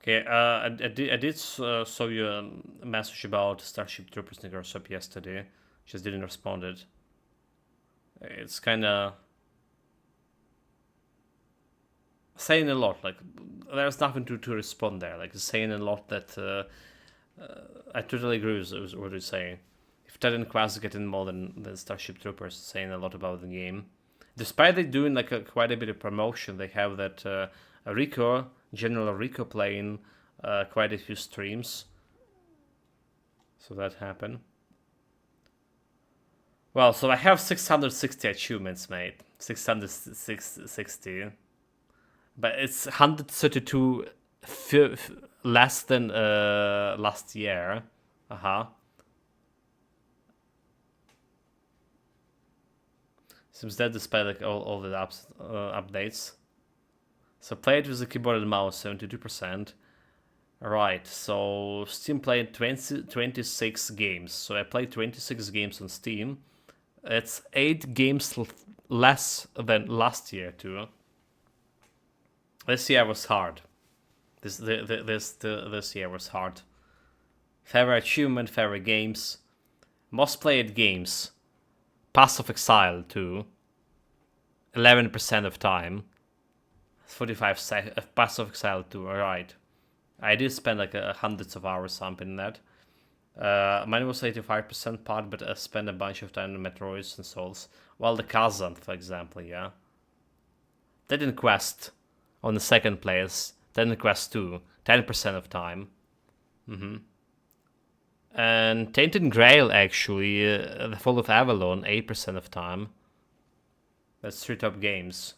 Okay, I did saw you a message about Starship Troopers Negotiation yesterday. Just didn't respond it. It's kind of saying a lot. Like there's nothing to respond there. Like it's saying a lot that I totally agree with what you're saying. If Titan Quest getting more than the Starship Troopers, saying a lot about the game. Despite they doing like quite a bit of promotion, they have that Rico. General Rico playing quite a few streams. So that happened. Well, so I have 660 achievements made. 660. But it's 132 less than last year. Seems that despite like all the updates. So play it with the keyboard and mouse, 72%. Right, so Steam played 26 games. So I played 26 games on Steam. It's 8 games less than last year too. This year was hard. This year was hard. Favorite achievement, favorite games. Most played games. Pass of Exile too. 11% of time. 45 Pass of Exile 2, alright. I did spend like hundreds of hours something in that. Mine was 85% part, but I spent a bunch of time on Metroids and Souls. While the Kazan, for example, yeah. Titan Quest on the second place. Titan Quest 2, 10% of time. And Tainted Grail, actually, The Fall of Avalon, 8% of time. That's 3 top games.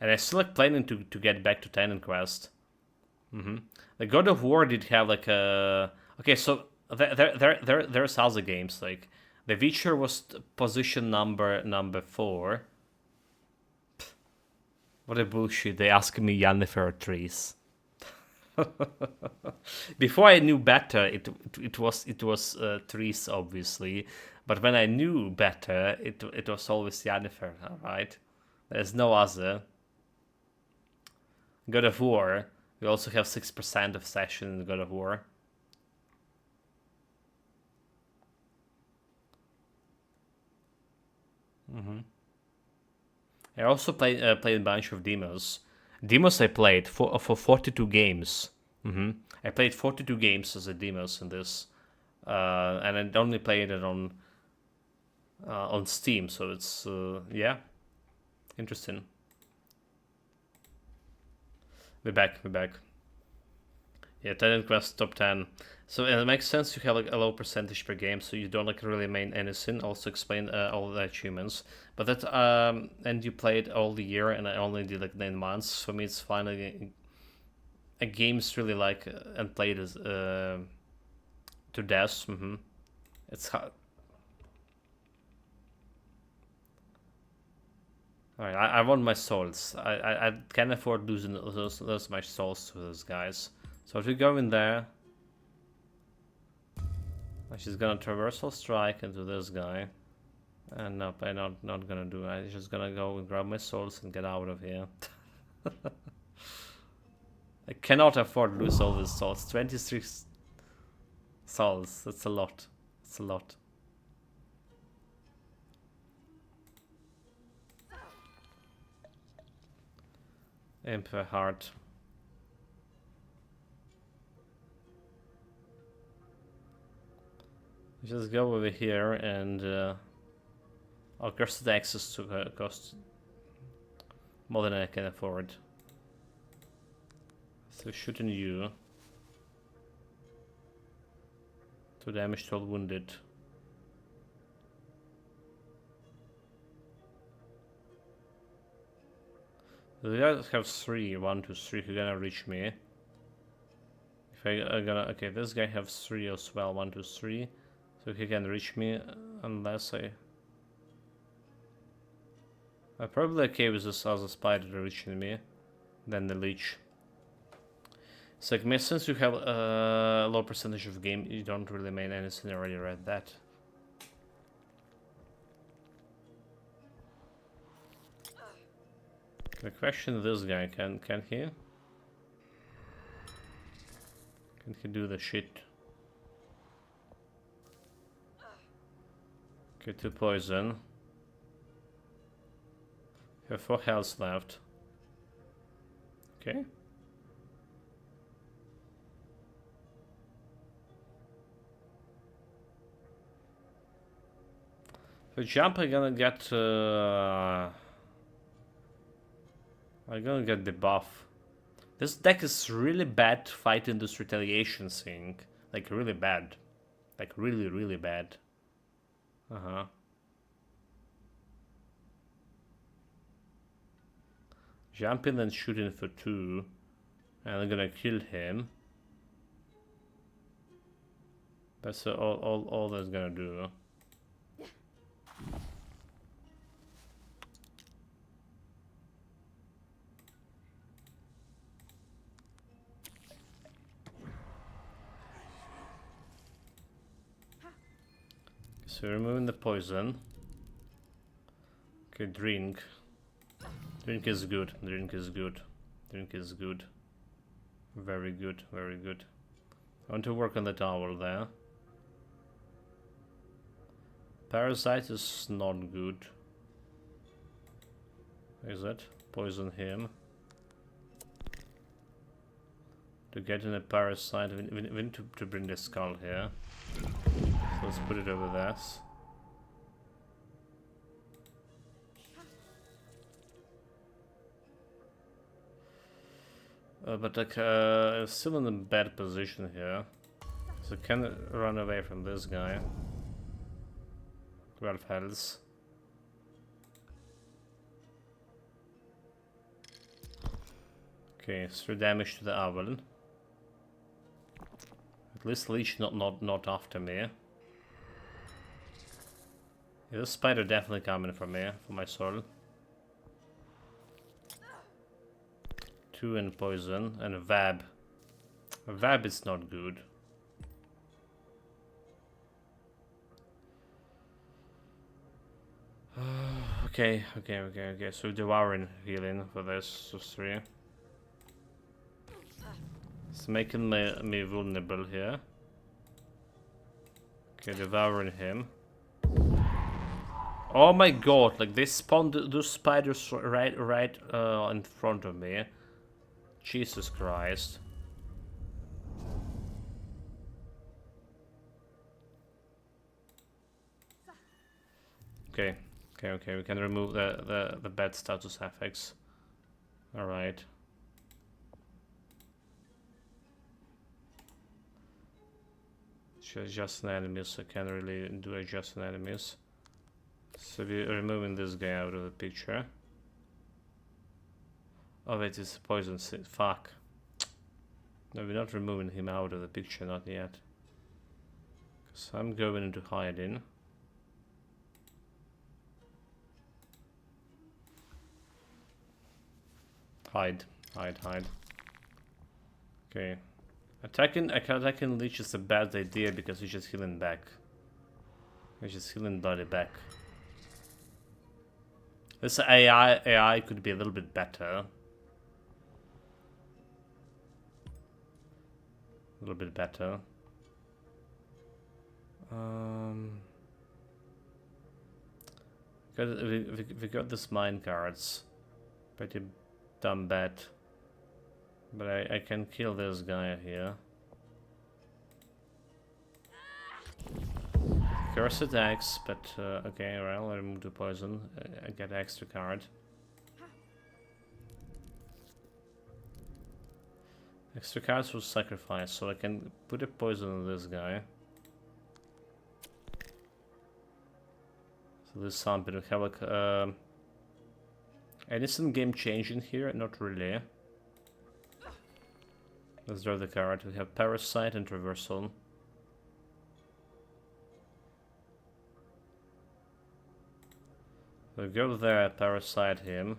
And I still like planning to get back to Titan Quest. The God of War did have like a... Okay, so there's other games. Like The Witcher was position number 4. What a bullshit. They asked me Yennefer trees. Before I knew better, it was trees obviously. But when I knew better, it was always Yennefer. All right, there's no other. God of War. We also have 6% of session in God of War. I also played a bunch of demos. Demos I played for 42 games. I played 42 games as a demos in this, and I only played it on Steam. So it's yeah, interesting. We're back. Yeah, Titan Quest top 10. So it makes sense you have like a low percentage per game, so you don't like really main anything. Also explain all the achievements, but that and you played all the year, and I only did like 9 months. For me, it's finally a game's really like and played as to death. It's hard. Alright, I want my souls. I can't afford losing those much souls to those guys. So if we go in there, she's gonna traversal strike into this guy. And nope, I'm not gonna do it. I'm just gonna go and grab my souls and get out of here. I cannot afford to lose all these souls. 23 souls. That's a lot. It's a lot. Emperor Heart. Just go over here and I'll cost access to cost more than I can afford. So shooting you. 2 damage to all wounded. The guys have 3, 1, 2, 3 who gonna reach me. If I gonna okay, this guy has 3 as well, 1, 2, 3, so he can reach me unless I'm probably okay with this other spider reaching me than the leech. It's like, since you have a low percentage of game, you don't really make anything. I already read that. The question: this guy can he? Can he do the shit? Okay, 2 poison. You have 4 health left. Okay. For jump, I'm gonna get the buff. This deck is really bad fighting this retaliation thing. Like really bad. Like really, really bad. Uh-huh. Jumping and shooting for 2. And I'm gonna kill him. That's all that's gonna do. So removing the poison. Okay, drink. Drink is good. Drink is good. Drink is good. Very good. Very good. I want to work on the tower there. Parasite is not good. Is it? Poison him. To get in a parasite, we need to bring the skull here. So let's put it over there. But like, still in a bad position here. So can run away from this guy. 12 health. Okay, 3 damage to the owl. At least leech not after me. Yeah, this spider definitely coming for me, for my soul. 2 in poison and a vab. A vab is not good. Okay. So devouring healing for this, so 3. It's making me vulnerable here. Okay, devouring him. Oh my god! Like they spawned those spiders right in front of me. Jesus Christ! Okay. We can remove the bad status effects. All right. Adjust enemies. I can't really do adjust enemies. So we're removing this guy out of the picture. Oh wait, it's poison. Fuck. No, we're not removing him out of the picture, not yet. Cause I'm going into hiding. Hide. Okay. Attacking Leech is a bad idea because he's just healing back. He's just healing body back. This AI could be a little bit better. A little bit better. We got this mine cards. Pretty dumb bet. But I can kill this guy here. Curse attacks, but okay, well, I remove the poison. I get an extra card. Extra cards will sacrifice, so I can put a poison on this guy. So this something will have like Anything game changing here? Not really. Let's draw the card. We have Parasite and Reversal. We'll go there, Parasite him.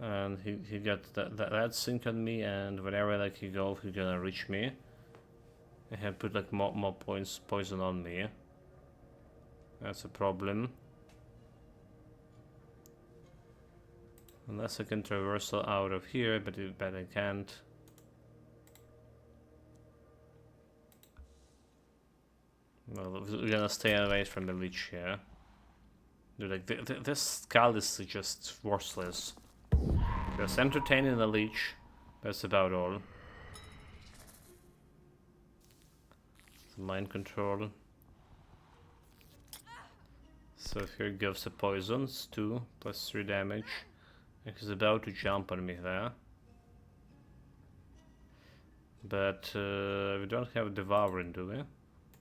And he got that sync on me, and whenever like he go, he's gonna reach me. I have put like more poison on me. That's a problem. Unless I can traversal out of here, but I can't. Well, we're gonna stay away from the leech here. Dude, like this skull is just worthless. Just entertaining the leech. That's about all. Mind control. So here goes the poisons, 2 plus 3 damage. And he's about to jump on me there. But we don't have Devouring, do we?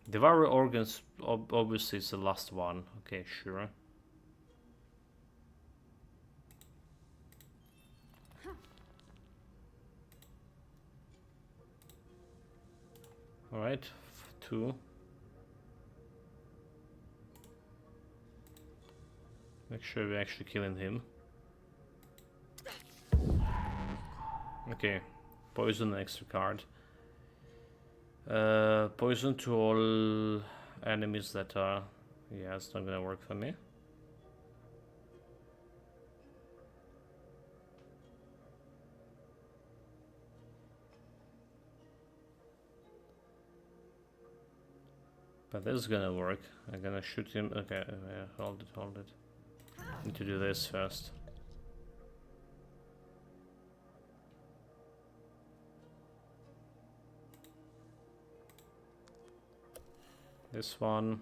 Devour Organs obviously is the last one. Okay, sure. Alright, 2. Make sure we're actually killing him. Okay, poison extra card. Poison to all enemies that are... Yeah, it's not gonna work for me. But this is gonna work. I'm gonna shoot him. Okay, hold it. Need to do this first. This one.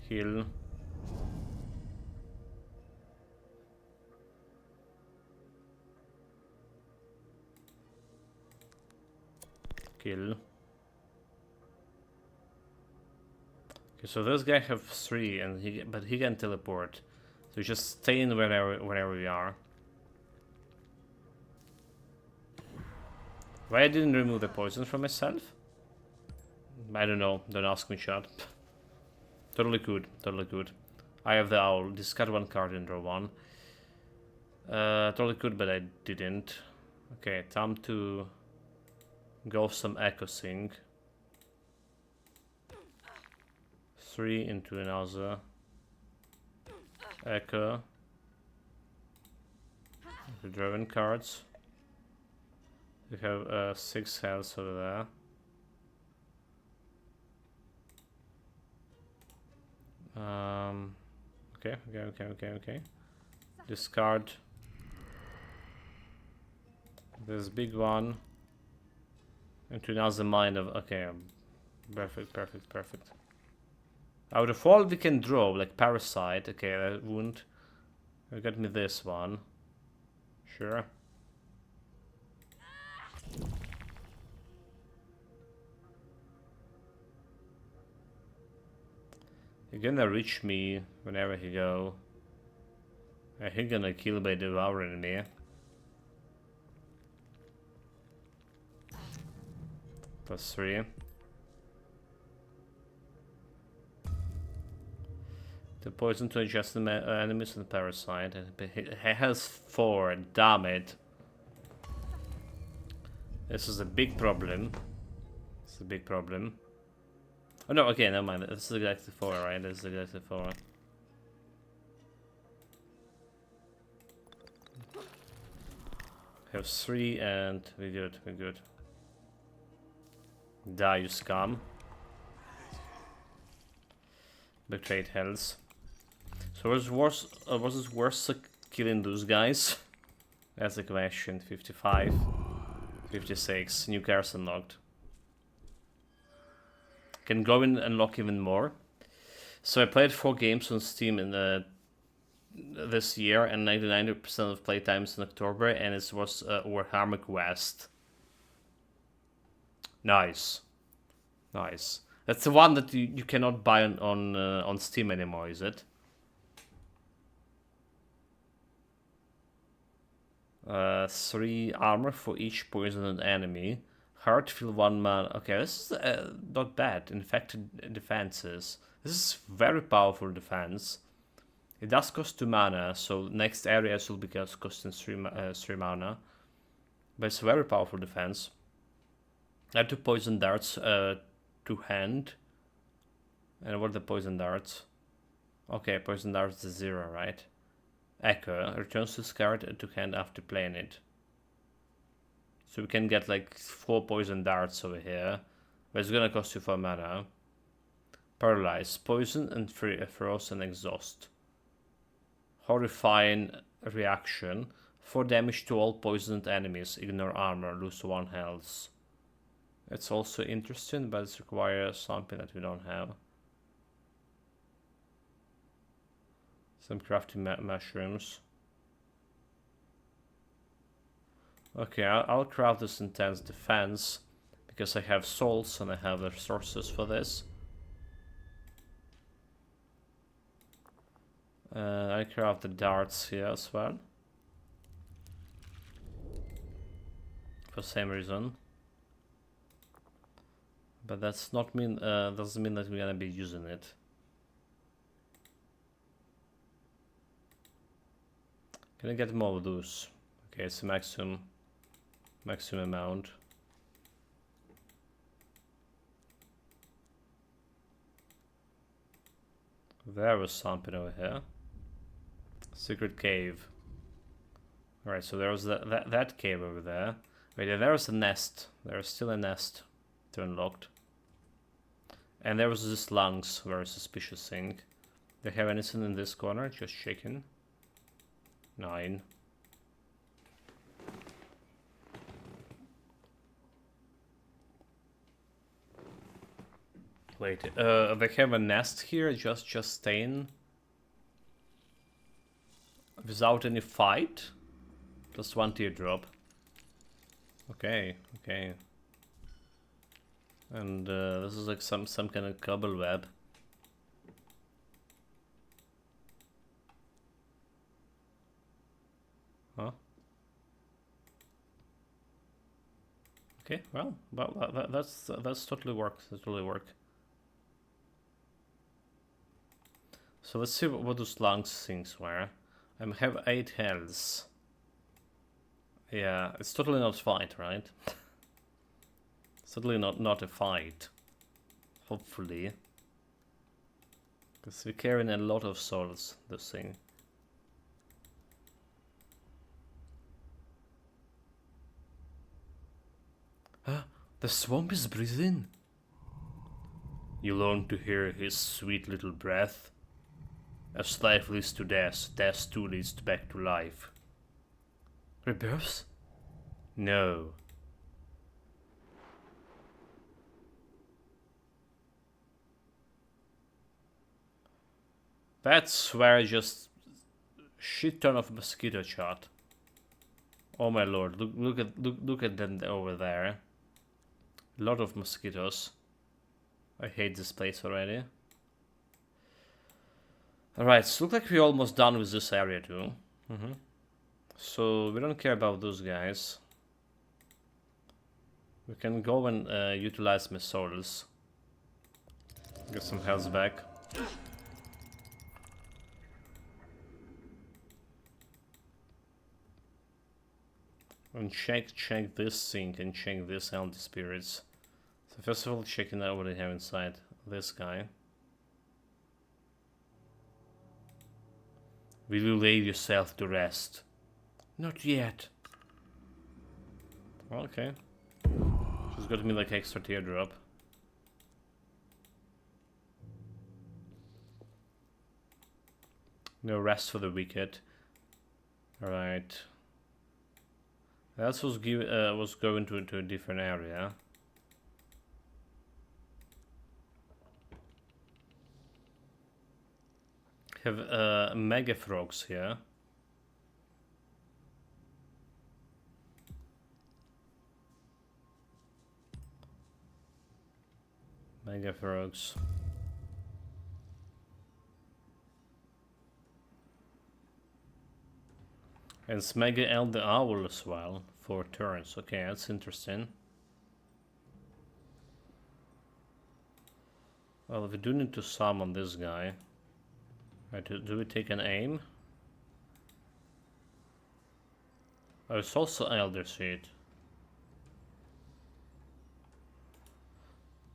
Heal. Kill. Okay, so this guy have 3, and but he can teleport. So just stay in whenever we are. Why I didn't remove the poison from myself? I don't know. Don't ask me, chat. Totally good. Totally good. I have the Owl. Discard 1 card and draw 1. Totally good, but I didn't. Okay, time to go some Echo Sync. 3 into another Echo. The Draven cards. We have 6 health over there. Okay. Discard this big one into another mine of... Okay, perfect. Out of all we can draw, like Parasite. Okay, that won't... Got me this one. Sure. He's gonna reach me whenever he go. He's gonna kill by devouring me. +3. The poison to adjust the enemies and Parasite. He has 4. Damn it. This is a big problem. It's a big problem. Oh no, okay, never mind. This is exactly 4, right? This is exactly 4. Have 3 and we're good. Die, you scum. Betrayed health. So was it worse killing those guys? That's the question. 55, 56. New cars unlocked. Can go in and unlock even more. So I played 4 games on Steam in this year, and 99% of playtimes in October, and it was Warhammer Quest. Nice. That's the one that you cannot buy on Steam anymore, is it? 3 armor for each poisoned enemy. Heart fill 1 mana. Okay, this is not bad. Infected defenses. This is very powerful defense. It does cost 2 mana, so next areas will be costing 3 mana. But it's a very powerful defense. Add 2 poison darts to hand. And what are the poison darts? Okay, poison darts is 0, right? Echo returns this card to hand after playing it. So we can get like 4 poison darts over here, but it's gonna cost you 4 mana. Paralyze, poison and frozen exhaust. Horrifying reaction, 4 damage to all poisoned enemies. Ignore armor, lose 1 health. It's also interesting, but it requires something that we don't have. Some crafting mushrooms. Okay, I'll craft this intense defense because I have souls and I have the resources for this. I craft the darts here as well. For same reason. But that's not mean doesn't mean that we're gonna be using it. Can I get more of those? Okay, it's a maximum amount. There was something over here. Secret cave. Alright, so there was that cave over there. Wait, there was a nest. There is still a nest to unlocked. And there was this lungs, very suspicious thing. Do they have anything in this corner? Just checking. 9. Wait, they have a nest here, just staying without any fight? Just 1 teardrop. Okay, okay. And this is like some kind of cobweb. Huh? Okay, well, that's totally works. That totally work. So let's see what those lungs things were. I have 8 healths. Yeah, it's totally not a fight, right? It's totally not a fight. Hopefully. Because we're carrying a lot of souls, this thing. The swamp is breathing. You long to hear his sweet little breath. As life leads to death, death too leads back to life. Rebirths? No. That's where I just shit ton of mosquito shot. Oh my lord, look at them over there. A lot of mosquitoes. I hate this place already. Alright, so look like we're almost done with this area too. So we don't care about those guys. We can go and utilize my souls. Get some health back. And check this thing and check this healthy spirits. So first of all, checking out what I have inside this guy. Will you lay yourself to rest? Not yet. Okay. She's got me like extra teardrop. No rest for the wicked. Alright. That was going to a different area. Have mega frogs here. Mega frogs. And it's Mega Elder Owl as well. 4 turns. Okay, that's interesting. Well, we do need to summon this guy. Right, do we take an aim? Oh, it's also Elder Seed.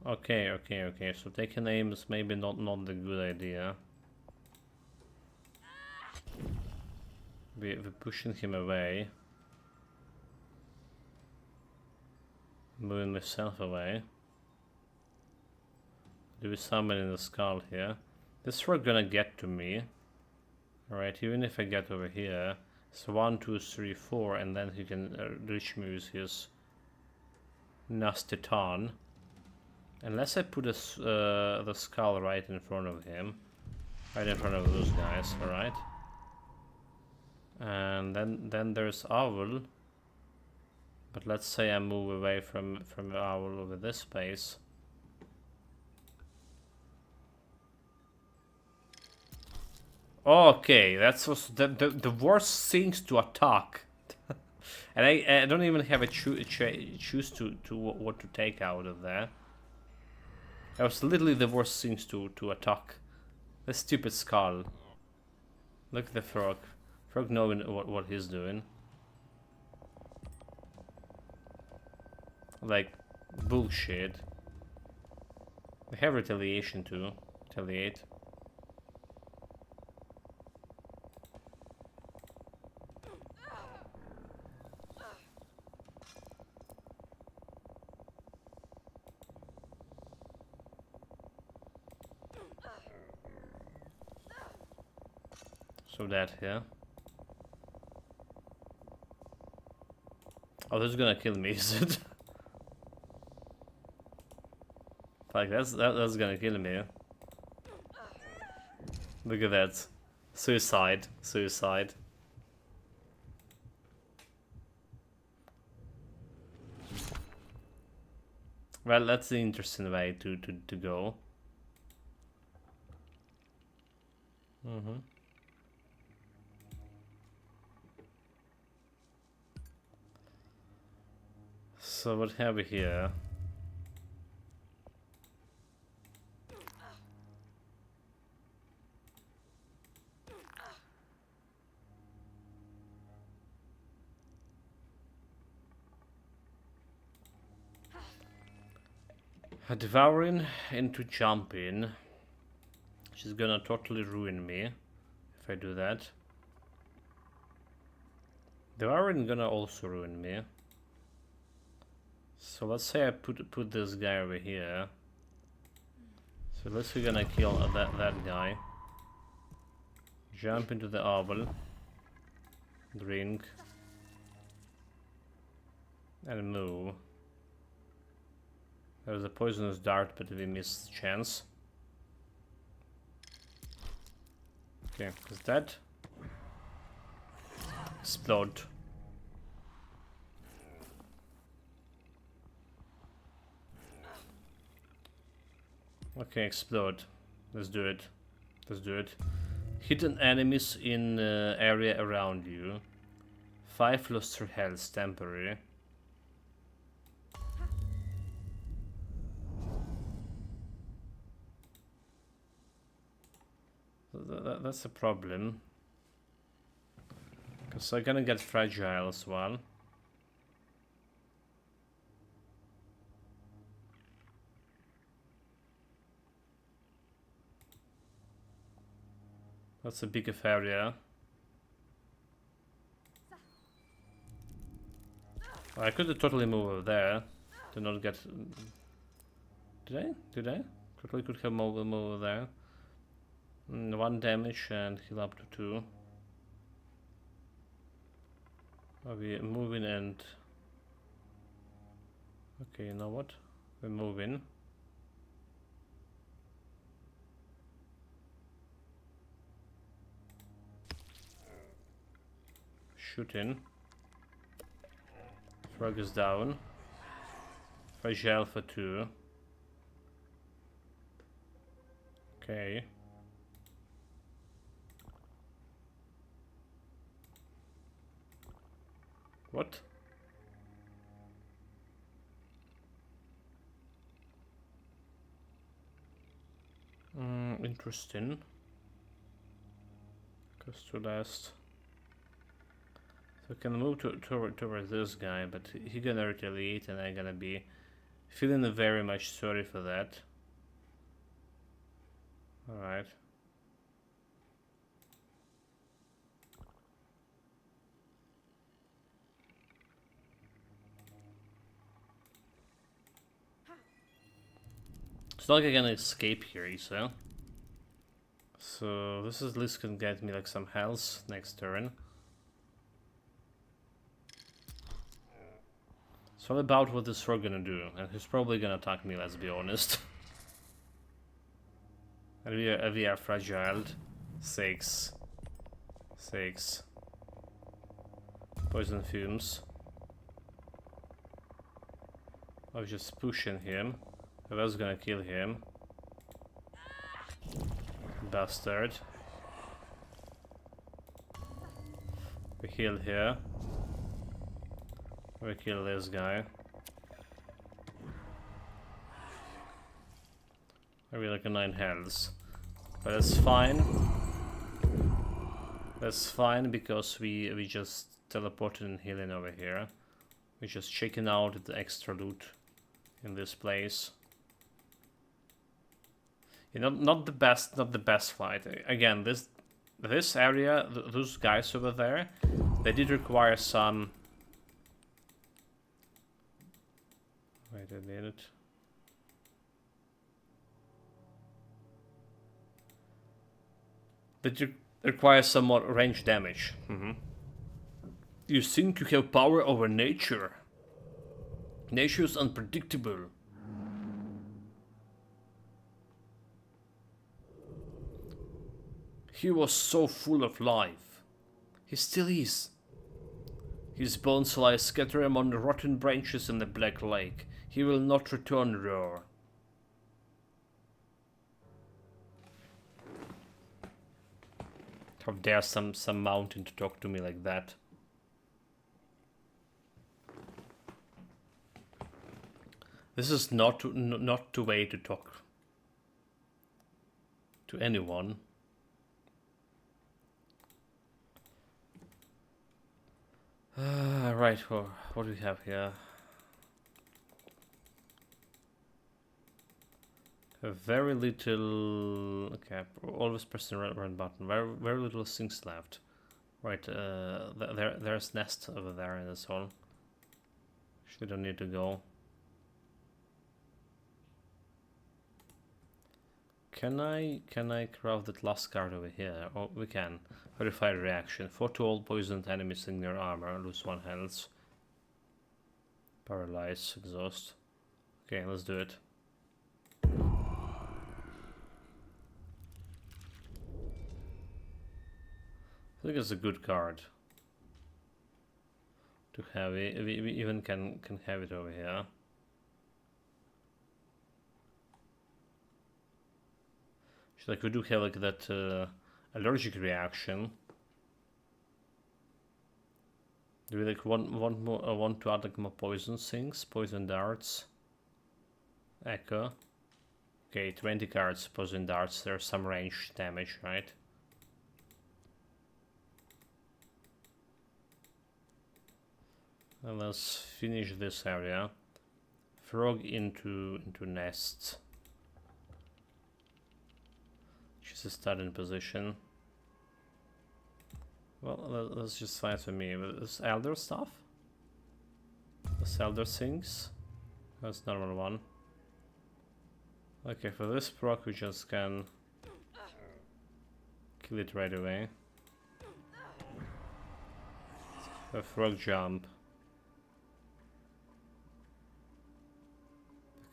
Okay, so taking aim is maybe not the good idea. We're pushing him away. Moving myself away. Do we summon in the skull here? This frog gonna get to me. Alright, even if I get over here. So 1, 2, 3, 4, and then he can reach me with his nasty ton. Unless I put the skull right in front of him. Right in front of those guys, alright. And then there's Owl. But let's say I move away from the Owl over this space. Okay, that's the worst things to attack. And I don't even have a choose to what to take out of there. That was literally the worst things to attack. The stupid skull. Look at the frog. Frog knowing what he's doing. Like, bullshit. We have retaliation too. Retaliate. So that here. Oh, this is gonna kill me, is it? Like that's gonna kill me. Look at that. Suicide. Suicide. Well, that's the interesting way to go. So what have we here? A devouring into jumping. She's gonna totally ruin me if I do that. Devouring gonna also ruin me. So let's say I put this guy over here. So let's we're gonna kill that guy. Jump into the oval. Drink. And move. There was a poisonous dart, but we missed the chance. Okay, is that? Explode. Okay, explode. Let's do it. Let's do it. Hidden enemies in area around you. 5 luster health, temporary. That's a problem. Because I'm gonna get fragile as well. That's a big area. I could have totally moved over there to not get. Did I? Totally could have moved over there. 1 damage and heal up to 2. Are we moving and... Okay, you know what? We're moving. Shooting. Frog is down. Fragile for 2. Okay. What? Interesting. Goes to last. So I can move towards this guy, but he gonna retaliate, and I'm gonna be feeling very much sorry for that. All right. It's not like I can escape here, so. So this is at least can get me like some health next turn. It's all about what this frog gonna do, and he's probably gonna attack me, let's be honest. And we are fragile. 6. Poison fumes. I was just pushing him. I was gonna kill him. Bastard. We heal here. We kill this guy. I really like a 9 healths. But that's fine. That's fine because we just teleported and healing over here. We're just checking out the extra loot in this place. You know, not the best fight. Again, this area, those guys over there, they did require some. Wait a minute. That requires some more range damage. You think you have power over nature? Nature is unpredictable. He was so full of life. He still is. His bones lie scattered among the rotten branches in the Black Lake. He will not return, Roar. How dare some mountain to talk to me like that? This is not the way to talk to anyone. Right, well, what do we have here? A very little. Okay, always press the run button. Very little things left. Right, there's nest over there in this hole. Actually, don't need to go. Can I craft that last card over here? Oh, we can. Verify reaction. 4 to all poisoned enemies in your armor. Lose 1 health. Paralyze. Exhaust. Okay, let's do it. I think it's a good card to have it. We even can have it over here. Like we do have like that allergic reaction. Do we like want to add like more poison things? Poison darts. Echo. Okay, 20 cards poison darts. There's some range damage, right? And let's finish this area. Frog into nests. She's a starting position. Well, that's just fine for me. This elder stuff? This elder things? That's normal one. Okay, for this proc we just can kill it right away. A frog jump.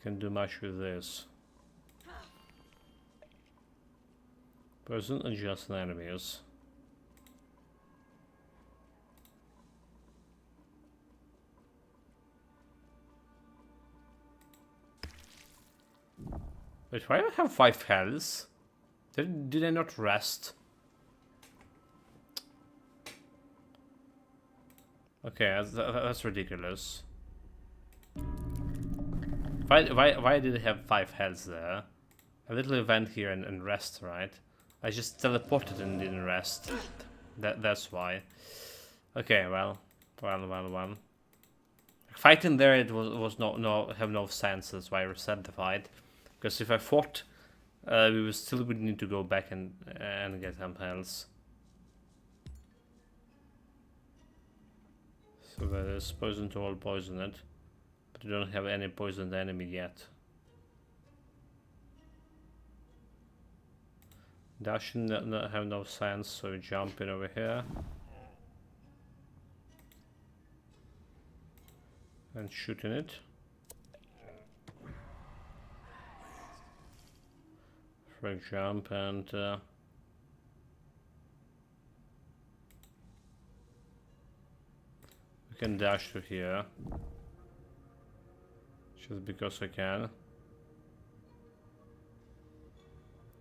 Can do much with this. Person adjust enemies. Wait, why do I have 5 health? Did I not rest? Okay, that's ridiculous. Why did I have 5 heads there? I literally went here and rest, right? I just teleported and didn't rest. That's why. Okay, well. Fighting there, it was no sense. That's why I reset the fight. Because if I fought, we would need to go back and get some else. So there is poison to all poisoned, but we don't have any poisoned enemy yet. Dashing have no sense, so we jump in over here. And shooting it. Frag jump and we can dash to here. Just because I can.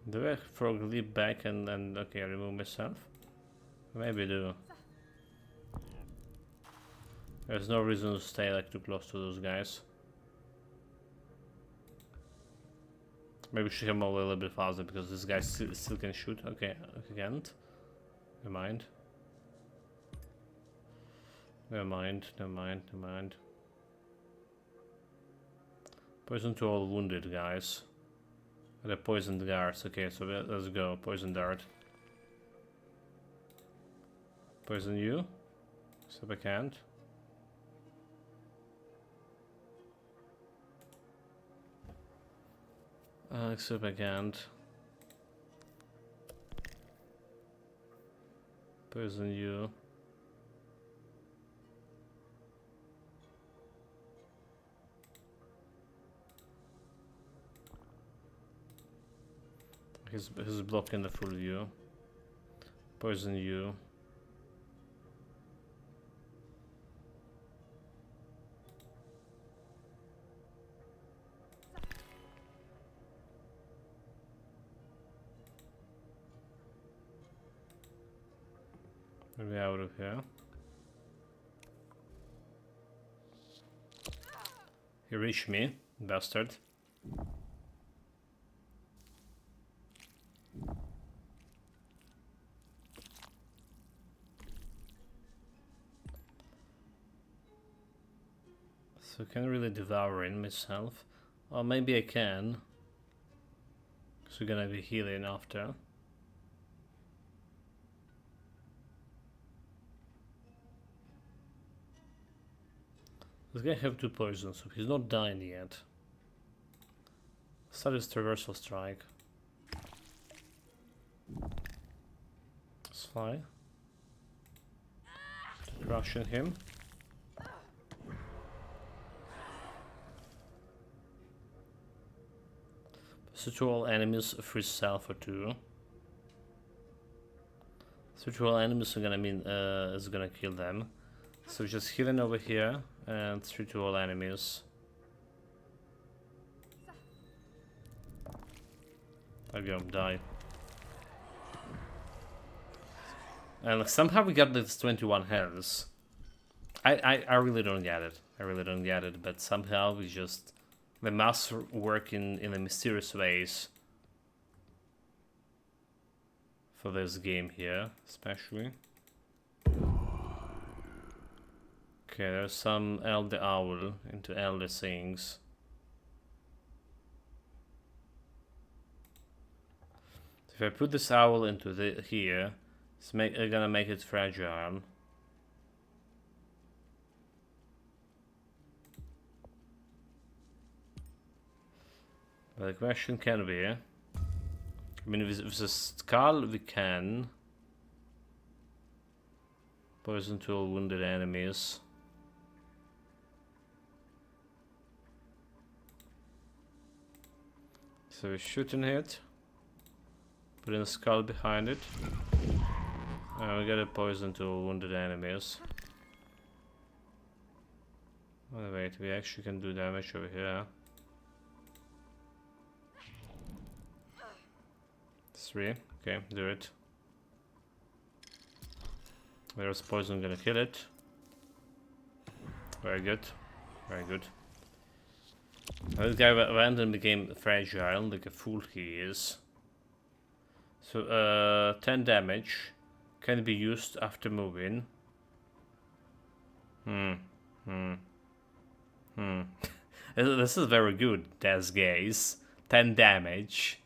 Do I frog leap back and okay, remove myself? Maybe I do. There's no reason to stay like too close to those guys. Maybe we should hit him a little bit faster because this guy still can shoot. Okay, I can't. Never mind. Never mind. Poison to all wounded guys. The poisoned guards. Okay, so let's go. Poison dart. Poison you. Except I can't. Except I can't. Poison you. He's blocking the full view. Poison you. Maybe out of here. He reached me, bastard. So I can't really devour in myself. Or maybe I can. Because we're gonna be healing after. This guy have 2 poisons, so he's not dying yet. Start his traversal strike. Let's fly. Crushing him. So to all enemies, free self for 2. So to all enemies are gonna mean is gonna kill them. So just healing over here and 3 to all enemies. There we go, die. And somehow we got this 21 health. I really don't get it. But somehow we just the maths work in the mysterious ways for this game here, especially. Okay, there's some elder owl into elder things. If I put this owl into here, it's gonna make it fragile. But the question can be, I mean, with the skull we can poison to all wounded enemies. So we're shooting it, putting a skull behind it, and we got a poison to all wounded enemies. Oh wait, we actually can do damage over here. 3. Okay, do it. There's poison gonna kill it. Very good. Very good. This guy randomly became fragile, like a fool he is. So, 10 damage. Can be used after moving. This is very good, Death Gaze. 10 damage.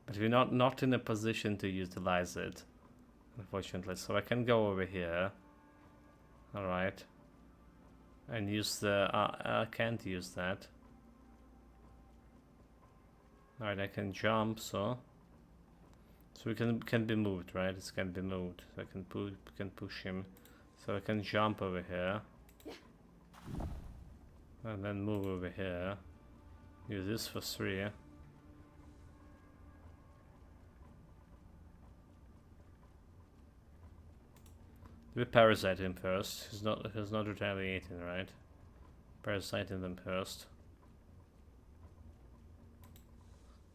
But we're not in a position to utilize it, unfortunately. So I can go over here. Alright. And use the... I can't use that. Alright, I can jump, so... So we can be moved, right? It can be moved. So I can push him. So I can jump over here. And then move over here. Use this for 3. We parasite him first. He's not retaliating, right? Parasiting them first.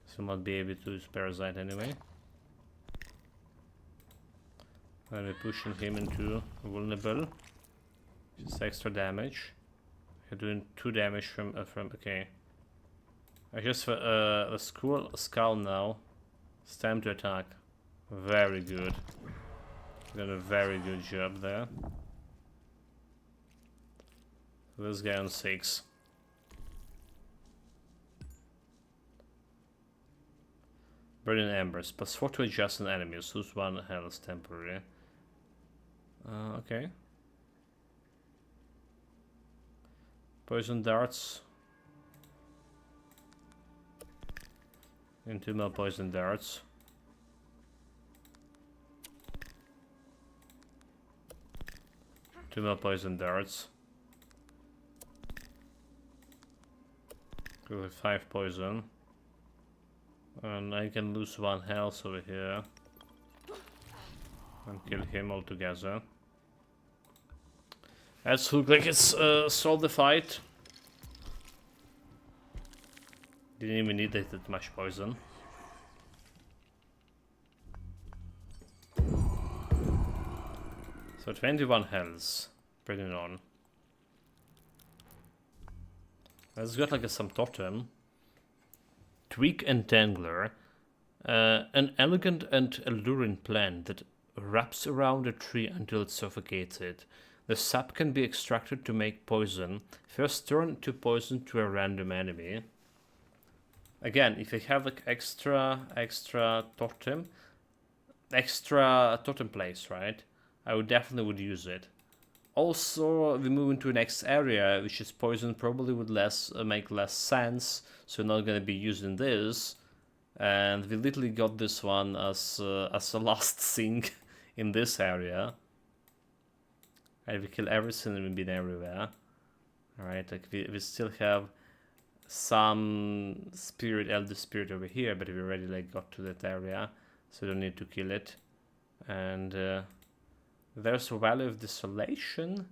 So not be able to use parasite anyway. Then we're pushing him into vulnerable. Just extra damage. You're doing 2 damage from okay. I guess for the skull now. It's time to attack. Very good. Done a very good job there. This guy on 6. Burning Embers. +4 to adjacent enemies. Lose 1 health temporary. Okay. Poison darts. And 2 more poison darts. Two more poison darts. Go with 5 poison. And I can lose 1 health over here. And kill him altogether. Let's look like it's solved the fight. Didn't even need that much poison. So 21 health. Pretty on. Let's got like some totem. Tweak Entangler. An elegant and alluring plant that wraps around a tree until it suffocates it. The sap can be extracted to make poison. First turn to poison to a random enemy. Again, if you have like extra totem place, right? I would definitely use it. Also, we move into the next area, which is poison, probably would make less sense. So we're not gonna be using this, and we literally got this one as a last thing in this area. And we kill everything and we've been everywhere. Alright, like we still have some elder spirit over here, but we already like got to that area, so we don't need to kill it. And there's a Valley of Desolation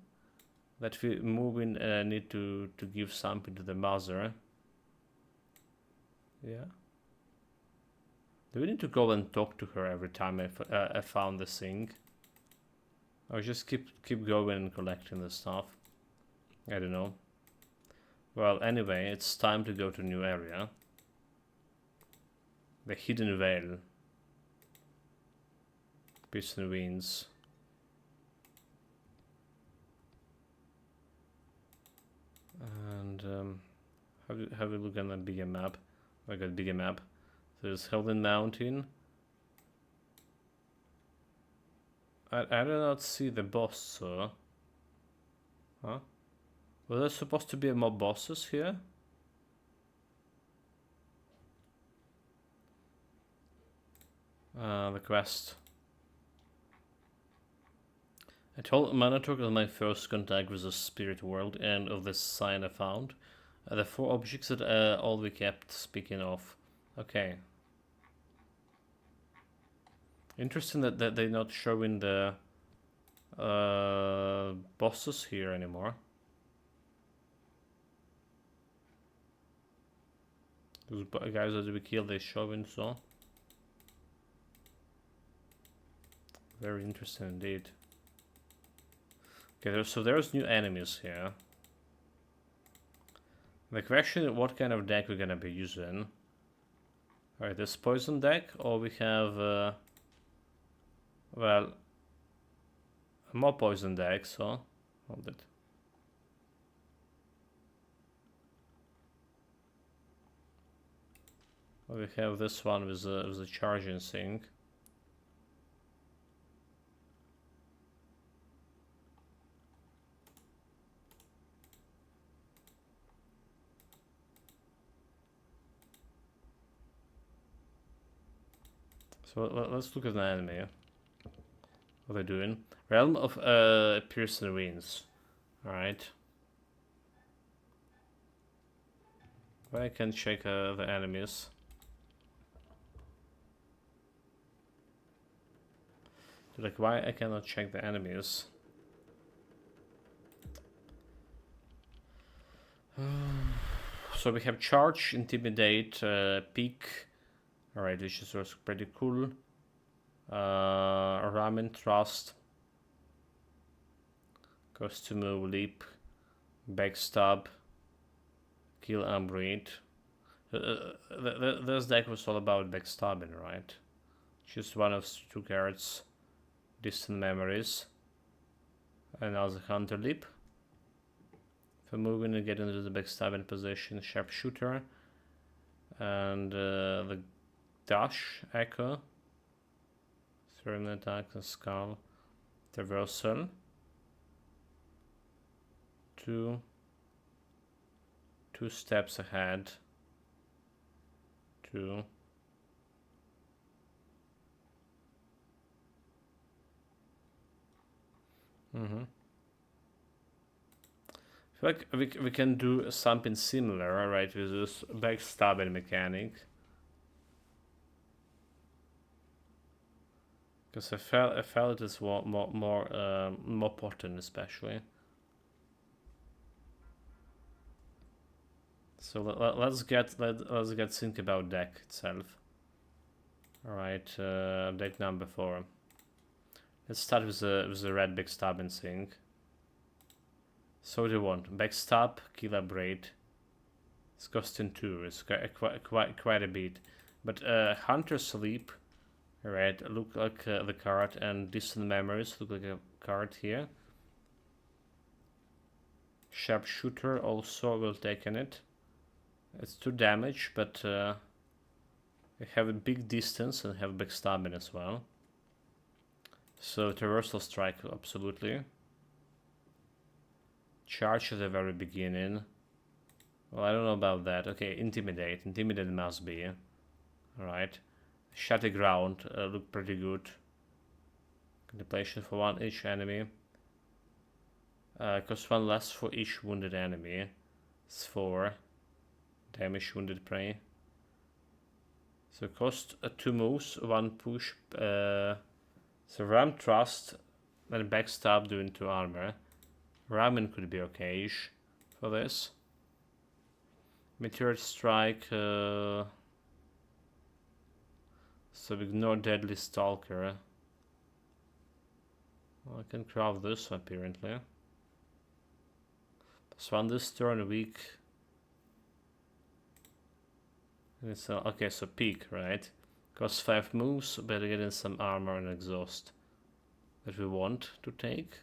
that we need to give something to the mother. Yeah. Do we need to go and talk to her every time I found the thing? Or just keep going and collecting the stuff? I don't know. Well, anyway, it's time to go to a new area. The Hidden Vale. Piston Winds. And have a look at a bigger map. I got a bigger map. There's Hidden Mountain. I do not see the boss, sir. Huh? Was there supposed to be more bosses here? The quest. I told Manatok of my first contact with the spirit world and of this sign I found. The 4 objects that all we kept speaking of. Okay. Interesting that they're not showing the bosses here anymore. Those guys that we killed, they're showing, so. Very interesting indeed. Okay, so there's new enemies here. The question is what kind of deck we're gonna be using. Alright, this poison deck, or we have, well, more poison deck, so hold it. We have this one with the charging thing. So let's look at the enemy. What they're doing. Realm of Piercing Ruins. Alright. Well, I can check the enemies. Like, why I cannot check the enemies? So we have Charge, Intimidate, Peak. Alright, which is also pretty cool. Ramen, Trust. Costume Move, Leap. Backstab. Kill, Unbreed. This deck was all about backstabbing, right? Choose one of 2 cards. Distant Memories. And now the Hunter Leap. For moving and get into the backstabbing position, Sharpshooter. And the Dash, Echo. Throwing attack and Skull. Traversal. 2 steps ahead. 2. I feel like we can do something similar, right, with this backstabbing mechanic. Because I felt it is more potent, especially. So let's get think about deck itself. All right, deck number 4. Let's start with the red backstabbing thing. So what do you want? Backstab, Killer Braid. It's costing 2. It's quite a bit. But Hunter Sleep, right? Look like the card, and Distant Memories look like a card here. Sharpshooter also will take in it. It's 2 damage, but we have a big distance and have backstabbing as well. So Traversal Strike, absolutely. Charge at the very beginning. Well, I don't know about that. Okay, Intimidate. Intimidate must be. Alright. Shatter Ground look pretty good. Contemplation for 1 each enemy. Cost 1 less for each wounded enemy. It's 4. Damage wounded prey. So cost 2 moves, 1 push. So Ram Trust, then Backstab doing 2 armor. Ramen could be okay-ish for this. Meteor Strike. So ignore Deadly Stalker. Well, I can craft this apparently. +1 this turn, weak. It's okay, so peak, right? Costs 5 moves, better get in some armor and exhaust that we want to take.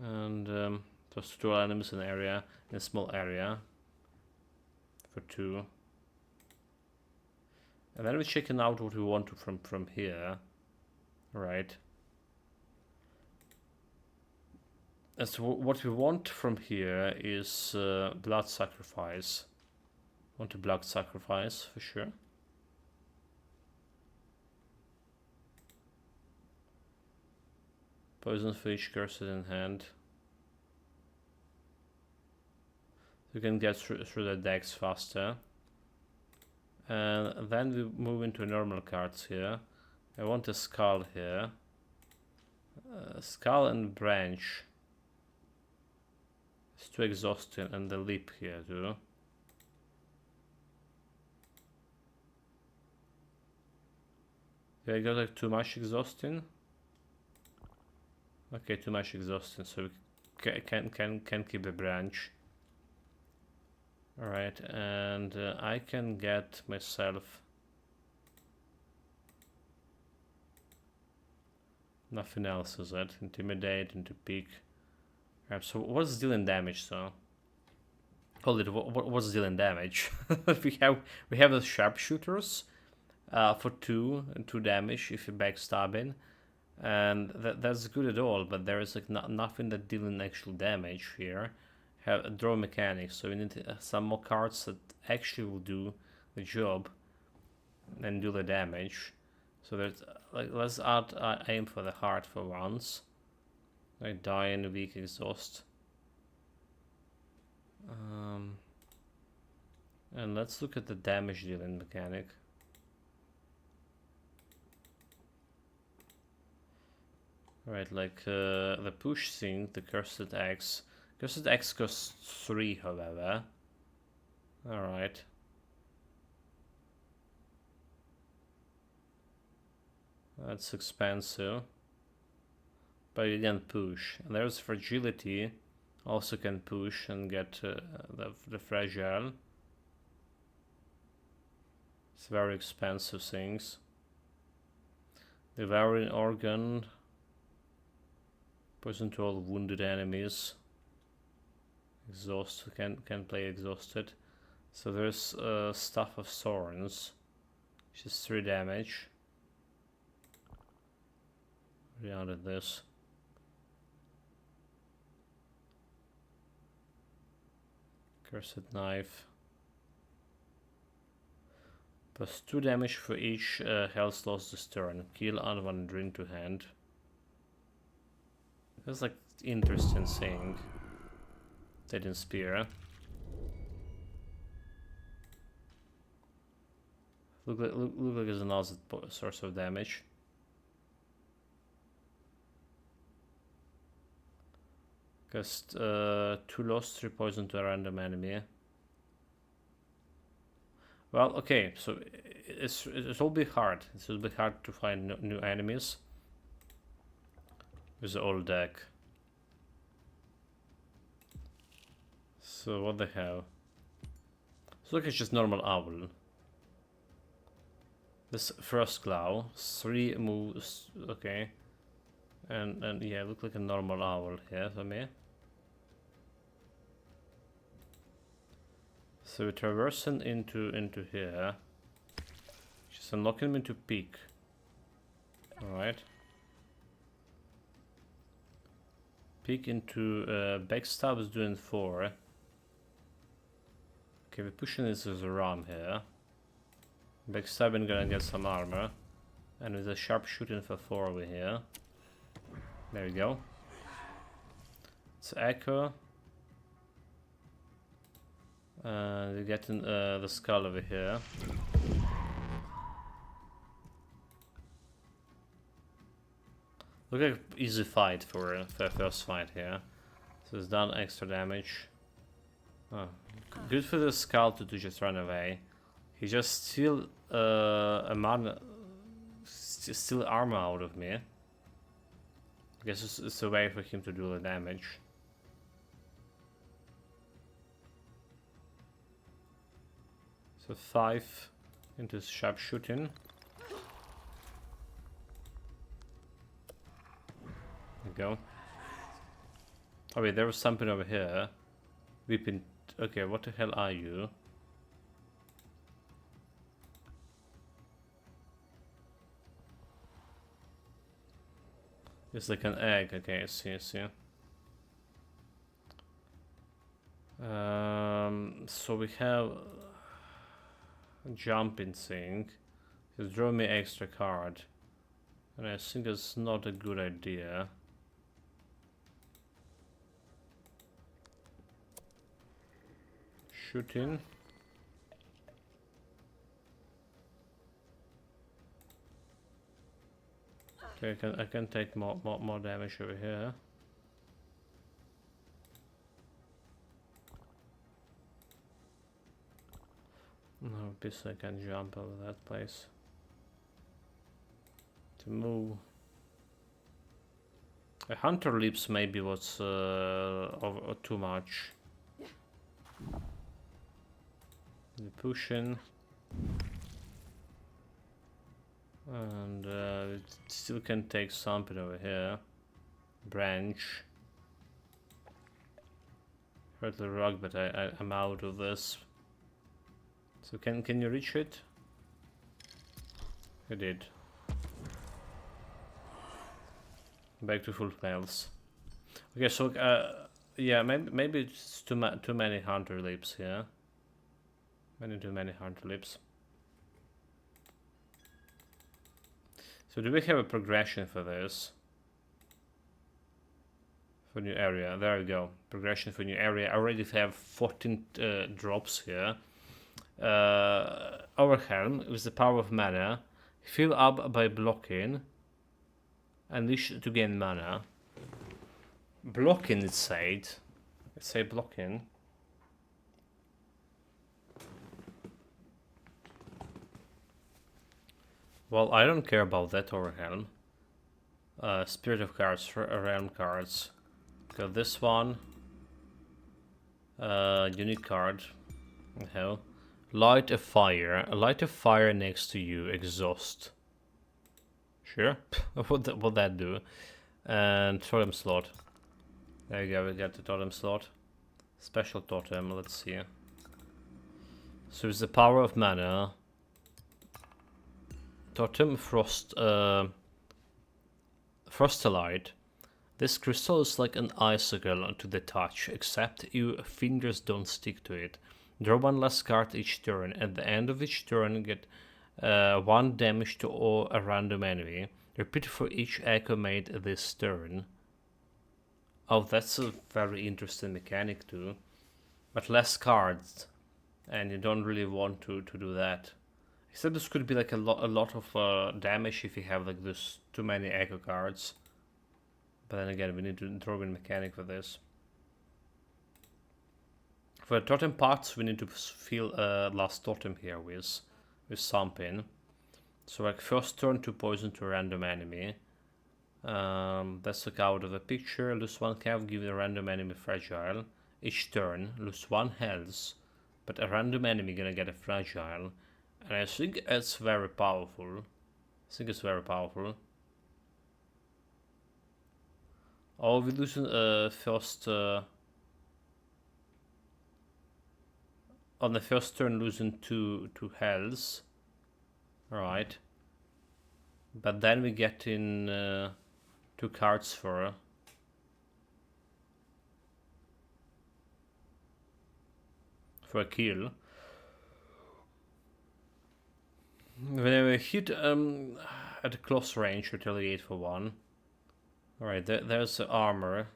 And just 2 enemies in area, in a small area for 2. And then we're checking out what we want to from here, right? And so what we want from here is blood sacrifice. Want a blood sacrifice for sure. Poison for each cursed in hand. You can get through the decks faster. And then we move into normal cards here. I want a skull here. Skull and branch. It's too exhausting, and the leap here too. Okay, I got like too much exhausting. Okay, too much exhausting, so we can keep the branch. Alright, and I can get myself nothing else, is it? Intimidate into peak. Right, so what's dealing damage, so? Hold it, what's dealing damage? we have the sharpshooters for 2 damage if you're backstabbing. And that's good at all, but there is like nothing that dealing actual damage here. Have a draw mechanics, so we need some more cards that actually will do the job and do the damage. So there's like, let's add aim for the heart for once. Like dying, weak, exhaust. And let's look at the damage dealing mechanic. Right, like the push thing, the Cursed Axe. Cursed Axe costs 3, however. Alright. That's expensive. But you can push. And there's Fragility. Also can push and get the Fragile. It's very expensive things. Devouring Organ. Poison to all wounded enemies. Exhaust can play exhausted. So there's Staff of Thorns, which is 3 damage. We added this. Cursed Knife. Plus 2 damage for each health loss this turn. Kill and 1 drink to hand. That's like interesting thing. Deadly Spear. Look like it's another source of damage. Cast 2 loss, 3 poison to a random enemy. Well, okay, so it will be hard. It will be hard to find new enemies with the old deck. So what the hell? So look, it's just normal Owl. This first claw, 3 moves, okay. And yeah, look like a normal Owl here for me. So we're traversing into here. Just unlocking him into peak. Alright. Peak into backstab is doing 4. Okay, we're pushing this as a ram here. Backstabbing gonna get some armor. And with a sharpshooting for 4 over here. There we go. It's Echo. And we're getting the skull over here. Look like easy fight for first fight here. So it's done extra damage. Oh, good for the skull to just run away. He just steal steal armor out of me. I guess it's a way for him to do the damage. So 5 into sharpshooting. There we go. Oh wait, there was something over here. Weeping. Okay, what the hell are you? It's like an egg. Okay, I see, I see. So we have a jumping thing. Just draw me extra card. And I think it's not a good idea. Shooting. Okay, I can take more damage over here. No, this I can jump over that place. To move. A hunter leaps maybe was too much. The pushing. And it still can take something over here. Branch. Hurt the rock, but I'm out of this. So can you reach it? I did. Back to full health. Okay, so yeah, maybe it's too many hunter leaps here. Too many hunter leaps. So do we have a progression for this? For new area, there we go. Progression for new area. I already have 14 drops here. Our helm with the power of mana. Fill up by blocking. Unleash to gain mana. Blocking, it said. Let's say blocking. Well, I don't care about that overhelm. Spirit of cards, realm cards. Got this one. Unique card. What the hell? Light a fire. Light a fire next to you. Exhaust. Sure. What that do? And totem slot. There you go. We got the totem slot. Special totem. Let's see. So it's the power of mana. Totem Frost. Frostalite. This crystal is like an icicle to the touch, except your fingers don't stick to it. Draw one less card each turn. At the end of each turn, get 1 damage to a random enemy. Repeat for each echo made this turn. Oh, that's a very interesting mechanic too. But less cards, and you don't really want to do that. Except this could be like a lot of damage if you have like this too many echo cards. But then again, we need to throw in mechanic for this. For the totem parts, we need to fill last totem here with something. So like first turn to poison to a random enemy. That's like out of the picture. Lose 1 cav, give the random enemy fragile. Each turn, lose 1 health, but a random enemy gonna get a fragile. And I think it's very powerful. Oh, we lose first on the first turn losing two health. Right. But then we get in 2 cards for a kill. When we hit at a close range, retaliate for 1. Alright, there's the armor.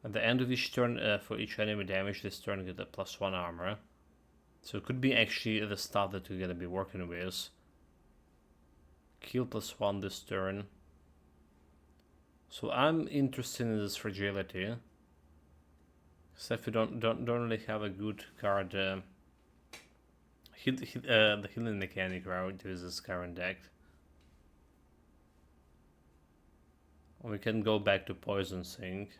At the end of each turn, for each enemy damage, this turn get a +1 armor. So it could be actually the stuff that you're gonna be working with. Kill +1 this turn. So I'm interested in this fragility. Except we don't really have a good card. The healing mechanic route with this current deck. We can go back to Poison Sink.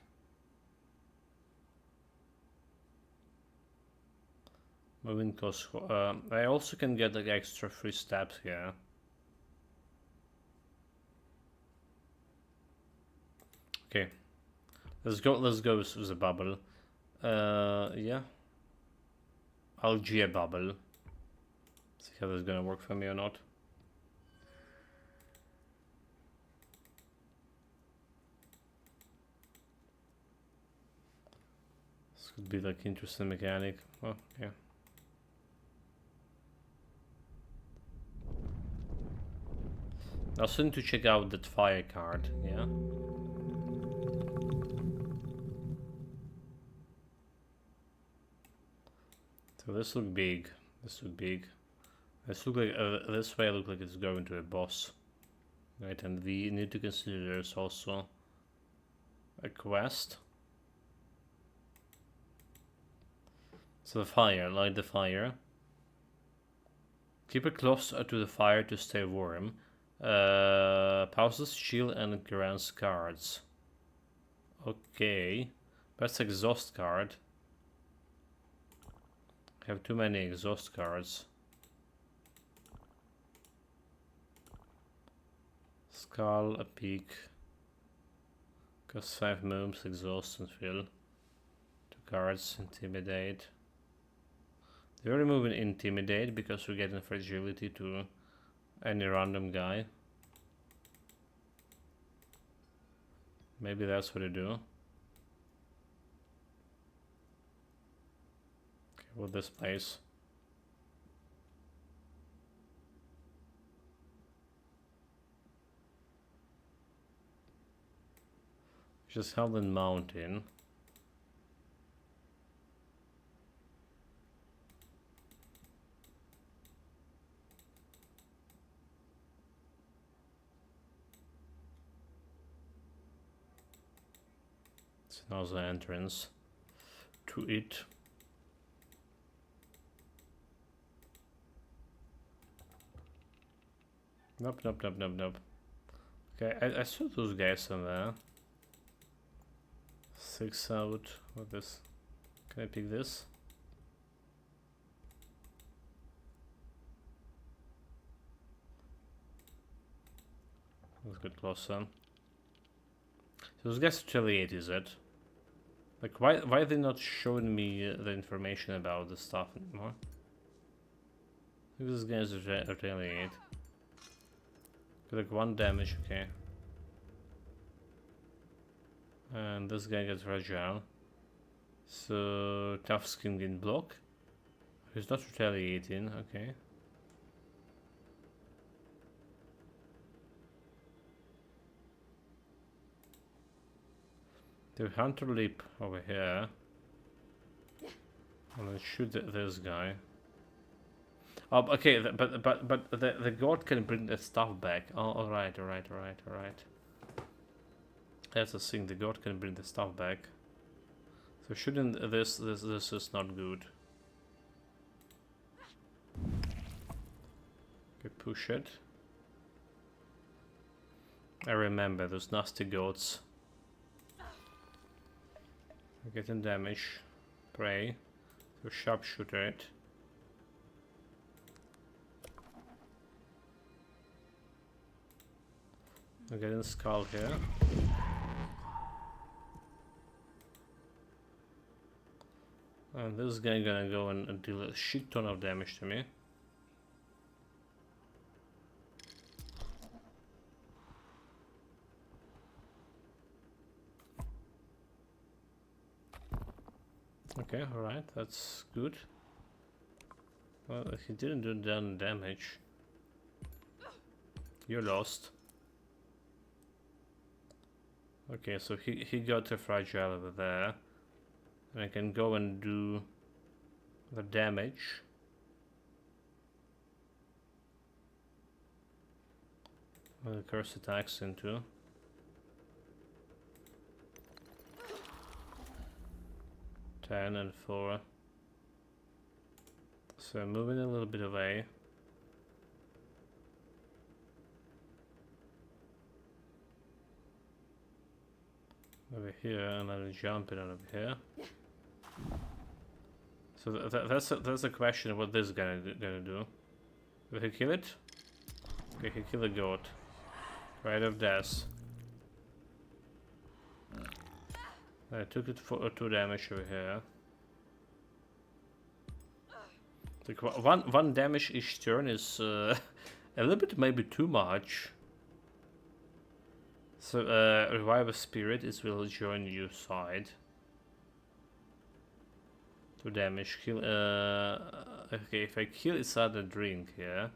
Moving cost. I also can get like extra free stabs here. Okay, let's go with the bubble. Yeah, Algae bubble. See how this is gonna work for me or not. This could be like interesting mechanic. Well, yeah. I also need to check out that fire card. Yeah. So this look big. This look big. This look like this way look like it's going to a boss, right? And we need to consider there's also a quest. So the fire, light the fire. Keep it close to the fire to stay warm. Pauses, shield, and grants cards. Okay. That's exhaust card. I have too many exhaust cards. Skull, a peak. Cost 5 moves, exhaust and fill. 2 cards, intimidate. They're removing intimidate because we're getting fragility to any random guy. Maybe that's what they do. Okay, well, this place. Just Howland Mountain. It's another entrance to it. Nope, nope, nope, nope, nope. Okay, I saw those guys somewhere. 6 out. What this? Can I pick this? Let's get closer. So those guys retaliate, is it? Like, why are they not showing me the information about the stuff anymore? Look, these guys retaliate. Like 1 damage, okay. And this guy gets fragile. So tough skin can block. He's not retaliating, okay. The hunter leap over here. And then shoot this guy. Oh, okay, but the god can bring the stuff back. Oh, alright. That's the thing, the god can bring the stuff back. So shouldn't this is not good. Okay, push it. I remember those nasty goats. Getting damage. Prey. So sharpshooter it. I'm getting a skull here. And this guy gonna go and deal a shit ton of damage to me. Okay, alright, that's good. Well, he didn't do done damage. You're lost. Okay, so he got a fragile over there. And I can go and do the damage. The curse attacks into. Ten and 4. So moving a little bit away. Over here, and then jumping over here. So that's a question of what this is gonna do. Will he kill it? Okay, he killed a goat. Right of death. I took it for 2 damage over here. Like one damage each turn is a little bit maybe too much. So revive a spirit, it will join your side. 2 damage. Kill. Okay, if I kill, it's add a drink here.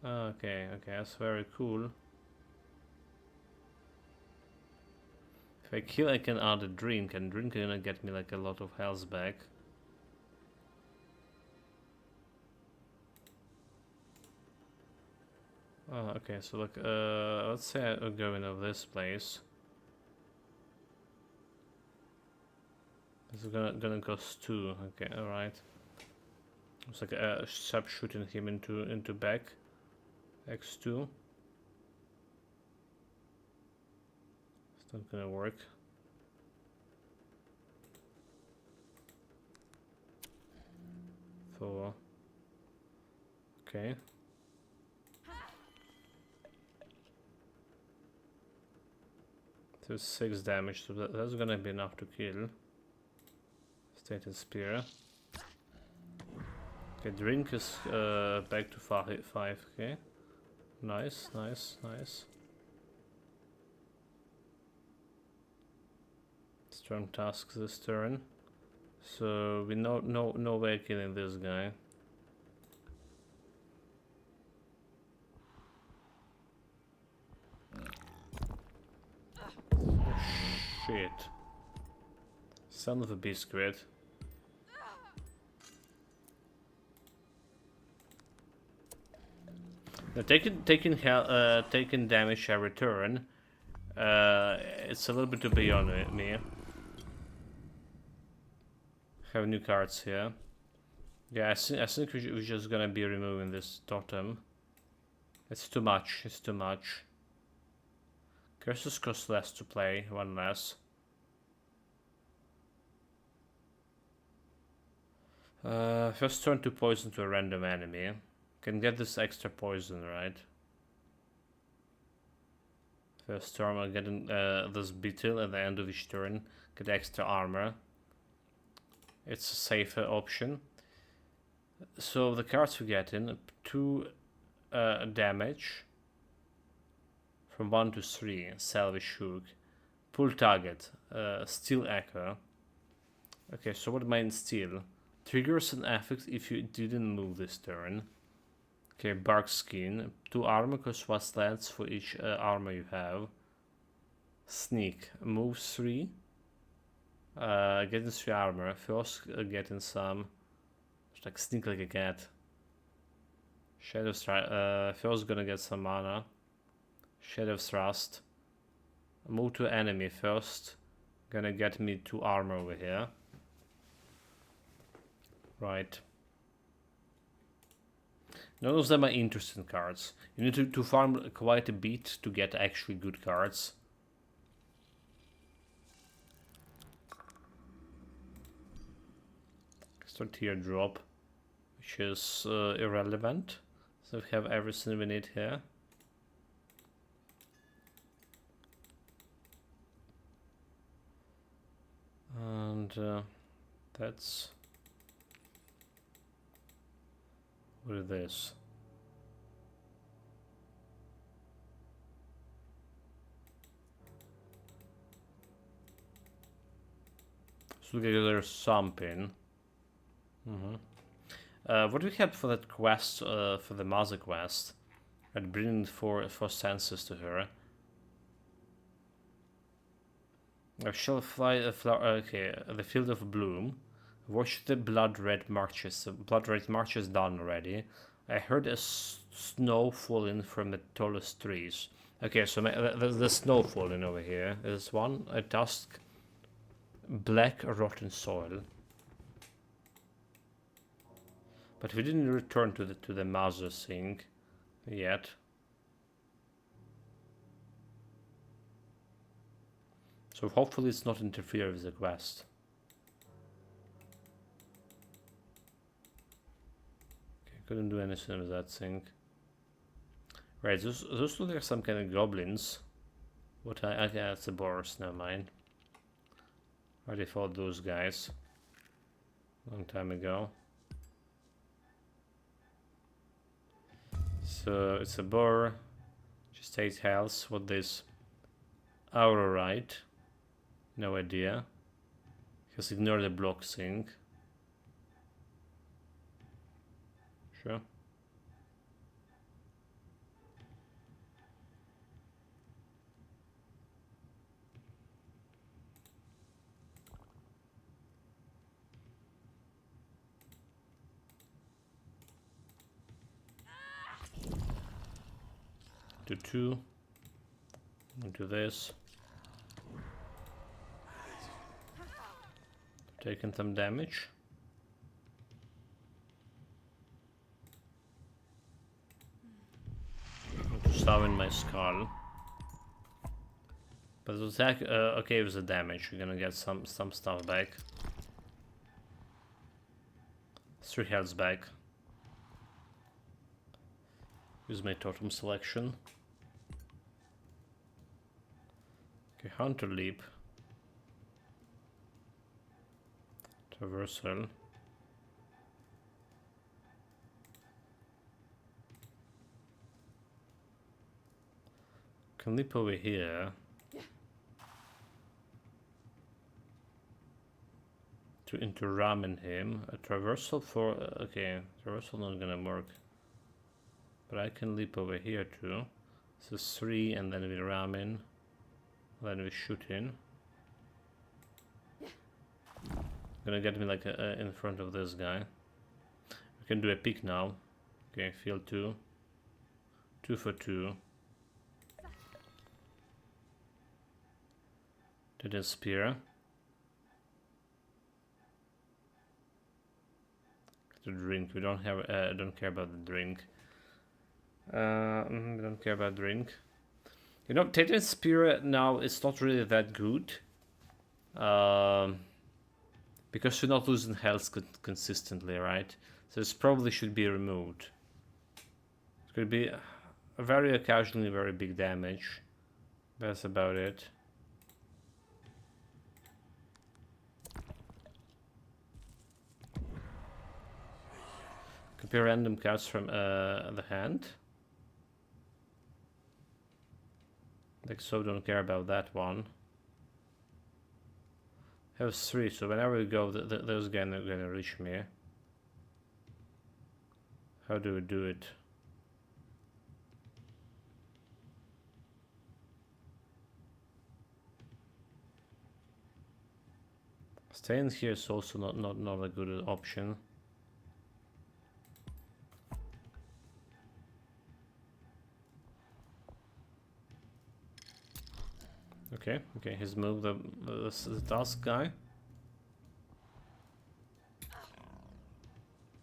Okay, that's very cool. If I kill, I can add a drink, and drink is gonna get me like a lot of health back. Okay, so like, let's say I'm going of this place. This is gonna cost 2. Okay, all right. It's like sharpshooting him into back. X2. It's not gonna work. Four. Okay. So 6 damage, so that's gonna be enough to kill. Stated spear. Okay, drink is back to 5. Okay. Nice, nice, nice. Strong tasks this turn. So we no way killing this guy. Oh, shit. Son of a biscuit. Now taking damage every turn. It's a little bit too beyond me. Have new cards here. Yeah, I think we're just gonna be removing this totem. It's too much. It's too much. Curses cost less to play, 1 less. First turn to poison to a random enemy. Can get this extra poison, right? First turn I'm getting this beetle at the end of each turn. Get extra armor. It's a safer option. So the cards we get in 2 damage from 1 to 3. Salvage hook. Pull target. Steel echo. Okay, so what means steel? Triggers an effect if you didn't move this turn. Okay, bark skin. 2 armor costs 1 slants for each armor you have. Sneak. Move 3. Getting 3 armor. First getting some. It's like sneak like a cat. Shadow Thrust. First gonna get some mana. Shadow Thrust. Move to enemy first. Gonna get me 2 armor over here. Right. None of them are interesting cards. You need to farm quite a bit to get actually good cards. Extra teardrop, which is irrelevant. So we have everything we need here. And that's... What is this? So there's something. What do we have for that quest, for the mother quest? And bringing 4 senses to her. I shall fly a flower. Okay, the field of bloom. Watch the blood red marches. The blood red march is done already. I heard a snow falling from the tallest trees. Okay, so the snow falling over here. There's one, a tusk, black rotten soil. But we didn't return to the mother thing yet. So hopefully it's not interfere with the quest. Okay, couldn't do anything with that thing. Right, those look like some kind of goblins. What okay, that's the boars, never mind. I already fought those guys long time ago. So it's a boar, just 8 health. What this? Aurorite. No idea. Just ignore the block thing. Sure. Do 2. Do this. Taking some damage. To summon my skull. But the attack, okay, with the damage, we're gonna get some stuff back. 3 healths back. Use my totem selection. Okay, Hunter Leap. Traversal. Can leap over here. To into ramming him. A traversal for okay, traversal not gonna work. But I can leap over here too. So 3 and then we ram in. Then we shoot in. Gonna get me like in front of this guy. We can do a pick now. Okay, field 2. 2 for 2. To the spear. The drink. We don't have. Don't care about the drink. We don't care about drink. You know, Titan Spear now is not really that good. Because you're not losing health consistently, right? So this probably should be removed. It could be very occasionally very big damage. That's about it. Compare random cards from the hand. Like so, don't care about that one. Have 3, so whenever we go, those guys are gonna reach me. How do we do it? Staying here is also not a good option. Okay, he's moved the task guy.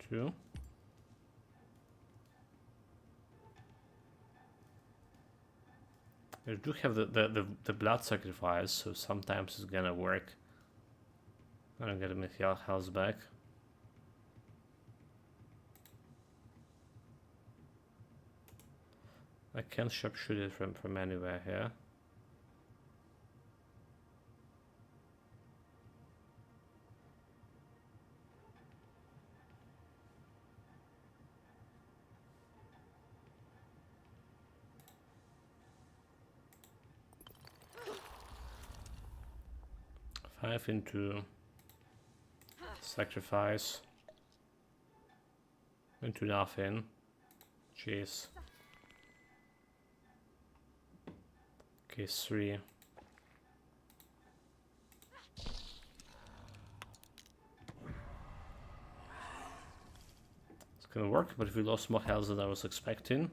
2. I do have the blood sacrifice, so sometimes it's gonna work. I'm gonna make the health back. I can sharpshoot it from anywhere here. Five into sacrifice into nothing. Jeez. Okay, 3. It's gonna work, but if we lost more health than I was expecting.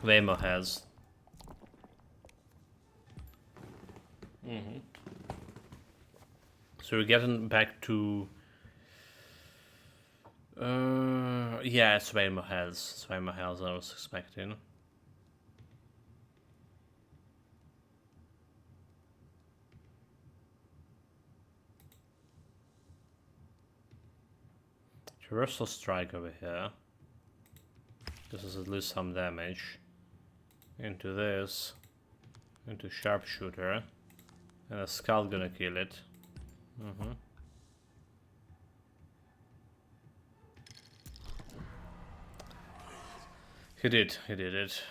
Way more health. So we're getting back to yeah, it's way more health. It's way more health than I was expecting. Reversal strike over here. This is at least some damage. Into this. Into sharpshooter. And a skull gonna kill it. He did it.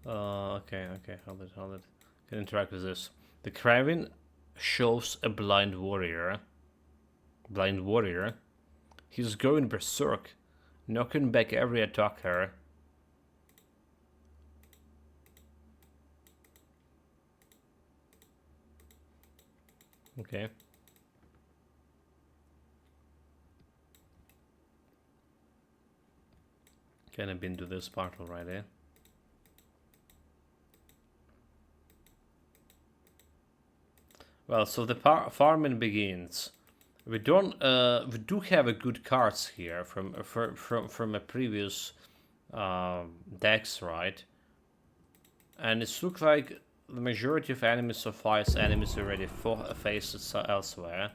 Okay, hold it. Can interact with this. The Craven shows a blind warrior. He's going berserk, knocking back every attacker. Okay. I've been to this part already. Well, so the farming begins. We don't. We do have a good cards here from a previous decks, right? And it looks like the majority of enemies so far is enemies already faced elsewhere.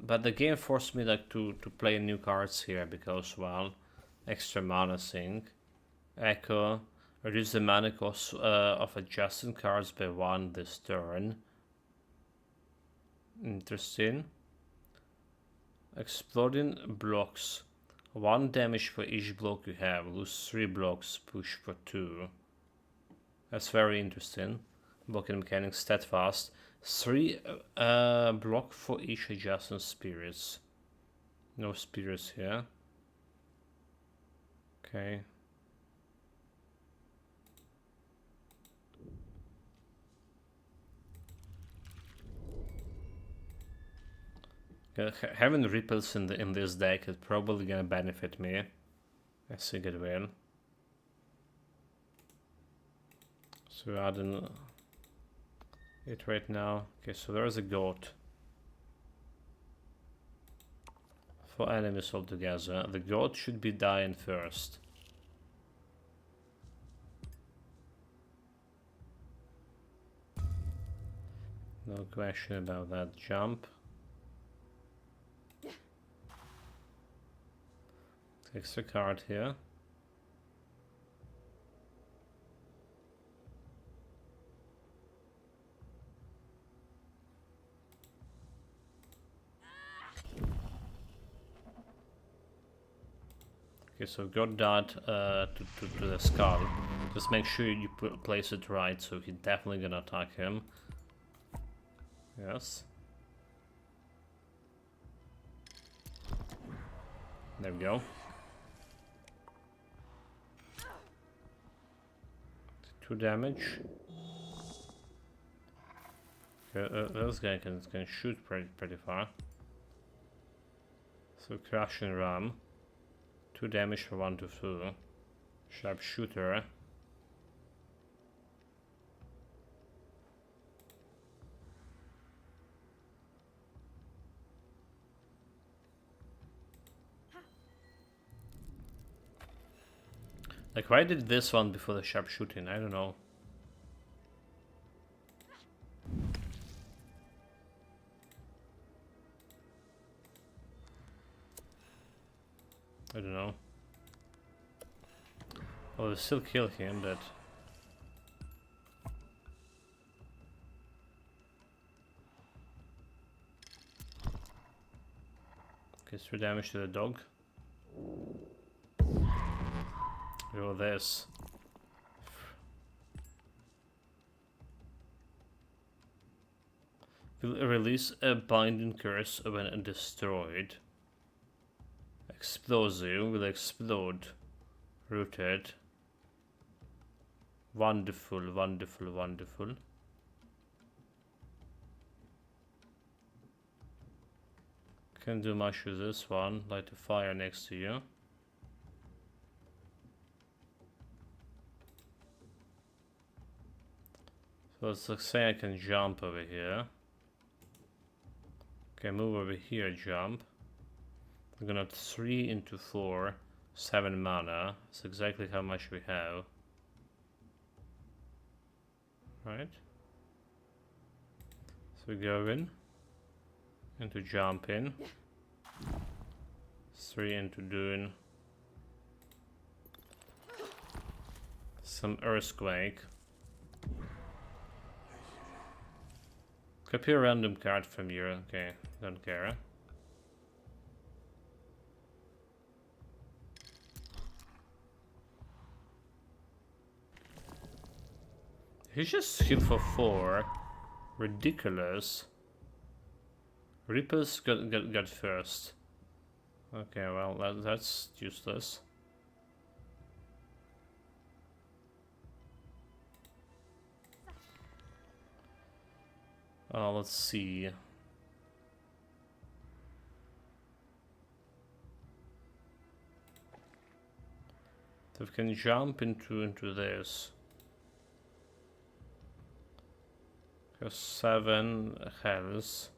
But the game forced me like to play new cards here because, well, extra mana sink, echo, reduce the mana cost of adjacent cards by 1 this turn. Interesting. Exploding blocks. 1 damage for each block you have. Lose 3 blocks, push for 2. That's very interesting. Blocking mechanics, steadfast. 3 block for each adjacent spirits. No spirits here. Okay. Having ripples in this deck is probably gonna benefit me. I think it will. So adding it right now. Okay, so there's a goat. For enemies altogether. The goat should be dying first. No question about that. Jump. Extra card here. Okay, so got that to the skull. Just make sure you place it right, so he's definitely gonna attack him. Yes. There we go. 2 damage. This guy can shoot pretty far. So crash and ram. 2 damage for 1 to 2. Sharpshooter. Like, why did this one before the sharpshooting? I don't know. I don't know. Well, they still kill him, but... Okay, 3 damage to the dog. Oh, this. Will release a binding curse when destroyed. Explosive will explode. Rooted. Wonderful, wonderful, wonderful. Can't do much with this one. Light a fire next to you. So let's say I can jump over here. Okay, move over here, jump. I'm gonna 3 into 4, 7 mana. That's exactly how much we have. Right? So we go in. Into jump in. 3 into doing some earthquake. Copy a random card from here. Okay, don't care. He's just hit for 4. Ridiculous. Reapers got first. Okay, well that's useless. Let's see. So we can jump into this. Because 7 health.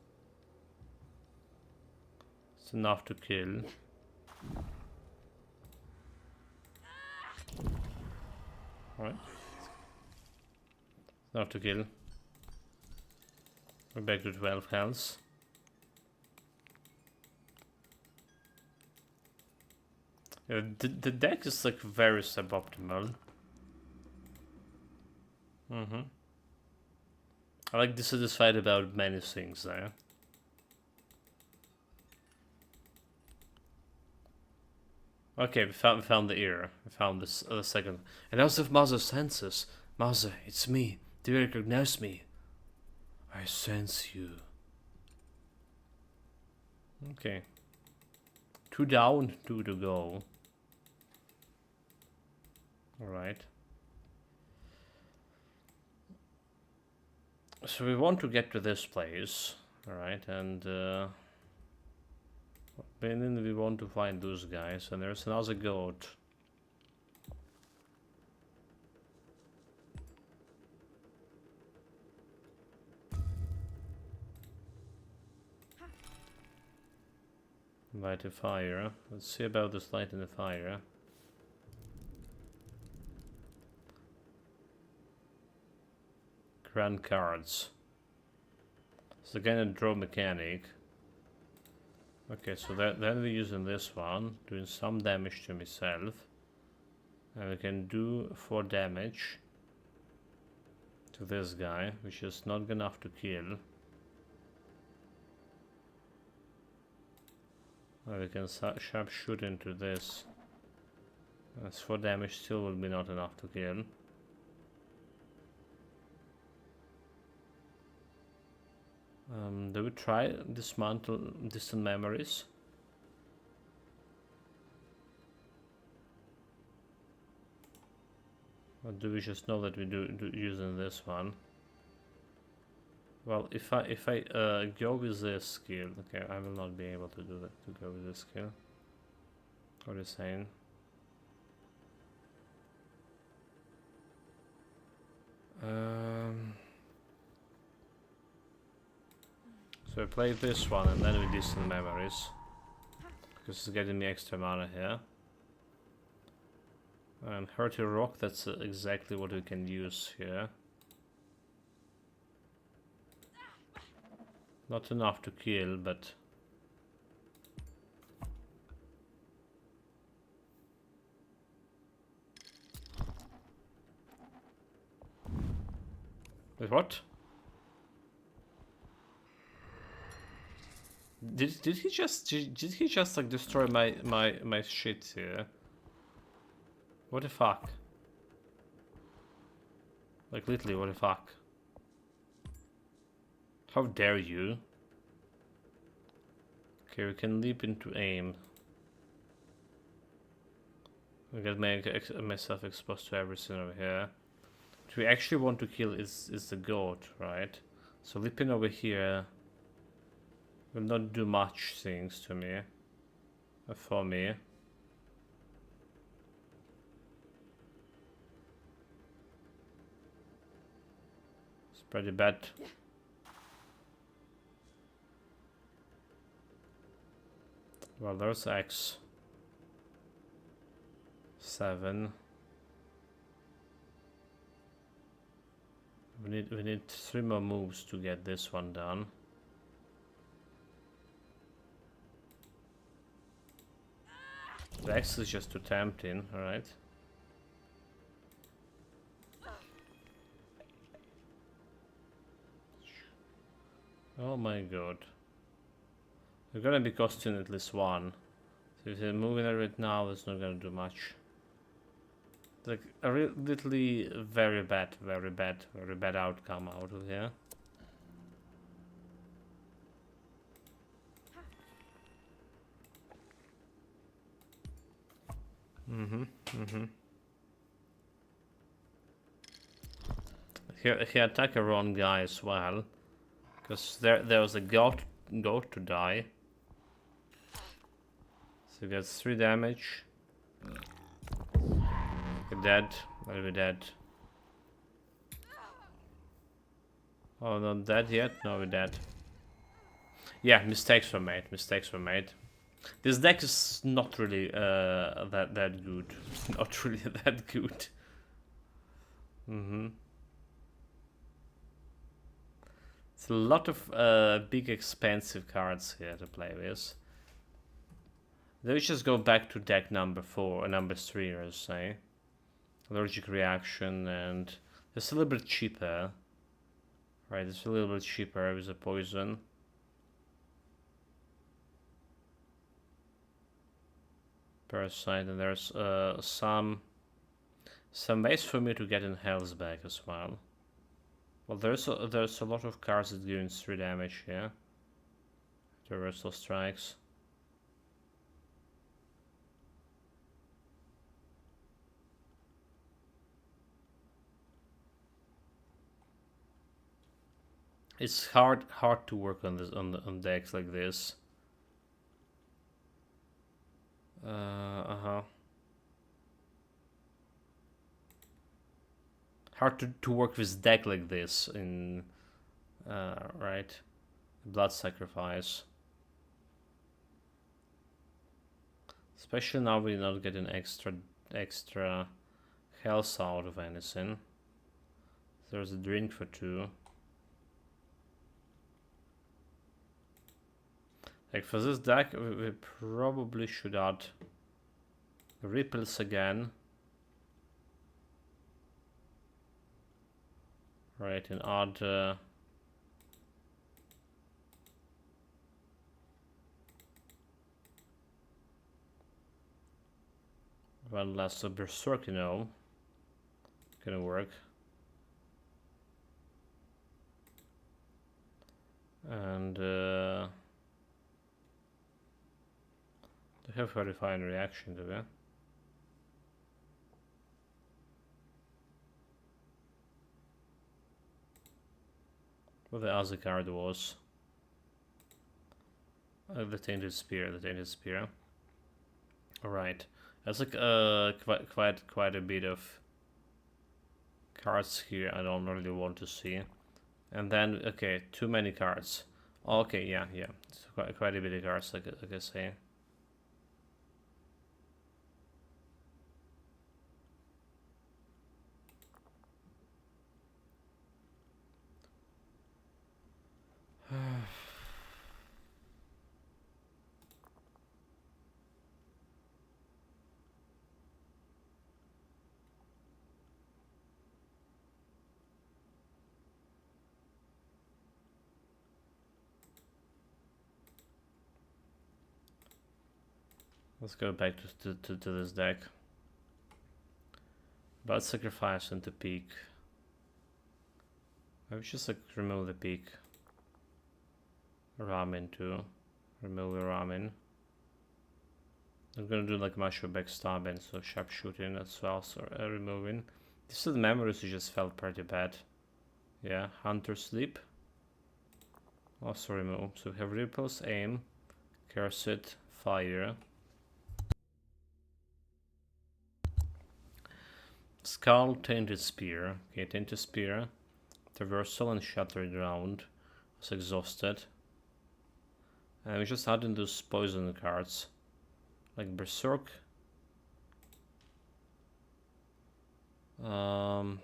It's enough to kill. Alright. Enough to kill. We're back to 12 health. The deck is like very suboptimal. I like dissatisfied about many things there. Okay, we found the ear. We found this second. And also if Mother senses. Mother, it's me. Do you recognize me? I sense you. Okay. 2 down, 2 to go. Alright. So we want to get to this place. Alright, and then we want to find those guys, and there's another goat. Light a fire. Let's see about this light in the fire. Grand cards. So again a draw mechanic. Okay, so then we're using this one, doing some damage to myself. And we can do 4 damage to this guy, which is not enough to kill. And we can sharp shoot into this. As 4 damage still will be not enough to kill. Do we try dismantle distant memories? Or do we just know that we do using this one? Well, if I go with this skill, okay, I will not be able to do that. To go with this skill. What are you saying? So I play this one and then we distant memories. Because it's getting me extra mana here. And Hurty Rock, that's exactly what we can use here. Not enough to kill, but... Wait, what? Did he just like destroy my shit here? What the fuck? Like literally, what the fuck? How dare you? Okay, we can leap into aim. I gotta make myself exposed to everything over here. What we actually want to kill is the goat, right? So leaping over here will not do much things to me. For me. It's pretty bad. Well, there's X. 7. We need 3 more moves to get this one done. The X is just too tempting, alright. Oh my god. We're gonna be costing at least 1. So if they're moving it right now, it's not gonna do much. Like a literally very bad outcome out of here. He attacked a wrong guy as well, because there was a goat to die. So he gets 3 damage. You're dead. I'll be dead. Oh, not dead yet? No, we're dead. Yeah, mistakes were made. Mistakes were made. This deck is not really that good. Not really that good. It's a lot of big expensive cards here to play with. Let's just go back to deck number 4, number 3, let's say. Allergic reaction, and it's a little bit cheaper. Right, it's a little bit cheaper with a poison. Parasite, and there's some ways for me to get in health back as well. Well, there's a lot of cards that doing 3 damage here. Reversal strikes. It's hard to work on this on decks like this. Hard to work with deck like this in right, blood sacrifice. Especially now we're not getting extra health out of anything. There's a drink for 2. Like for this deck, we probably should add ripples again. Right, and add one less berserk, you know. Gonna work. And they have very fine reaction to it. What the other card was? The Tainted Spear, the Tainted Spear. Alright. That's like quite a bit of cards here I don't really want to see. And then, okay, too many cards. Okay, yeah. It's quite a bit of cards, like I say. Let's go back to this deck. Blood sacrifice into peak. Maybe just like remove the peak. Ramen too. Remove the ramen. I'm gonna do like mushroom backstabbing, so sharpshooting as well, so removing. This is the memories, you just felt pretty bad. Yeah, Hunter Sleep. Also remove. So we have Ripples, Aim, Cursed, Fire. Skull, Tainted Spear. Okay, Tainted Spear. Traversal and Shattered Round. Was exhausted. And we just add in those poison cards. Like Berserk. The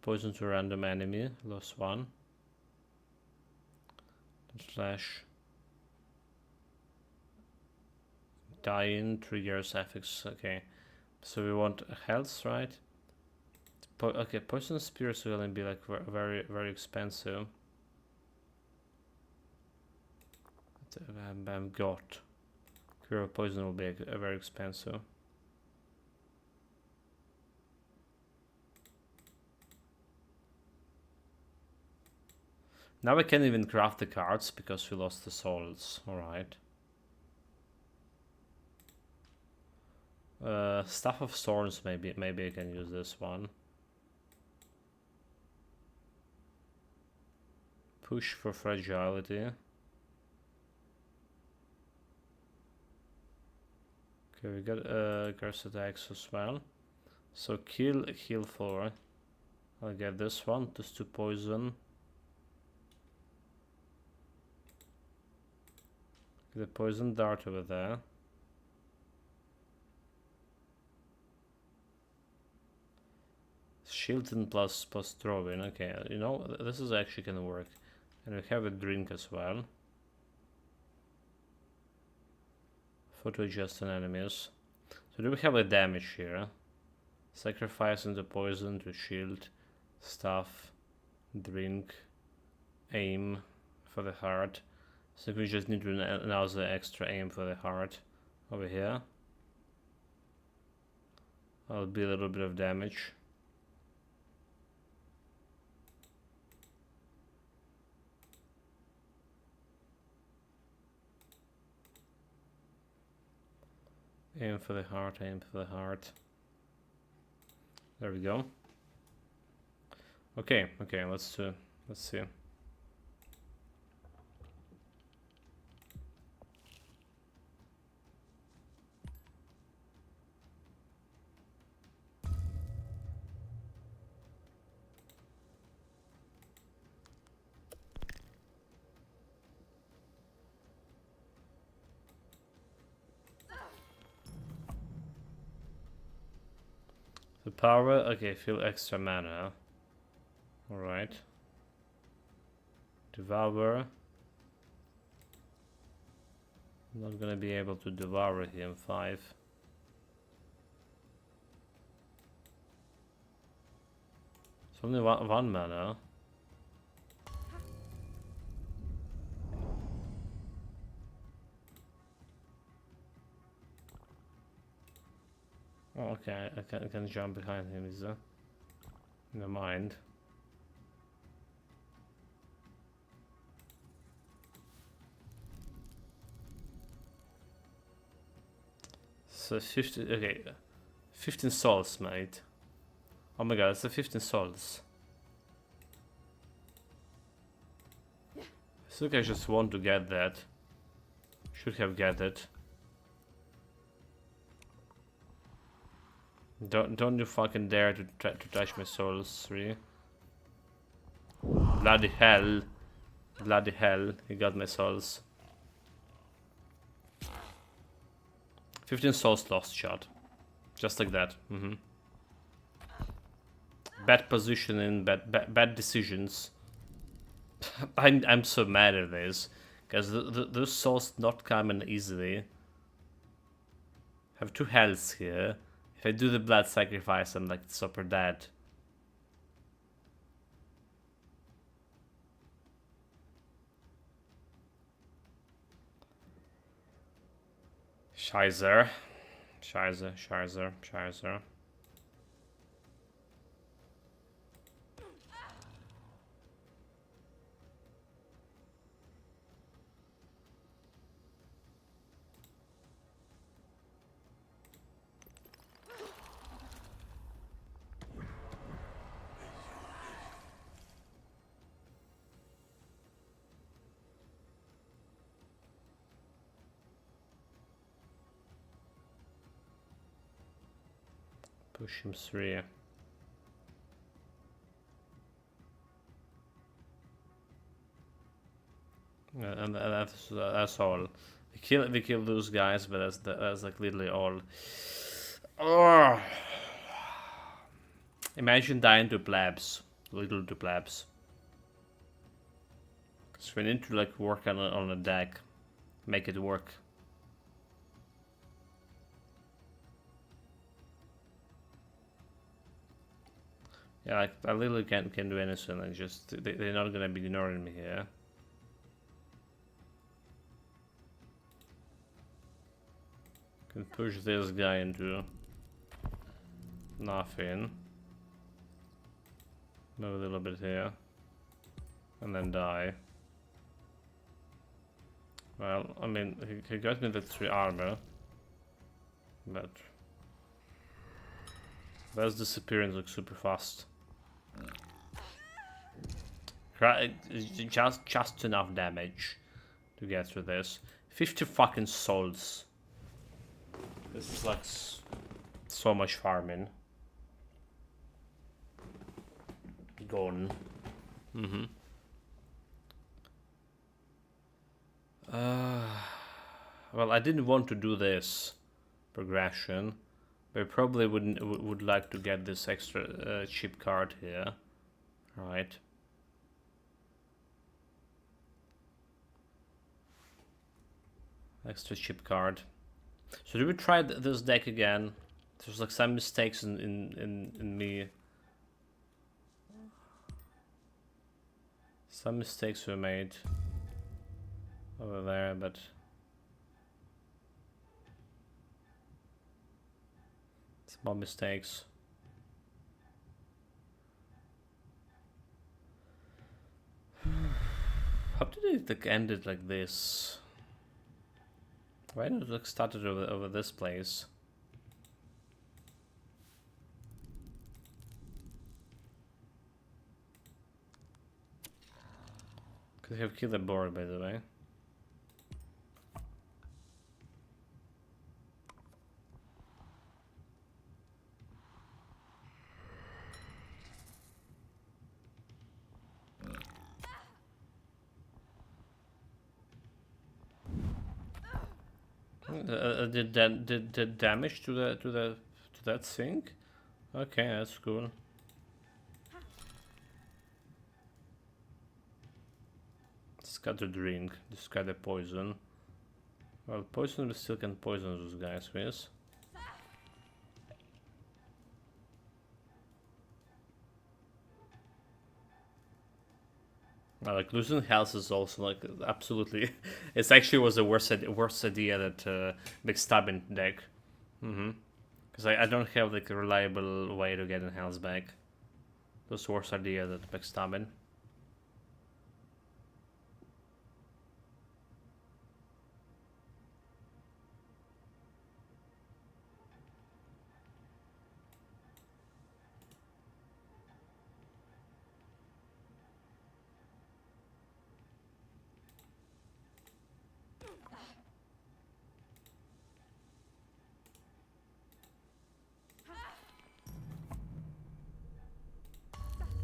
poison to random enemy. Lost 1. Slash. Dying triggers affix. Okay, so we want health, right? Okay, poison spears will be like very expensive. Got cure of poison will be very expensive. Now we can't even craft the cards because we lost the souls. All right. Staff of Storms, maybe I can use this one. Push for fragility. Okay, we got Cursed Axe as well. So kill, heal 4. I'll get this one, just to poison. The poison dart over there. Shielding plus throwing. Okay, you know, this is actually gonna work. And we have a drink as well. For to adjust on enemies. So do we have a damage here? Sacrificing the poison to shield, stuff, drink, aim for the heart. So we just need to another extra aim for the heart over here. That'll be a little bit of damage. Aim for the heart, aim for the heart. There we go. Okay, let's see. The power, okay, feel extra mana. Alright. Devour. Not gonna be able to devour him. 5. It's only one mana. Oh, okay, I can jump behind him, is that? Never mind. So 50, okay, 15 souls, mate. Oh my god, it's a 15 souls. I think I just want to get that. Should have get it. Don't you fucking dare to touch my souls 3. Bloody hell. Bloody hell, he got my souls. 15 souls lost shot. Just like that. Bad positioning, bad decisions. I'm so mad at this. Because those souls not coming easily. Have 2 healths here. If I do the blood sacrifice, I'm like super dead. Scheiße. Scheiße. Push him 3. And that's all. We kill those guys, but that's like literally all. Oh. Imagine dying to plebs, little to plebs. So we need to like work on a deck, make it work. Yeah, like, I literally can't do anything. I just they're not gonna be ignoring me here. Can push this guy into nothing. Move a little bit here, and then die. Well, I mean, he got me the 3 armor, but Bell's disappearance looks super fast. Just enough damage to get through this. 50 fucking souls. This is like so much farming. gone. Well, I didn't want to do this progression, but I probably would like to get this extra chip card here. Right. Extra chip card. So do we try this deck again? There's like some mistakes in me. Some mistakes were made over there, but small mistakes. How did it like end it like this? Why did it like started over this place? Could have killed the board, by the way. Did damage to that thing? Okay, that's cool. Discard the drink, discard the poison. Well, poison we still can poison those guys with. Like losing health is also like absolutely. It actually was the worst idea that backstabbing deck. Because I don't have like a reliable way to get in health back. That's the worst idea that backstabbing.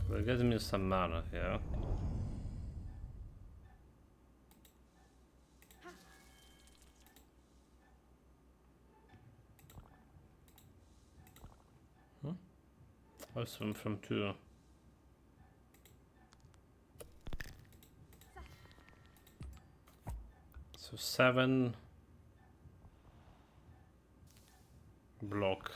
We're getting me some mana here. Oh, from 2. So 7 block.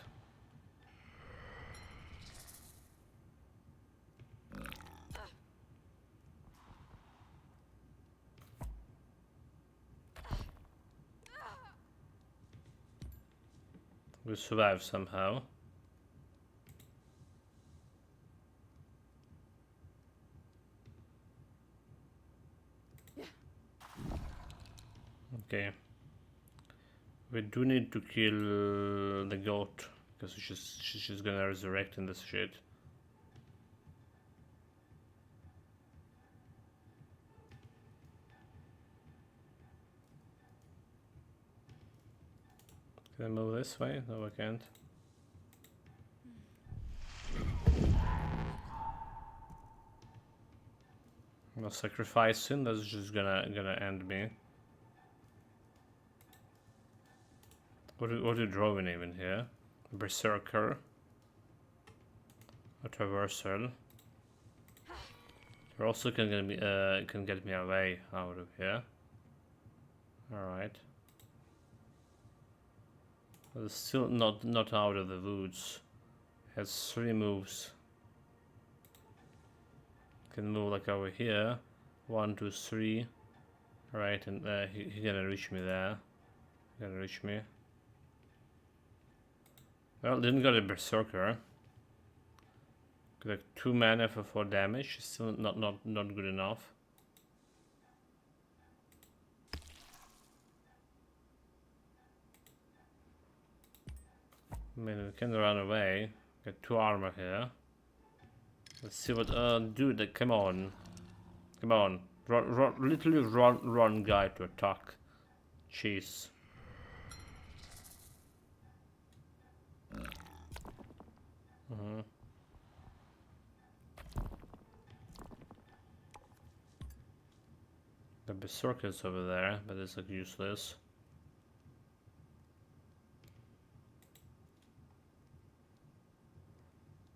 We survive somehow. Okay. We do need to kill the goat because she's just gonna resurrect in this shit. Can I move this way? No, I can't. No sacrificing. That's just gonna end me. What are you drawing even here? Berserker. A traversal. You also can get me away out of here. Alright. But it's still not out of the woods. Has 3 moves. Can move like over here. 1, 2, 3. Alright, and he gonna reach me there. Gonna reach me. Well, didn't got a berserker. Got like 2 mana for 4 damage. Still not good enough. I mean, we can run away. Got 2 armor here. Let's see what. Dude, come on, come on, literally run, guy to attack. Jeez. Berserker's over there, but it's like useless.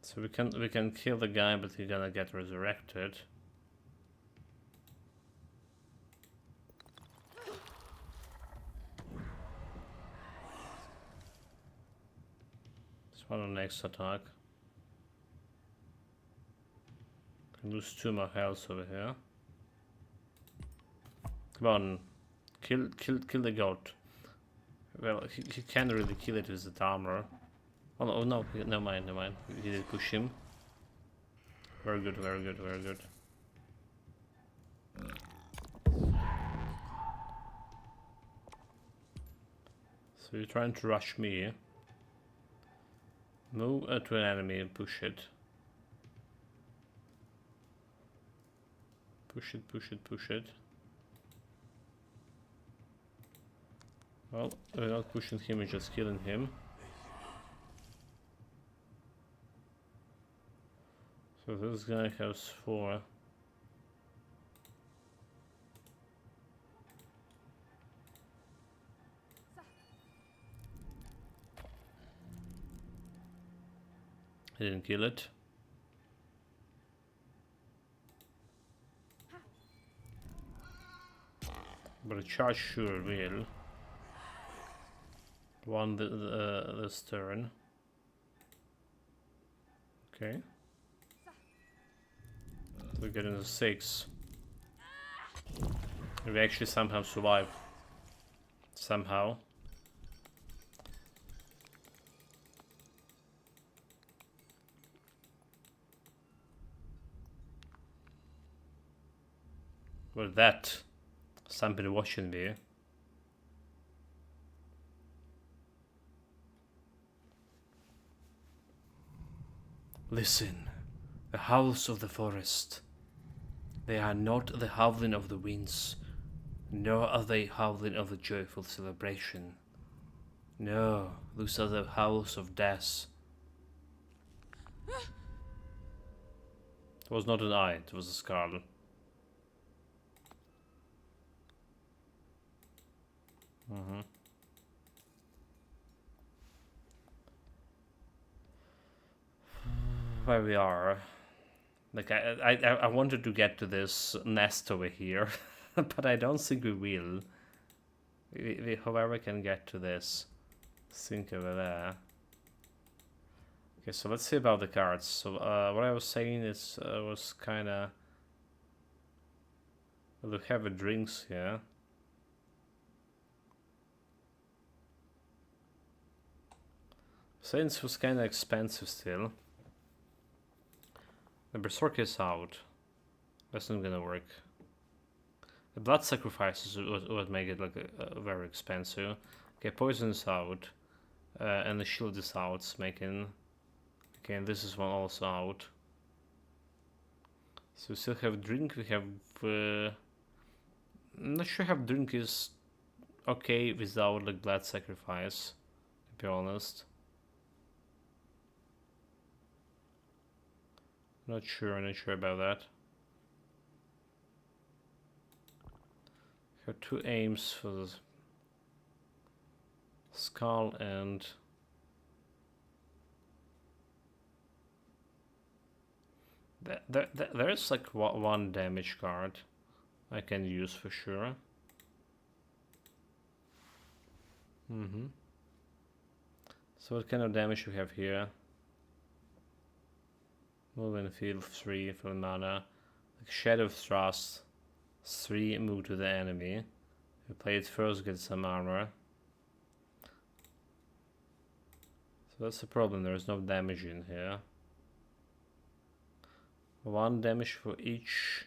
So we can kill the guy, but he's gonna get resurrected. This one on next attack. Can lose 2 more health over here. Come on, kill the goat. Well, he can't really kill it with the armor. Oh no, never mind. He did push him. Very good. So you're trying to rush me. Move to an enemy and push it. Push it. Well, we're not pushing him, we're just killing him. So this guy has 4. He didn't kill it. But a charge sure will. Won this turn. Okay. We're getting a 6. We actually somehow survive. Somehow. Well, that somebody watching me. Listen, the howls of the forest. They are not the howling of the winds, nor are they howling of the joyful celebration. No, those are the howls of death. It was not an eye, it was a skull. Where we are. Like I wanted to get to this nest over here, but I don't think we will. We however can get to this sink over there. Okay, so let's see about the cards. So what I was saying is was kind of. Well, we have a drinks here. Since was kind of expensive still. The Berserk is out. That's not gonna work. The blood sacrifices would make it like very expensive. Okay, poison is out, and the shield is out. It's making. Okay, and this is one also out. So we still have drink. We have. I'm not sure how drink is okay without like blood sacrifice. To be honest. Not sure about that. Have 2 aims for the skull and there's like 1 damage card I can use for sure. So what kind of damage we have here? Move in the field 3 for mana. Like Shadow Thrust 3, move to the enemy. Who play it first, get some armor. So that's the problem, there is no damage in here. 1 damage for each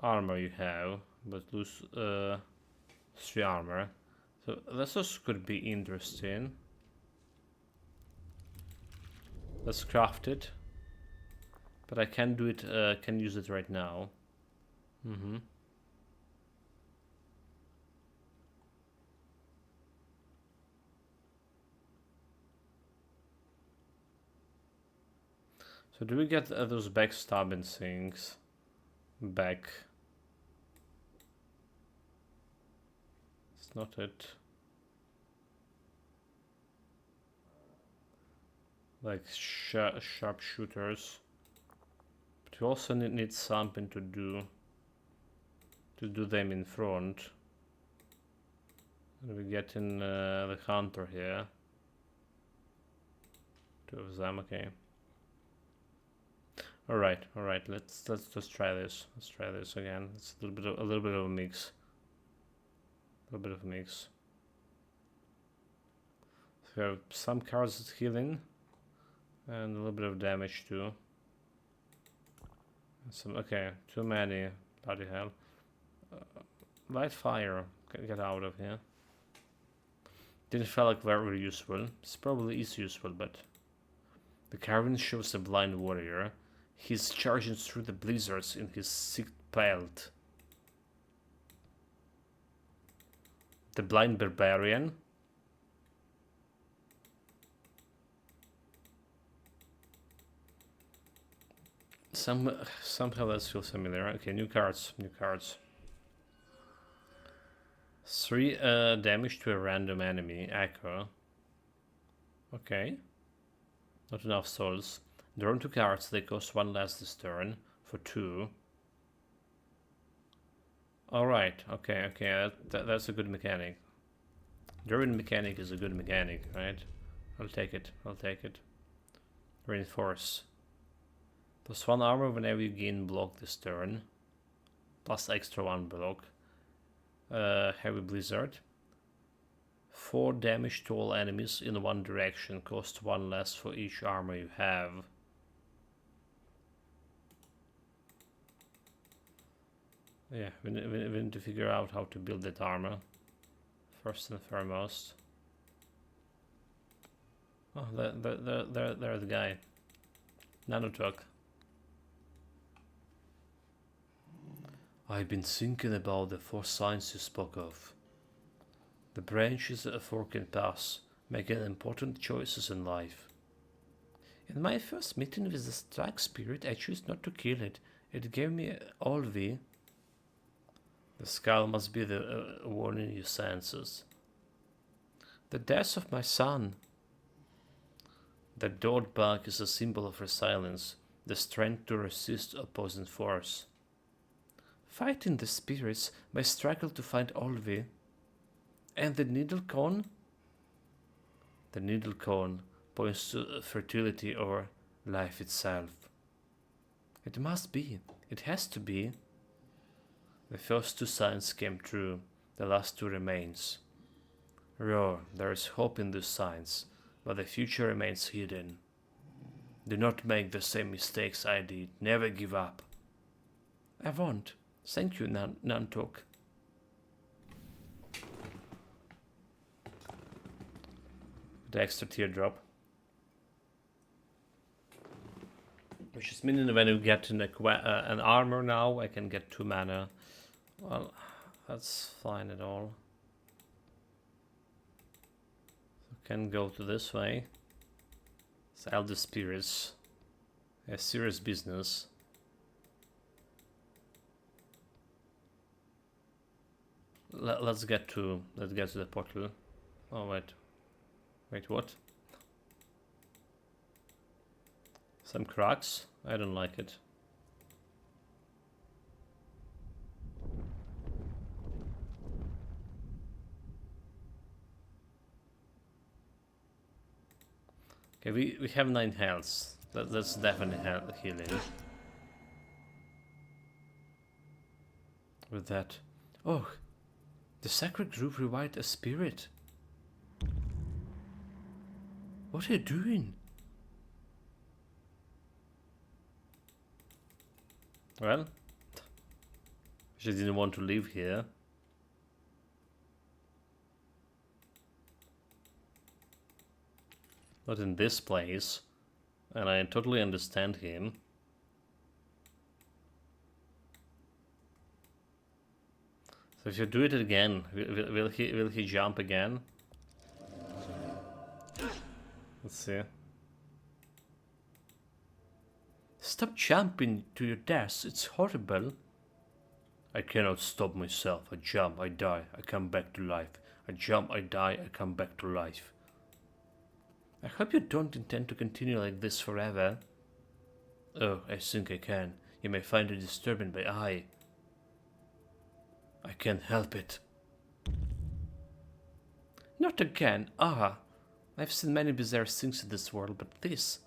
armor you have, but lose 3 armor. So this also could be interesting. Let's craft it. But I can do it, can use it right now. So do we get those backstabbing things back? not it. Like sharpshooters. But we also need something to do them in front. And we get in the hunter here. 2 of them, okay. All right. Let's just try this. Let's try this again. It's a little bit of a mix. A little bit of a mix. So we have some cards that's healing, and a little bit of damage too. Some okay, too many. Bloody hell! Light fire. Get out of here. Didn't feel like very useful. This probably is useful, but the caravan shows a blind warrior. He's charging through the blizzards in his sick pelt. The blind barbarian. Somehow that feels familiar. Okay, new cards. 3 damage to a random enemy. Echo. Okay. Not enough souls. Drawn 2 cards, they cost 1 less this turn for 2. Alright, okay, that's a good mechanic. Drawing mechanic is a good mechanic, right? I'll take it. Reinforce. Plus 1 armor whenever you gain block this turn. Plus extra 1 block. Heavy Blizzard. 4 damage to all enemies in one direction. Cost 1 less for each armor you have. Yeah, we need to figure out how to build that armor. First and foremost. Oh, there's the guy. Nanotruck. I've been thinking about the 4 signs you spoke of. The branch is a forking path, making important choices in life. In my first meeting with the strike spirit, I chose not to kill it. It gave me all the... The skull must be the warning you senses. The death of my son. The dot bug is a symbol of resilience, the strength to resist opposing force. Fighting the spirits may struggle to find Olvi. And the needle cone? The needle cone points to fertility or life itself. It must be. It has to be. The first 2 signs came true. The last 2 remains. Roar, there is hope in these signs, but the future remains hidden. Do not make the same mistakes I did. Never give up. I won't. Thank you, Nantok. The extra teardrop. Which is meaning when you get an armor now, I can get 2 mana. Well, that's fine at all. So can go to this way. It's Elder Spirits. A serious business. Let's get to the portal. Oh wait, what? Some cracks? I don't like it. Okay, we have 9 health. That's definitely healing. With that. Oh! The sacred group revived a spirit. What are you doing? Well, she didn't want to live here. Not in this place. And I totally understand him. So if you do it again, will he jump again? Let's see. Stop jumping to your death, it's horrible. I cannot stop myself. I jump, I die, I come back to life. I jump, I die, I come back to life. I hope you don't intend to continue like this forever. Oh, I think I can. You may find it disturbing, but I can't help it. Not again. Ah, I've seen many bizarre things in this world, but this...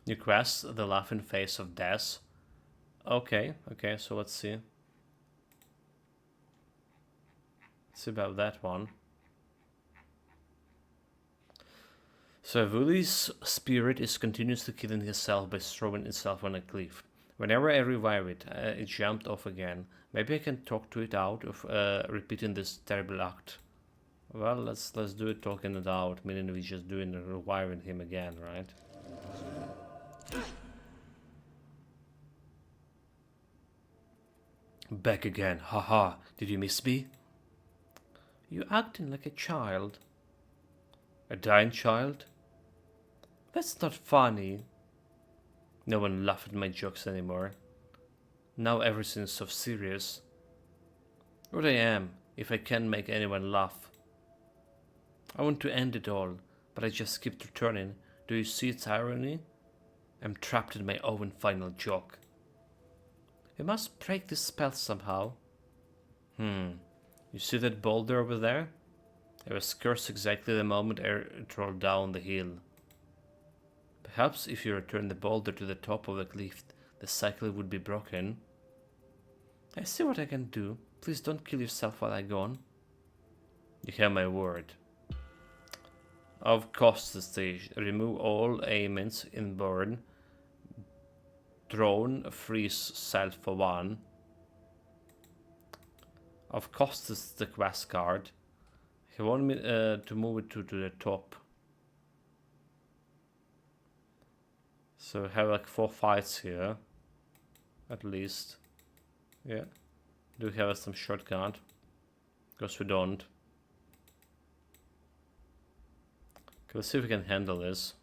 New quest, the laughing face of death. Okay, so let's see. Let's see about that one. So Wuli's spirit is continuously killing itself by throwing itself on a cliff. Whenever I revive it, it jumped off again. Maybe I can talk to it out of repeating this terrible act. Well, let's do it talking it out, meaning we just doing reviving him again, right? Back again, haha. Did you miss me? You acting like a child. A dying child? That's not funny. No one laughed at my jokes anymore. Now everything's so serious. What I am, if I can't make anyone laugh. I want to end it all, but I just keep returning. Do you see its irony? I'm trapped in my own final joke. We must break this spell somehow. You see that boulder over there? I was cursed exactly the moment I rolled down the hill. Perhaps if you return the boulder to the top of the cliff, the cycle would be broken. I see what I can do. Please don't kill yourself while I'm gone. You have my word. Of cost the stage. Remove all ailments in burn. Drone, freeze self for one. Of cost is the quest card. He wanted me to move it to the top. So we have like 4 fights here. At least. Yeah. Do we have some shortcut? Because we don't. Okay, let's see if we can handle this.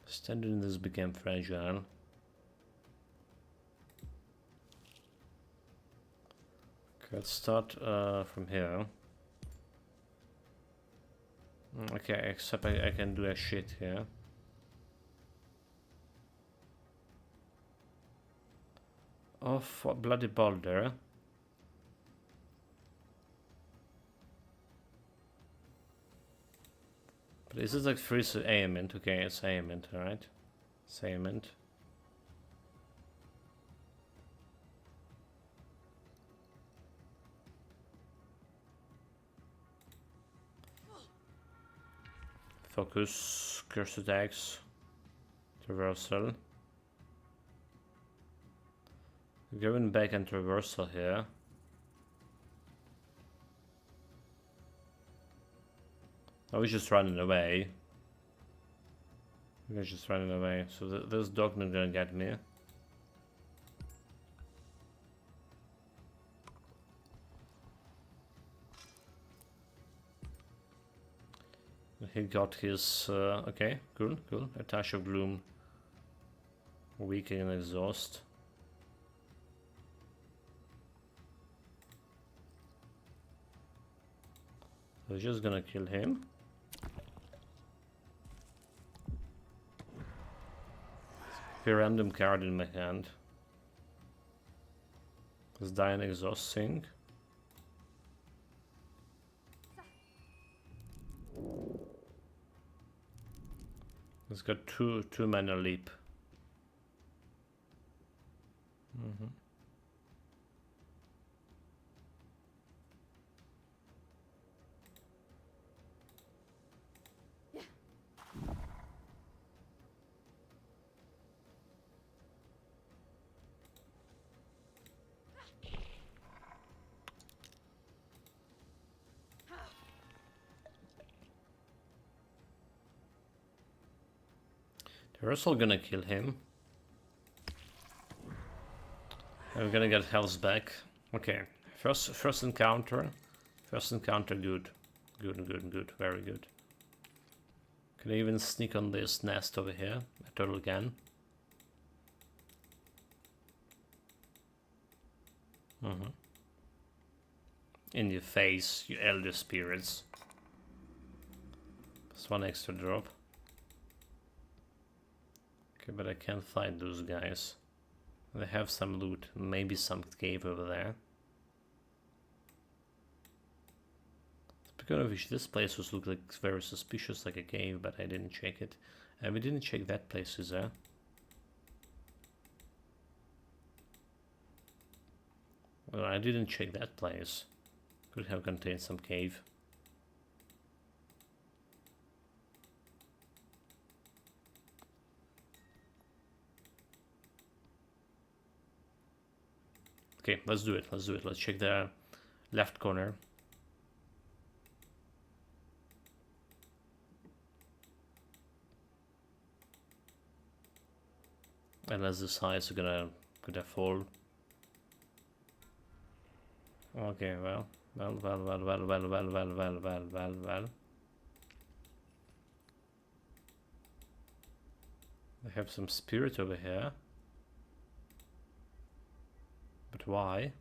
Standing in this became fragile. Okay, let's start from here. Okay, except I can do a shit here. Oh, what bloody boulder. But is it like freeze ailment? Okay, it's ailment, alright. It's ailment. Focus, curse attacks, traversal. Going back and traversal here. I was just running away. I was just running away, so this dog not gonna get me. He got his, okay, cool. A touch of gloom. Weaken and exhaust. We're just gonna kill him. A random card in my hand. Let's die and exhaust thing. It's got two mana leap. We're also gonna kill him. And we're gonna get health back. Okay, first encounter. First encounter, good. Good, very good. Can I even sneak on this nest over here? I totally can. In your face, you elder spirits. Just one extra drop. Okay, but I can't fight those guys. They have some loot, maybe some cave over there. Speaking of which, this place was look like very suspicious, like a cave, but I didn't check it. And we didn't check that place, is there? Well, I didn't check that place. Could have contained some cave. Okay, let's do it. Let's do it. Let's check the left corner. Unless the sides are gonna fall. Okay, well. They have some spirit over here. But why?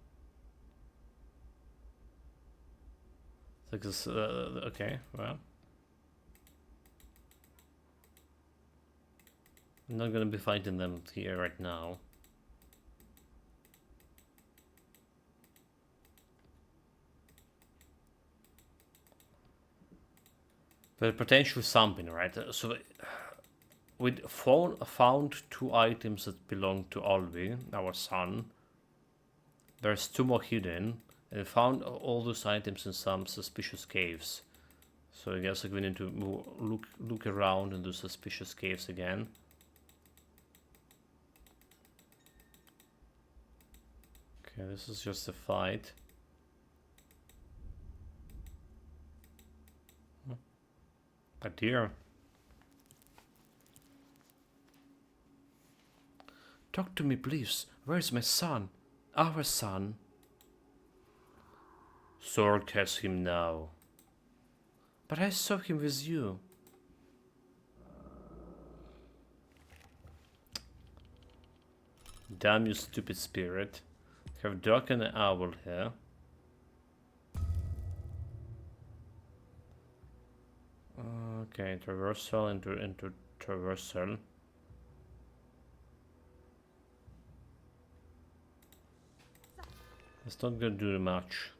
It's like this, okay, well. I'm not gonna be fighting them here right now. But potentially something, right? So we found 2 items that belong to Olvi, our son. There's 2 more hidden, and we found all those items in some suspicious caves. So I guess like we need to look around in those suspicious caves again. Okay, this is just a fight. A deer. Talk to me, please. Where's my son? Our son. Sword has him now. But I saw him with you. Damn you, stupid spirit. Have Doc and an owl here. Okay, traversal into traversal. It's not gonna do much.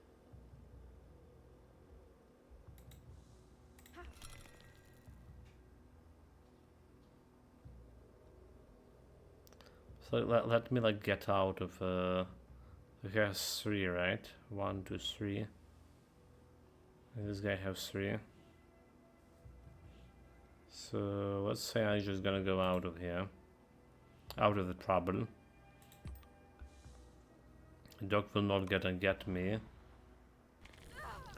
So let me like get out of he has 3, right? 1, 2, 3. And this guy has 3. So let's say I'm just gonna go out of here. Out of the trouble. Doc will not get me.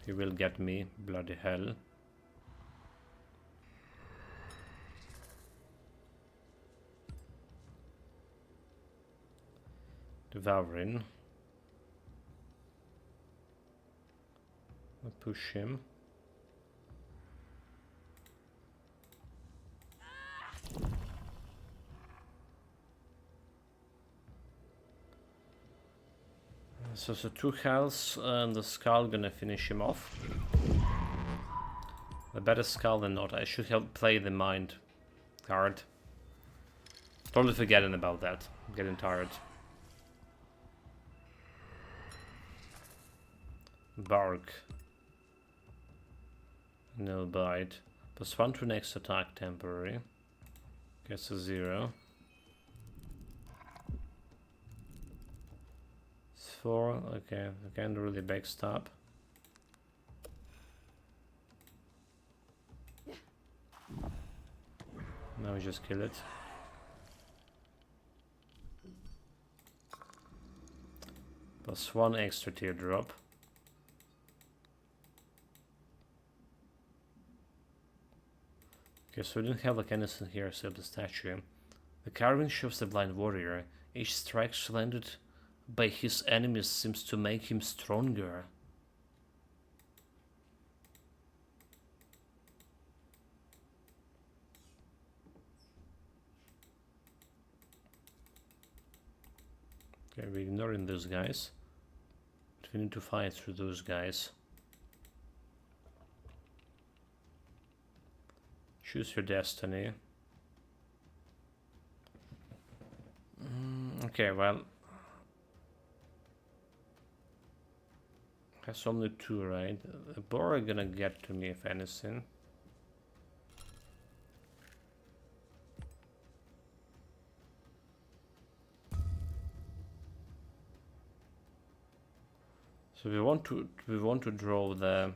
He will get me, bloody hell. Devouring. I'll push him. So 2 health and the skull gonna finish him off. A better skull than not. I should help play the mind card. Totally forgetting about that. I'm getting tired. Bark. No bite. +1 to next attack temporary. Gets a 0. 4. Okay, I can't really backstab. Now we just kill it. +1 extra teardrop. Okay, so we didn't have like anything here except the statue. The carving shows the blind warrior. Each strike landed by his enemies seems to make him stronger. Okay, we're ignoring those guys. But we need to fight through those guys. Choose your destiny. Okay, well. Has only 2, right? The boar are gonna get to me if anything. So we want to draw the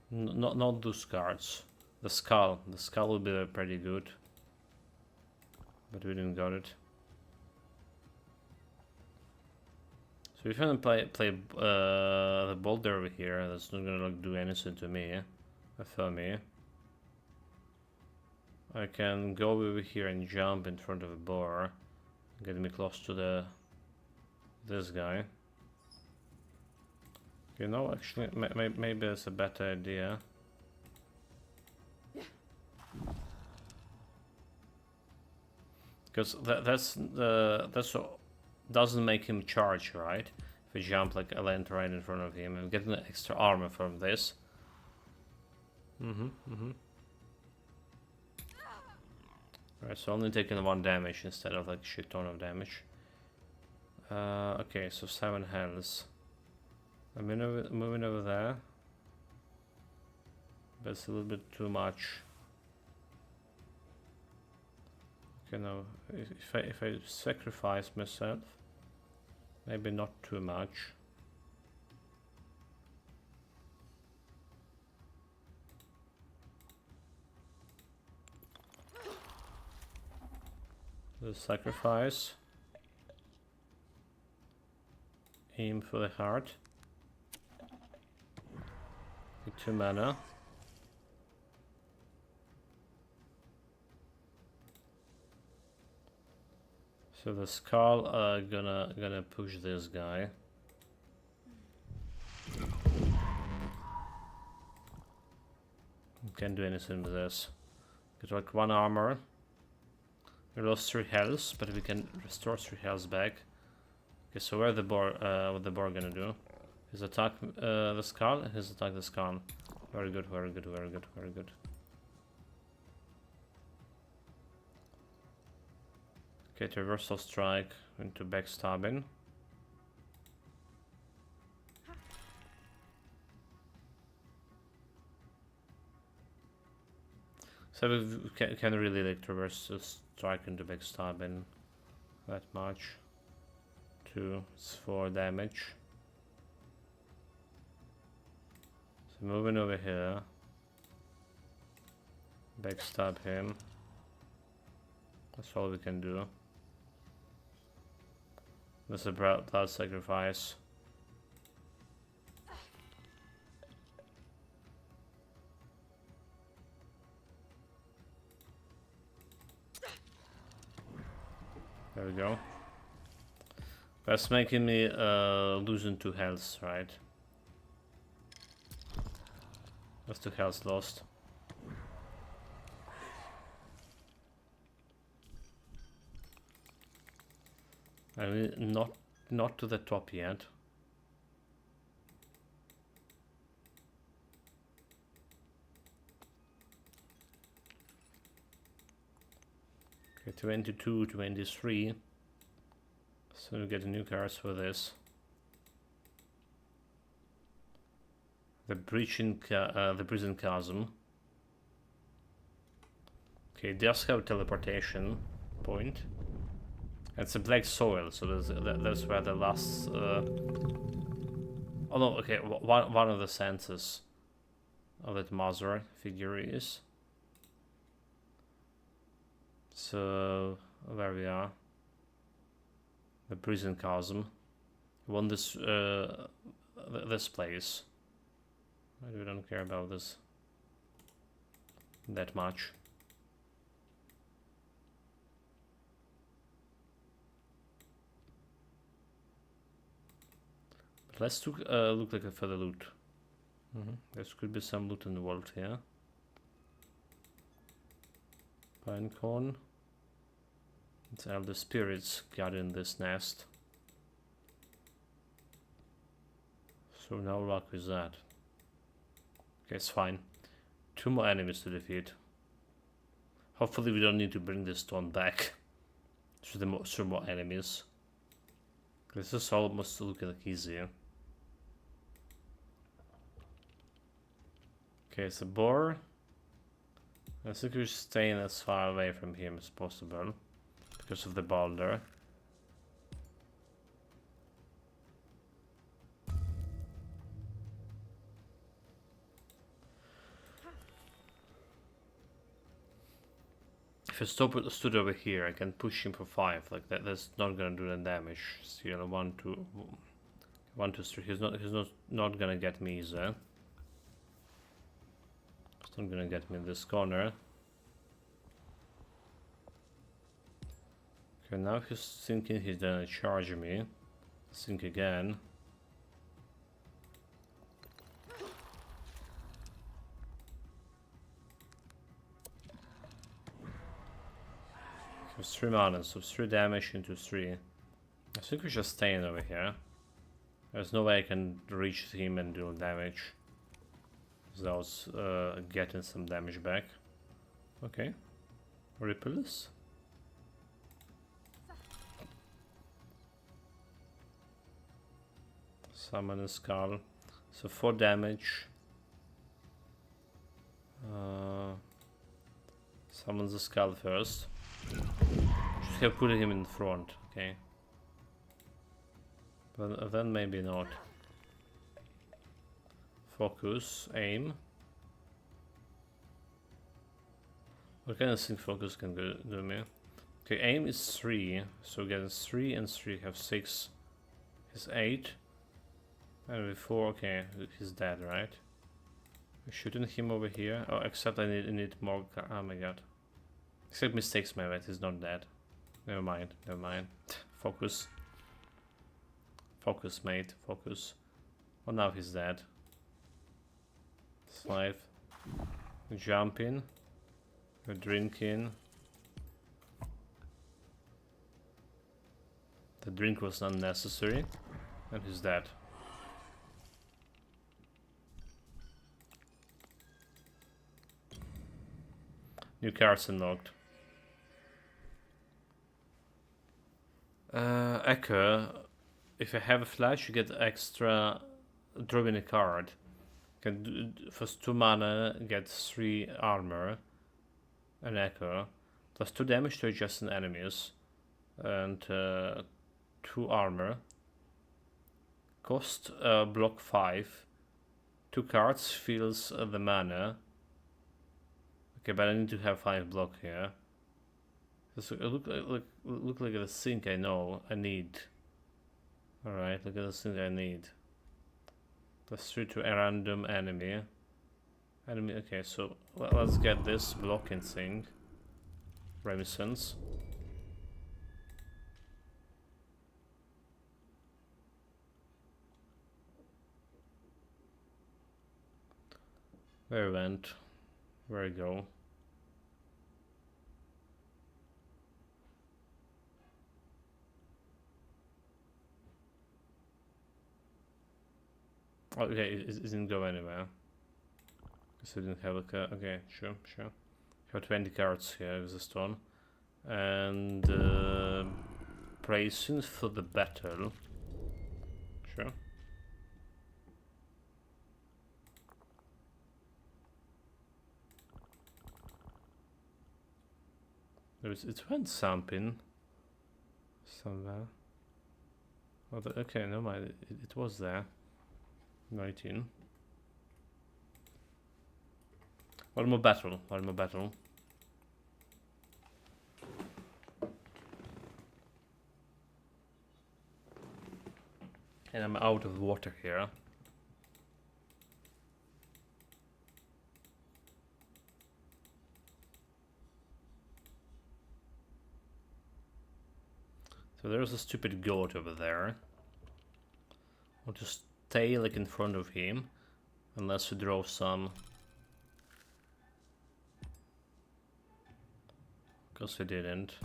not those cards. The skull. The skull will be pretty good. But we didn't got it. So if you want to play the boulder over here, that's not gonna like do anything to me. For me. I can go over here and jump in front of a boar. Get me close to this guy. You know, actually, maybe it's a better idea. Because that's what doesn't make him charge, right? If we jump like a land right in front of him and get an extra armor from this. Right, so only taking 1 damage instead of like shit ton of damage. Okay, so 7 health. I'm moving over there. But it's a little bit too much. Okay, now if I sacrifice myself, maybe not too much. The sacrifice. Aim for the heart. Get 2 mana. So the skull gonna push this guy. Can't do anything with this. Get like 1 armor. We lost 3 health, but we can restore 3 health back. Okay, so where the boar? What the boar gonna do? His attack the skull. His attack the skull. Very good. Very good. Very good. Very good. Okay, to reversal strike into backstabbing. So we can really like reverse strike into backstabbing that much. 2, it's 4 damage. So moving over here. Backstab him. That's all we can do. That's a blood sacrifice. There we go. That's making me losing 2 health, right? That's 2 health lost. I mean, not to the top yet. Okay, 22, 23. So we get new cards for this. The prison chasm. Okay, it does have teleportation point. It's a black soil, so that's where the last. Oh no, okay, one of the senses of that mother figure is. So there we are. The prison chasm. We want this this place. We don't care about this that much. But let's look like for the loot. There could be some loot in the world here. Pinecone. Let's have the spirits got in this nest. So no luck with that. Okay, it's fine. 2 more enemies to defeat. Hopefully we don't need to bring this stone back. So the more enemies. This is almost looking like easier. Okay, it's a boar. I think we're staying as far away from him as possible because of the boulder. If I stood over here, I can push him for 5. Like that. That's not gonna do the damage. Still 1, 2, 1, 2, 3. He's not gonna get me either. He's not gonna get me in this corner. Okay, now he's thinking he's gonna charge me. Think again. He has 3 mana, so 3 damage into 3. I think we're just staying over here. There's no way I can reach him and do damage without getting some damage back. Okay. Ripples. Summon a skull. So 4 damage. Summon the skull first. Should have put him in front, okay. But then maybe not. Focus, aim. What kind of thing focus can do me? Okay, aim is 3, so get 3 and 3 have 6. Is 8. And with 4, okay, he's dead, right? We're shooting him over here. Oh, except I need more. Oh my god. Except mistakes, my bad. He's not dead. Never mind. Never mind. Focus. Focus, mate. Focus. Oh, now he's dead. Slide. Jumping. We're drinking. The drink was unnecessary. And he's dead. New cards unlocked. Echo. If I have a flash, you get extra drawing a card. Can do, for 2 mana, get 3 armor. An echo. Plus 2 damage to adjacent enemies. And 2 armor. Cost block 5. 2 cards fills the mana. Okay, but I need to have 5 block here. So look like the thing I know I need. Alright, look at the thing I need. Plus 3 to a random enemy. Okay, so let's get this blocking thing. Reminiscence. Where went? Where we go? Okay, it didn't go anywhere. Because I didn't have a card. Okay, sure. Have 20 cards here with the stone. And pricing for the battle. Sure. It went something somewhere. Oh, okay, no mind. It was there. 19. One more battle. And I'm out of water here. So there's a stupid goat over there. I'll just stay like in front of him, unless we draw some. Because we didn't.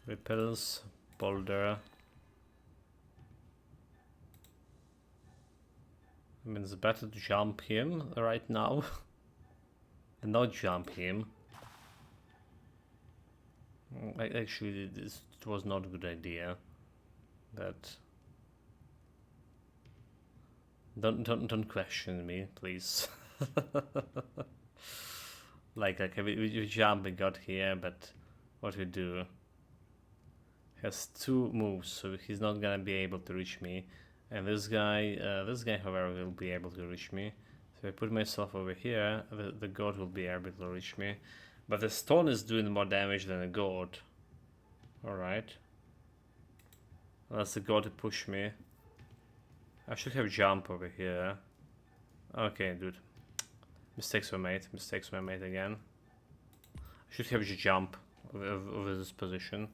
Repels, boulder. I mean, it's better to jump him right now than not jump him. Actually, this was not a good idea. But don't question me, please. like we jump and got here, but what we do? Has 2 moves, so he's not gonna be able to reach me. And this guy, however, will be able to reach me. So if I put myself over here, the god will be able to reach me. But the stone is doing more damage than the god. Alright. Unless the god push me. I should have jump over here. Okay, dude. Mistakes were made. Mistakes were made again. I should have jump over this position.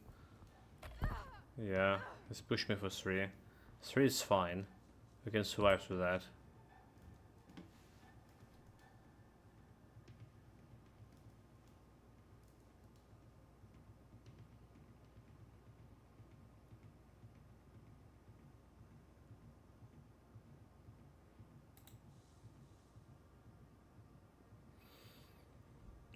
Yeah, let's push me for 3. 3 is fine. We can survive through that.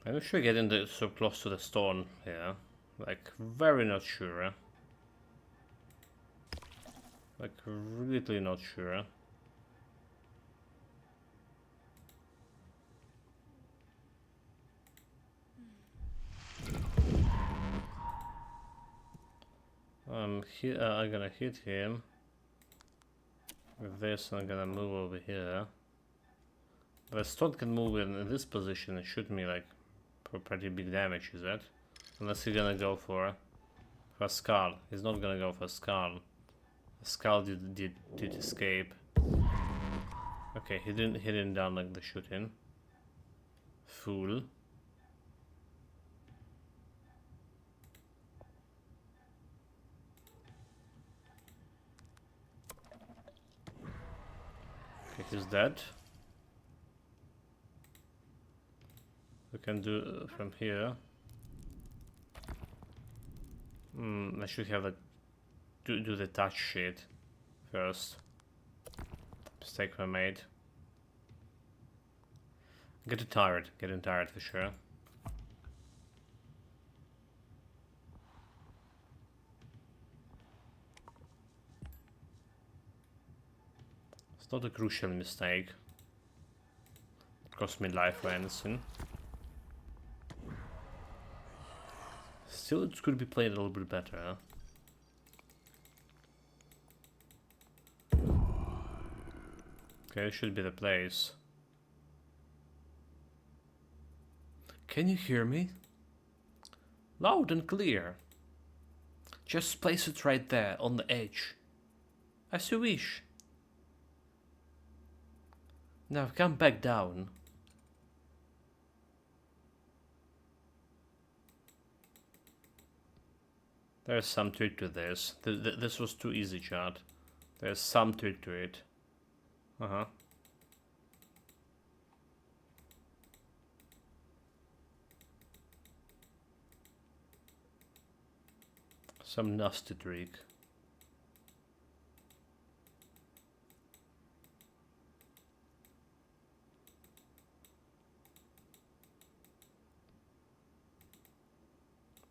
I'm not sure getting so close to the stone here. Like, very not sure. Like, really not sure. I'm gonna hit him. With this, I'm gonna move over here. The stone can move in this position and shoot me like for pretty big damage, is that? Unless he's gonna go for skull. He's not gonna go for skull. The skull did escape. Okay, he didn't down like the shooting. Fool. Okay, he's dead. We can do from here. I should have a do the touch shit first. Mistake I made. Getting tired for sure. It's not a crucial mistake. It cost me life or anything. Still, it could be played a little bit better, huh? Okay, this should be the place. Can you hear me? Loud and clear. Just place it right there, on the edge. As you wish. Now come back down. There's some trick to this. This was too easy, chat. There's some trick to it. Uh-huh. Some nasty trick.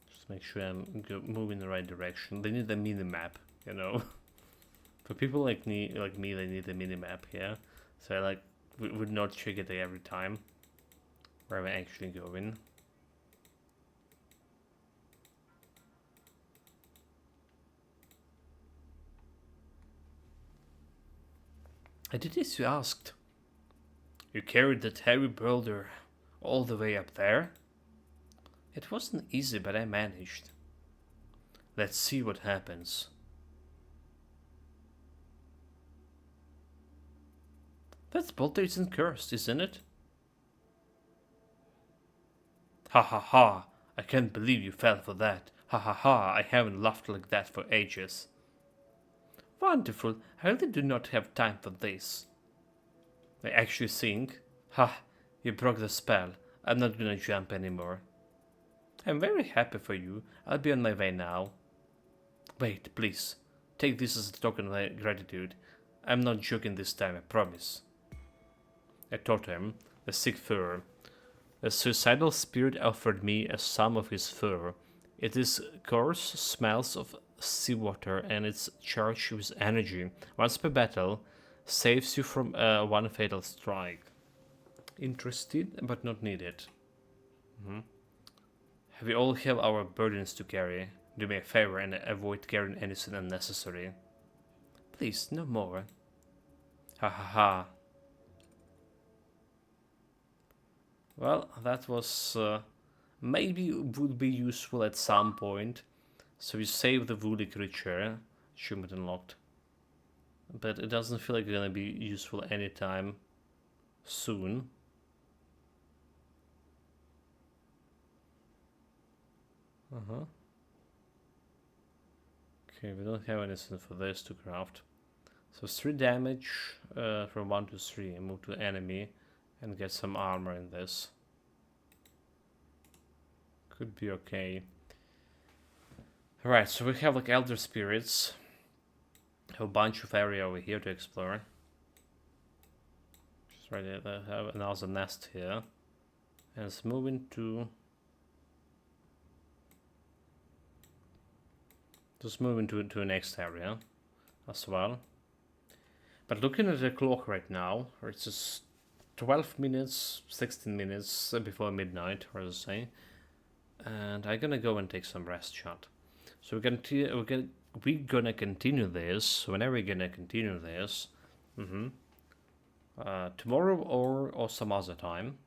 Just make sure I'm moving in the right direction. They need a mini-map, you know? For people like me, they need a mini-map here. So I would not check it every time where I'm actually going. I did as you asked. You carried that heavy boulder all the way up there? It wasn't easy, but I managed. Let's see what happens. That boulder isn't cursed, isn't it? Ha ha ha! I can't believe you fell for that. Ha ha ha! I haven't laughed like that for ages. Wonderful! I really do not have time for this. I actually think, ha! You broke the spell. I'm not gonna jump anymore. I'm very happy for you. I'll be on my way now. Wait, please. Take this as a token of gratitude. I'm not joking this time, I promise. I told him, the sick fur. A suicidal spirit offered me a sum of his fur. It is coarse, smells of seawater, and it's charged with energy. Once per battle, saves you from one fatal strike. Interested, but not needed. We all have our burdens to carry. Do me a favor and avoid carrying anything unnecessary. Please, no more. Ha ha ha. Well, that was maybe would be useful at some point. So we save the woolly creature, achievement unlocked. But it doesn't feel like it's gonna be useful anytime soon. Okay, we don't have anything for this to craft. So 3 damage from 1 to 3. Move to enemy and get some armor in this. Could be okay. Alright, so we have like elder spirits. Have a bunch of area over here to explore. Just right there, they have another nest here. And it's moving to... Just moving to the next area as well. But looking at the clock right now, it's just 12 minutes, 16 minutes before midnight, or as I say. And I'm gonna go and take some rest shot. So we're gonna continue this. Whenever we're gonna continue this, tomorrow or some other time.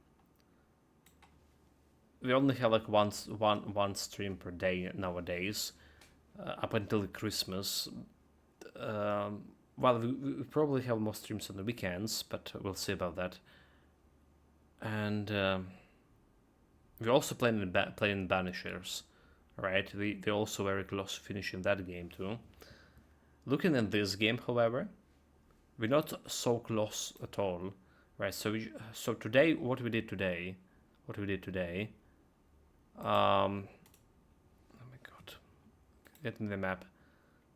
We only have like one stream per day nowadays, up until Christmas. Well, we probably have more streams on the weekends, but we'll see about that. And we're also playing Banishers, right? We're also very close to finishing that game too. Looking at this game, however, we're not so close at all, right? So today, what we did today? Oh my god, get me the map.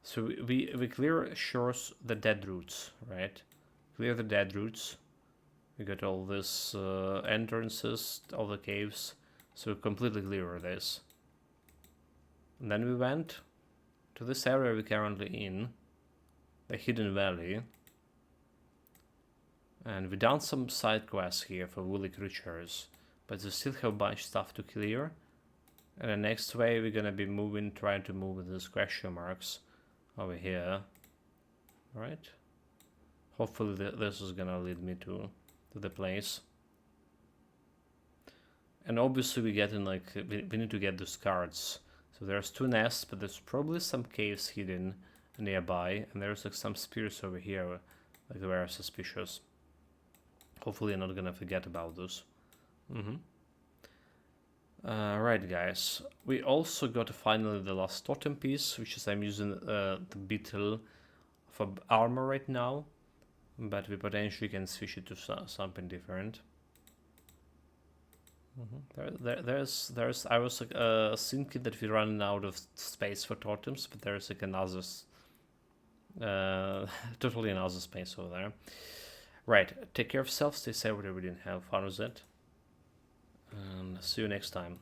So we clear shores, the dead roots, right? Clear the dead roots. We got all this entrances, all the caves. So we completely clear this. And then we went to this area we're currently in, the Hidden Vale. And we done some side quests here for woolly creatures, but we still have a bunch of stuff to clear. And the next way we're gonna be trying to move with these question marks over here. Right? Hopefully this is gonna lead me to the place. And obviously we need to get those cards. So there's 2 nests, but there's probably some caves hidden nearby, and there's like some spirits over here, like very suspicious. Hopefully I'm not gonna forget about those. Right, guys. We also got finally the last totem piece, which is I'm using the beetle for armor right now, but we potentially can switch it to something different. There's I was thinking that we're running out of space for totems, but there's like another totally another space over there. Right, take care of yourself, stay safe, whatever we didn't have fun with it, and see you next time.